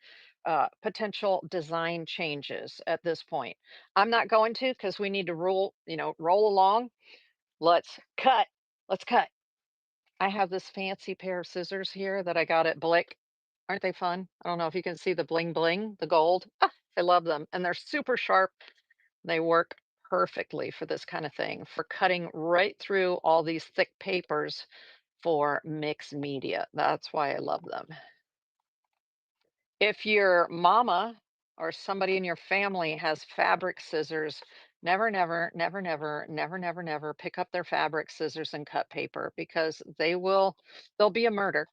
potential design changes at this point. I'm not going to because we need to roll along. Let's cut. Let's cut. I have this fancy pair of scissors here that I got at Blick. Aren't they fun? I don't know if you can see the bling bling, the gold. Ah, I love them. And they're super sharp. They work perfectly for this kind of thing, for cutting right through all these thick papers for mixed media. That's why I love them. If your mama or somebody in your family has fabric scissors, never, never, never, never, never, never, never pick up their fabric scissors and cut paper because they'll be a murder.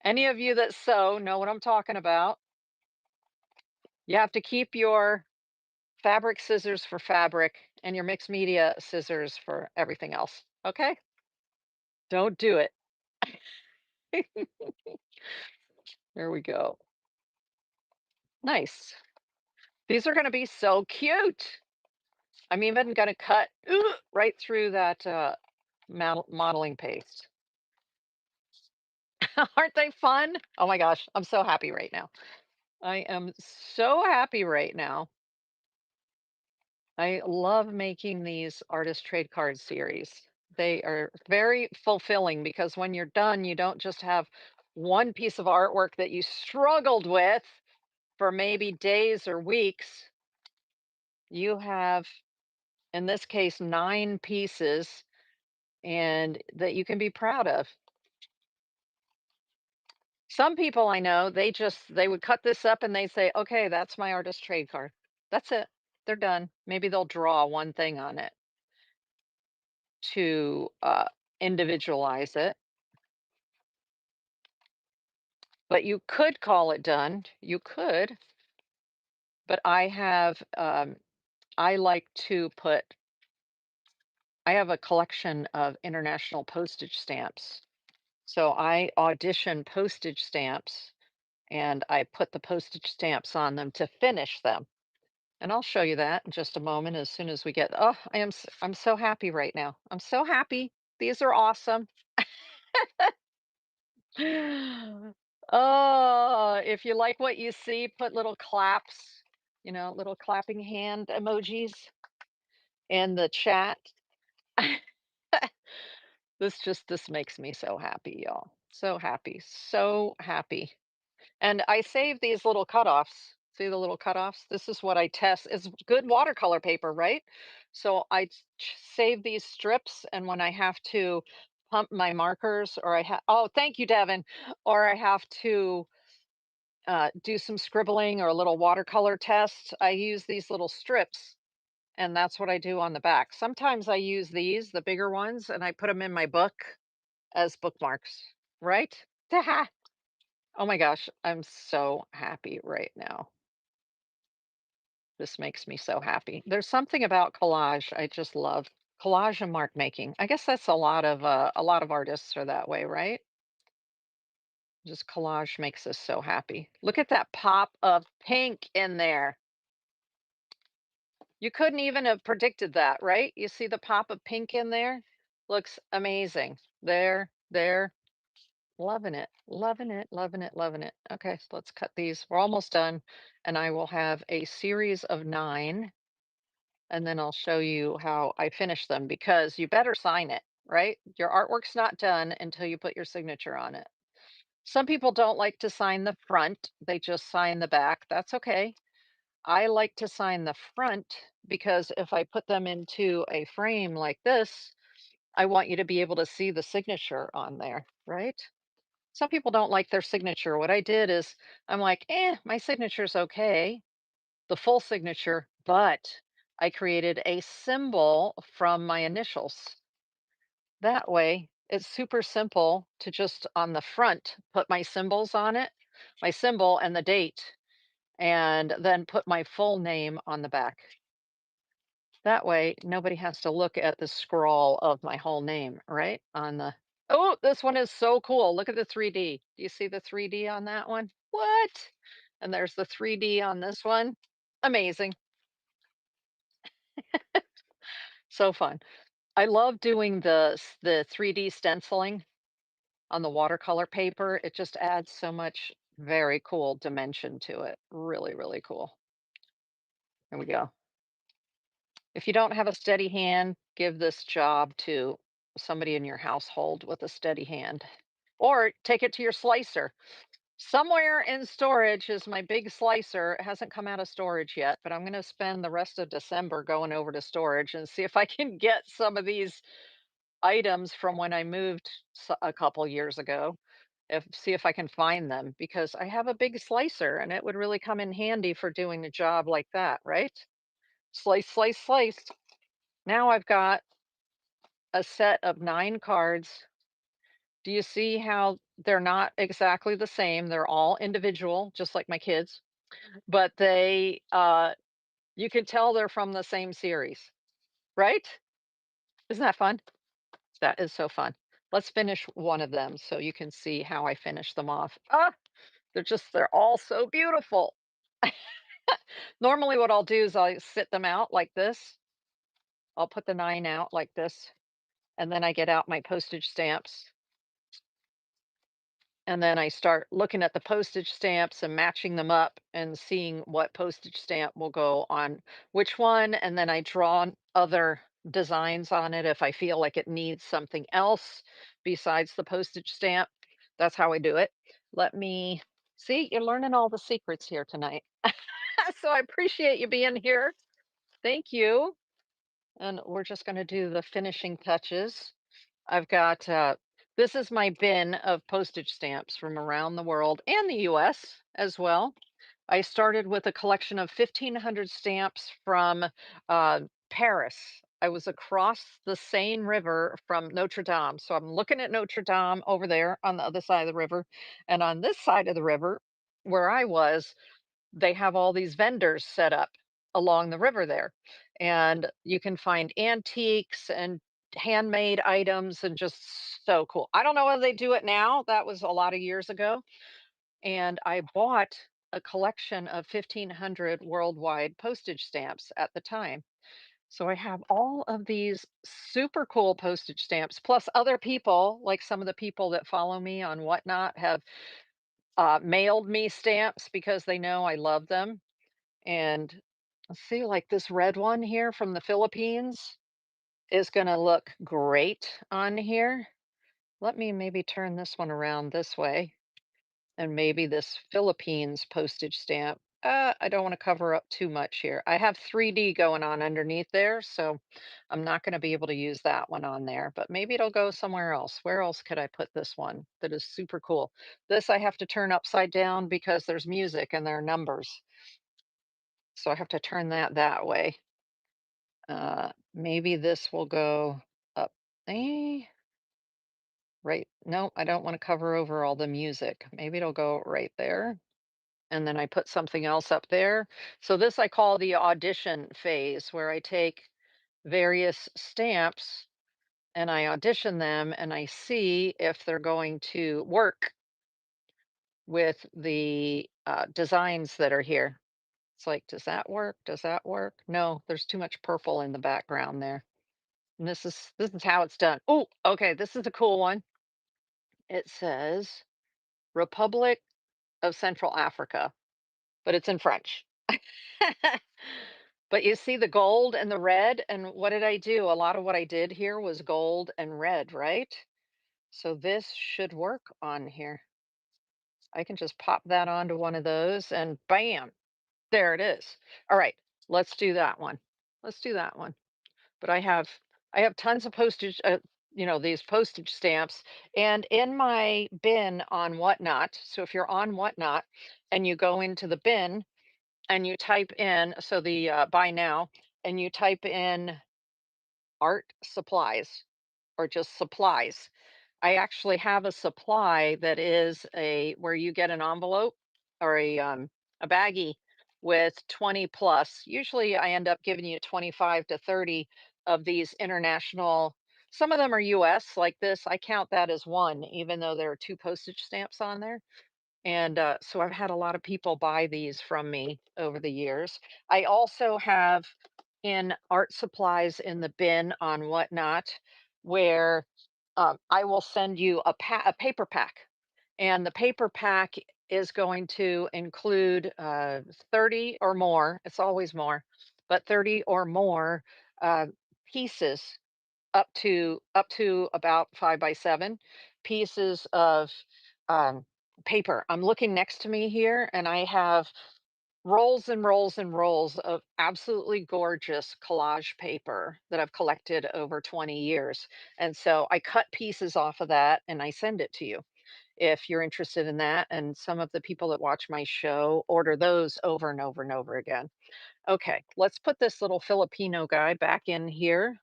Any of you that sew know what I'm talking about. You have to keep your fabric scissors for fabric and your mixed media scissors for everything else. Okay? Don't do it. There we go. Nice. These are going to be so cute. I'm even gonna cut right through that, modeling paste. Aren't they fun? Oh my gosh, I'm so happy right now. I am so happy right now. I love making these artist trade card series. They are very fulfilling because when you're done, you don't just have one piece of artwork that you struggled with for maybe days or weeks. You have, in this case, 9 pieces and that you can be proud of. Some people I know, they would cut this up and they say, "Okay, that's my artist trade card. That's it. They're done." Maybe they'll draw one thing on it to individualize it, but you could call it done. You could, but I like to put. I have a collection of international postage stamps, so I audition postage stamps and I put the postage stamps on them to finish them. And I'll show you that in just a moment as soon as we get oh, I'm so happy right now. I'm so happy. These are awesome. Oh, if you like what you see, put little claps, little clapping hand emojis in the chat. This makes me so happy, y'all. So happy. So happy. And I save these little cutoffs. See the little cutoffs? This is what I test. It's good watercolor paper, right? So save these strips, and when I have to pump my markers, or oh, thank you, Devin, or I have to do some scribbling or a little watercolor test, I use these little strips, and that's what I do on the back. Sometimes I use these, the bigger ones, and I put them in my book as bookmarks, right? Oh my gosh, I'm so happy right now. This makes me so happy. There's something about collage I just love. Collage and mark making. I guess that's a lot of artists are that way, right? Just collage makes us so happy. Look at that pop of pink in there. You couldn't even have predicted that, right? You see the pop of pink in there? Looks amazing. There. Loving it. Loving it. Loving it. Loving it. Okay, so let's cut these. We're almost done. And I will have a series of 9 and then I'll show you how I finish them because you better sign it, right? Your artwork's not done until you put your signature on it. Some people don't like to sign the front, they just sign the back. That's okay. I like to sign the front because if I put them into a frame like this, I want you to be able to see the signature on there, right? Some people don't like their signature. What I did is I'm like, my signature's okay, the full signature, but I created a symbol from my initials. That way, it's super simple to just on the front put my symbols on it, my symbol and the date, and then put my full name on the back. That way, nobody has to look at the scrawl of my whole name, right? On the Oh, this one is so cool. Look at the 3D. Do you see the 3D on that one? What? And there's the 3D on this one. Amazing. So fun. I love doing the 3D stenciling on the watercolor paper. It just adds so much very cool dimension to it. Really, really cool. There we go. If you don't have a steady hand, give this job to somebody in your household with a steady hand, or take it to your slicer. Somewhere in storage is my big slicer. It hasn't come out of storage yet, but I'm going to spend the rest of December going over to storage and see if I can get some of these items from when I moved a couple years ago. See if I can find them because I have a big slicer and it would really come in handy for doing a job like that, right? Slice, slice, slice. Now I've got a set of 9 cards. Do you see how they're not exactly the same? They're all individual, just like my kids, but you can tell they're from the same series, right? Isn't that fun? That is so fun. Let's finish one of them so you can see how I finish them off. They're all so beautiful. Normally what I'll do is I'll sit them out like this. I'll put the 9 out like this, and then I get out my postage stamps. And then I start looking at the postage stamps and matching them up and seeing what postage stamp will go on which one. And then I draw other designs on it if I feel like it needs something else besides the postage stamp. That's how I do it. Let me see, you're learning all the secrets here tonight. So I appreciate you being here. Thank you. And we're just going to do the finishing touches. I've got this is my bin of postage stamps from around the world and the US as well. I started with a collection of 1,500 stamps from Paris. I was across the Seine River from Notre Dame. So I'm looking at Notre Dame over there on the other side of the river. And on this side of the river, where I was, they have all these vendors set up along the river there. And you can find antiques and handmade items and just so cool. I don't know whether they do it now. That was a lot of years ago. And I bought a collection of 1,500 worldwide postage stamps at the time. So I have all of these super cool postage stamps, plus other people, like some of the people that follow me on Whatnot, have mailed me stamps because they know I love them. And let's see, like this red one here from the Philippines is going to look great on here. Let me maybe turn this one around this way and maybe this Philippines postage stamp. I don't want to cover up too much here. I have 3D going on underneath there, so I'm not going to be able to use that one on there, but maybe it'll go somewhere else. Where else could I put this one that is super cool? This I have to turn upside down because there's music and there are numbers. So I have to turn that way. Maybe this will go up. Eh, right. No, I don't want to cover over all the music. Maybe it'll go right there. And then I put something else up there. So this I call the audition phase where I take various stamps and I audition them and I see if they're going to work with the designs that are here. It's like, does that work? Does that work? No, there's too much purple in the background there. And this is how it's done. Oh, okay, this is a cool one. It says Republic of Central Africa, but it's in French. But you see the gold and the red, and what did I do? A lot of what I did here was gold and red, right? So this should work on here. I can just pop that onto one of those and bam, there it is. All right, let's do that one. Let's do that one. But I have tons of postage. these postage stamps. And in my bin on Whatnot, so if you're on Whatnot and you go into the bin and you type in, so the buy now, and you type in art supplies or just supplies. I actually have a supply that is a where you get an envelope or a baggie with 20 plus. Usually I end up giving you 25 to 30 of these international. Some of them are US like this. I count that as one, even though there are two postage stamps on there. And so I've had a lot of people buy these from me over the years. I also have in art supplies in the bin on Whatnot where I will send you a paper pack. And the paper pack is going to include 30 or more, it's always more, but 30 or more uh, pieces up to about 5 by 7 pieces of um, paper. I'm looking next to me here, and I have rolls and rolls and rolls of absolutely gorgeous collage paper that I've collected over 20 years. And so I cut pieces off of that and I send it to you if you're interested in that. And some of the people that watch my show order those over and over and over again. Okay, let's put this little Filipino guy back in here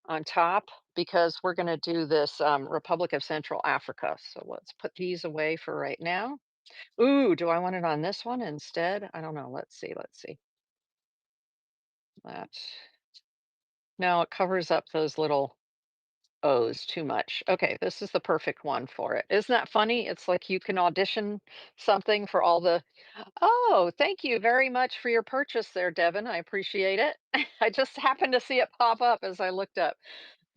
on top because we're going to do this Republic of Central Africa. So let's put these away for right now. Ooh, do I want it on this one instead? I don't know. Let's see. Let's see. That. No, it covers up those little O's too much. Okay, this is the perfect one for it. Isn't that funny? It's like you can audition something for all the. Oh, thank you very much for your purchase there, Devin. I appreciate it. I just happened to see it pop up as I looked up.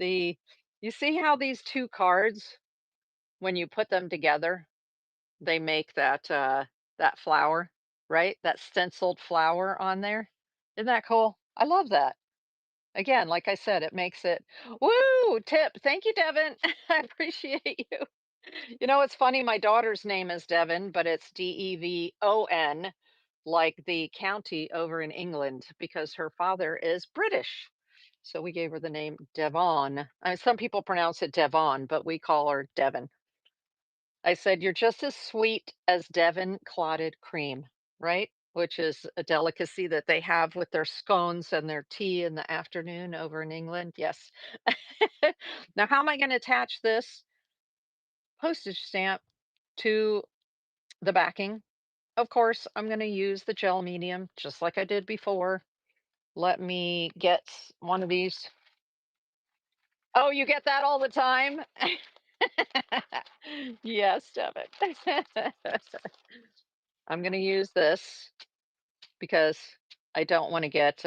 The You see how these two cards, when you put them together, they make that flower, right? That stenciled flower on there. Isn't that cool? I love that. Again, like I said, it makes it woo tip. Thank you, Devin. I appreciate you. You know, it's funny, my daughter's name is Devon, but it's Devon, like the county over in England, because her father is British. So we gave her the name Devon. Some people pronounce it Devon, but we call her Devon. I said, "You're just as sweet as Devon clotted cream," right? Which is a delicacy that they have with their scones and their tea in the afternoon over in England. Yes. Now, how am I going to attach this postage stamp to the backing? Of course, I'm going to use the gel medium just like I did before. Let me get one of these. Oh, you get that all the time? Yes, Devin. I'm going to use this because I don't want to get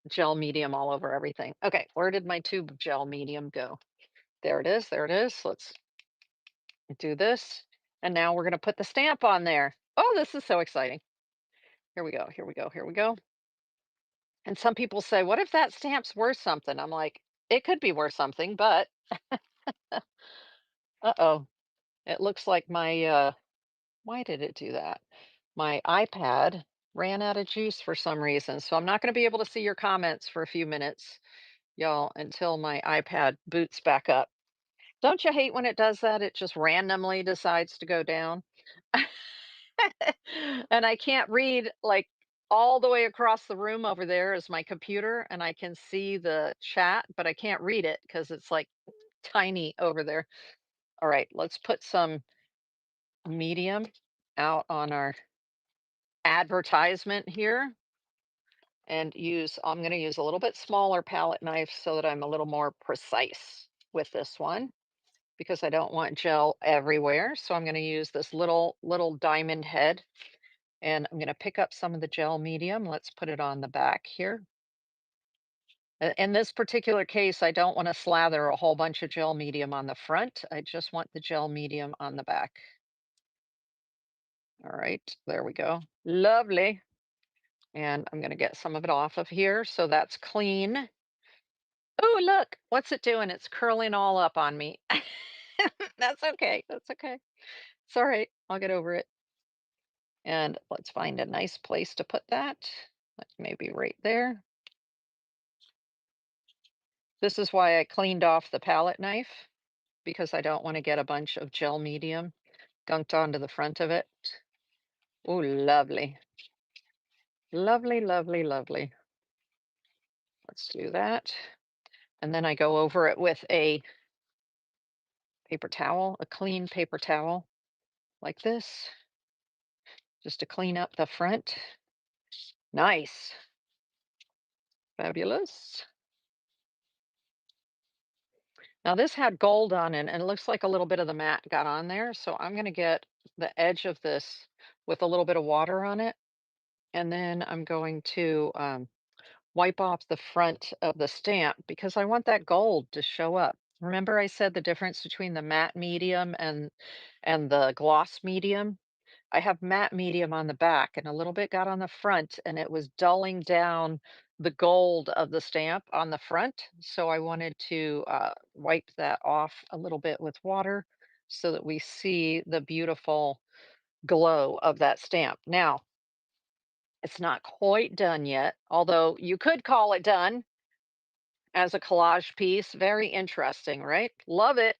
gel medium all over everything. Okay, where did my tube of gel medium go? There it is. There it is. Let's do this. And now we're going to put the stamp on there. Oh, this is so exciting. Here we go. Here we go. Here we go. And some people say, "What if that stamp's worth something?" I'm like, "It could be worth something, but uh-oh. It looks like my why did it do that? My iPad ran out of juice for some reason. So I'm not going to be able to see your comments for a few minutes, y'all, until my iPad boots back up. Don't you hate when it does that? It just randomly decides to go down. And I can't read like all the way across the room over there is my computer and I can see the chat, but I can't read it because it's like tiny over there. All right, let's put some medium out on our advertisement here and I'm going to use a little bit smaller palette knife so that I'm a little more precise with this one because I don't want gel everywhere. So I'm going to use this little diamond head and I'm going to pick up some of the gel medium. Let's put it on the back here. In this particular case, I don't want to slather a whole bunch of gel medium on the front. I just want the gel medium on the back. All right, there we go. Lovely. And I'm going to get some of it off of here. So that's clean. Oh, look, what's it doing? It's curling all up on me. That's okay. That's okay. It's all right. I'll get over it. And let's find a nice place to put that. Like maybe right there. This is why I cleaned off the palette knife because I don't want to get a bunch of gel medium gunked onto the front of it. Oh, lovely. Lovely, lovely, lovely. Let's do that. And then I go over it with a paper towel, a clean paper towel like this, just to clean up the front. Nice. Fabulous. Now this had gold on it, and it looks like a little bit of the matte got on there. So I'm going to get the edge of this with a little bit of water on it. And then I'm going to wipe off the front of the stamp because I want that gold to show up. Remember I said the difference between the matte medium and the gloss medium? I have matte medium on the back and a little bit got on the front and it was dulling down the gold of the stamp on the front. So I wanted to wipe that off a little bit with water so that we see the beautiful glow of that stamp. Now, it's not quite done yet, although you could call it done as a collage piece. Very interesting, right? Love it.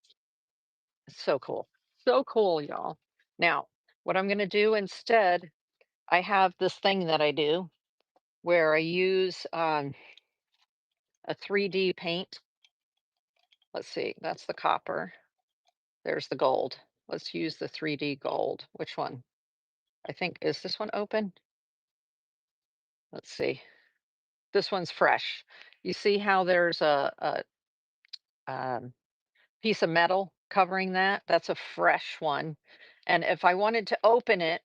It's so cool. So cool, y'all. Now, what I'm going to do instead, I have this thing that I do where I use a 3D paint. Let's see, that's the copper. There's the gold. Let's use the 3D gold. Which one? I think, is this one open? Let's see. This one's fresh. You see how there's a piece of metal covering that? That's a fresh one. And if I wanted to open it,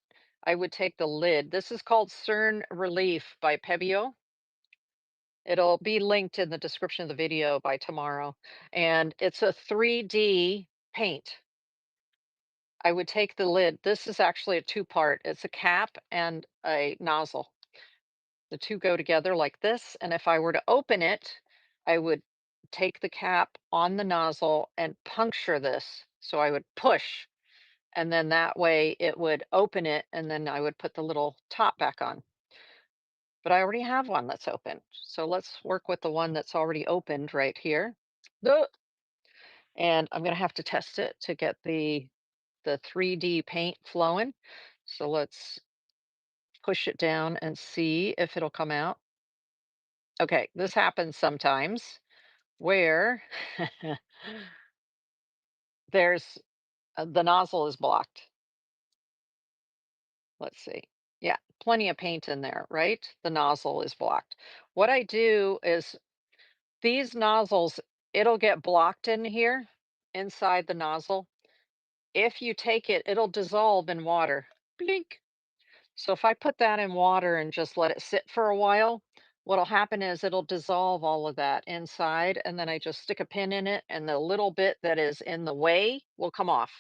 I would take the lid. This is called CERN Relief by Pebeo. It'll be linked in the description of the video by tomorrow. And it's a 3D paint. I would take the lid. This is actually a two-part. It's a cap and a nozzle. The two go together like this. And if I were to open it, I would take the cap on the nozzle and puncture this. So I would push, and then that way it would open it, and then I would put the little top back on. But I already have one that's open. So let's work with the one that's already opened right here. Duh. And I'm going to have to test it to get the 3D paint flowing. So let's push it down and see if it'll come out. Okay, this happens sometimes where there's the nozzle is blocked. Let's see. Yeah, plenty of paint in there, right? The nozzle is blocked. What I do is these nozzles, it'll get blocked in here inside the nozzle. If you take it, it'll dissolve in water. Blink. So if I put that in water and just let it sit for a while, what'll happen is it'll dissolve all of that inside, and then I just stick a pin in it, and the little bit that is in the way will come off.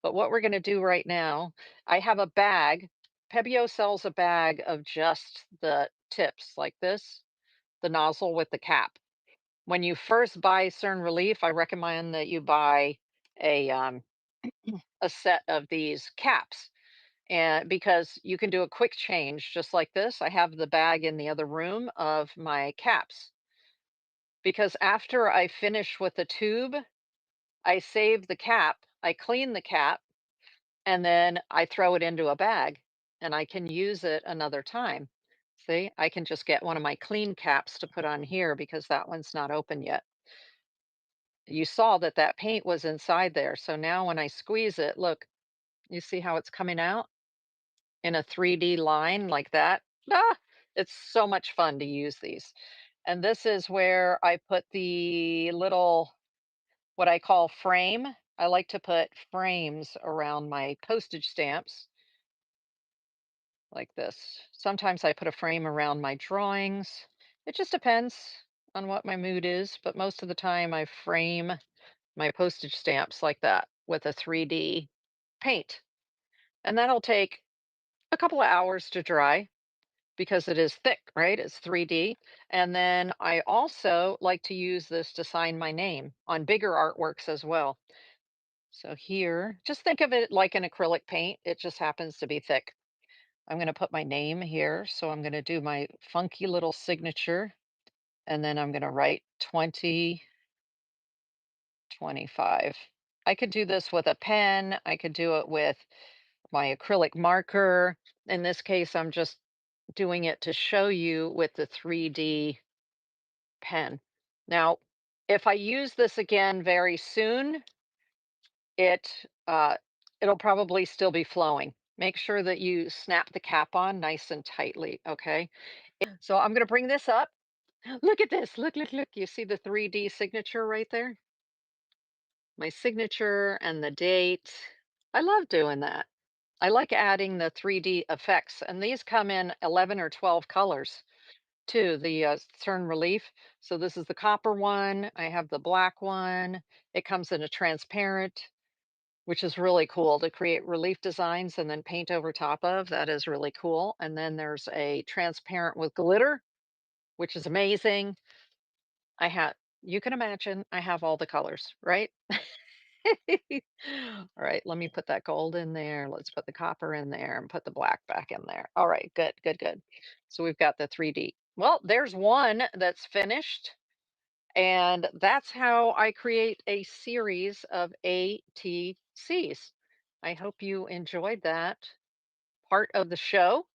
But what we're gonna do right now, I have a bag. Pebeo sells a bag of just the tips like this, the nozzle with the cap. When you first buy CERN Relief, I recommend that you buy a a set of these caps, and because you can do a quick change just like this. I have the bag in the other room of my caps because after I finish with the tube, I save the cap, I clean the cap, and then I throw it into a bag and I can use it another time. See, I can just get one of my clean caps to put on here because that one's not open yet. You saw that that paint was inside there. So now when I squeeze it, look, you see how it's coming out in a 3D line like that? Ah, it's so much fun to use these. And this is where I put the little, what I call frame. I like to put frames around my postage stamps like this. Sometimes I put a frame around my drawings. It just depends on what my mood is, but most of the time I frame my postage stamps like that with a 3D paint. And that'll take a couple of hours to dry because it is thick, right? It's 3D. And then I also like to use this to sign my name on bigger artworks as well. So here, just think of it like an acrylic paint. It just happens to be thick. I'm going to put my name here. So I'm going to do my funky little signature And then I'm going to write 2025. I could do this with a pen. I could do it with my acrylic marker. In this case, I'm just doing it to show you with the 3D pen. Now, if I use this again very soon, it it'll probably still be flowing. Make sure that you snap the cap on nice and tightly, okay? So I'm gonna bring this up. Look at this. Look, look, look. You see the 3D signature right there? My signature and the date. I love doing that. I like adding the 3D effects, and these come in 11 or 12 colors too, the Cern Relief. So this is the copper one. I have the black one. It comes in a transparent, which is really cool to create relief designs and then paint over top of. That is really cool. And then there's a transparent with glitter, which is amazing. I have, you can imagine, I have all the colors, right? All right, let me put that gold in there. Let's put the copper in there and put the black back in there. All right, good, good, good. So we've got the 3D. Well, there's one that's finished, and that's how I create a series of ATCs. I hope you enjoyed that part of the show.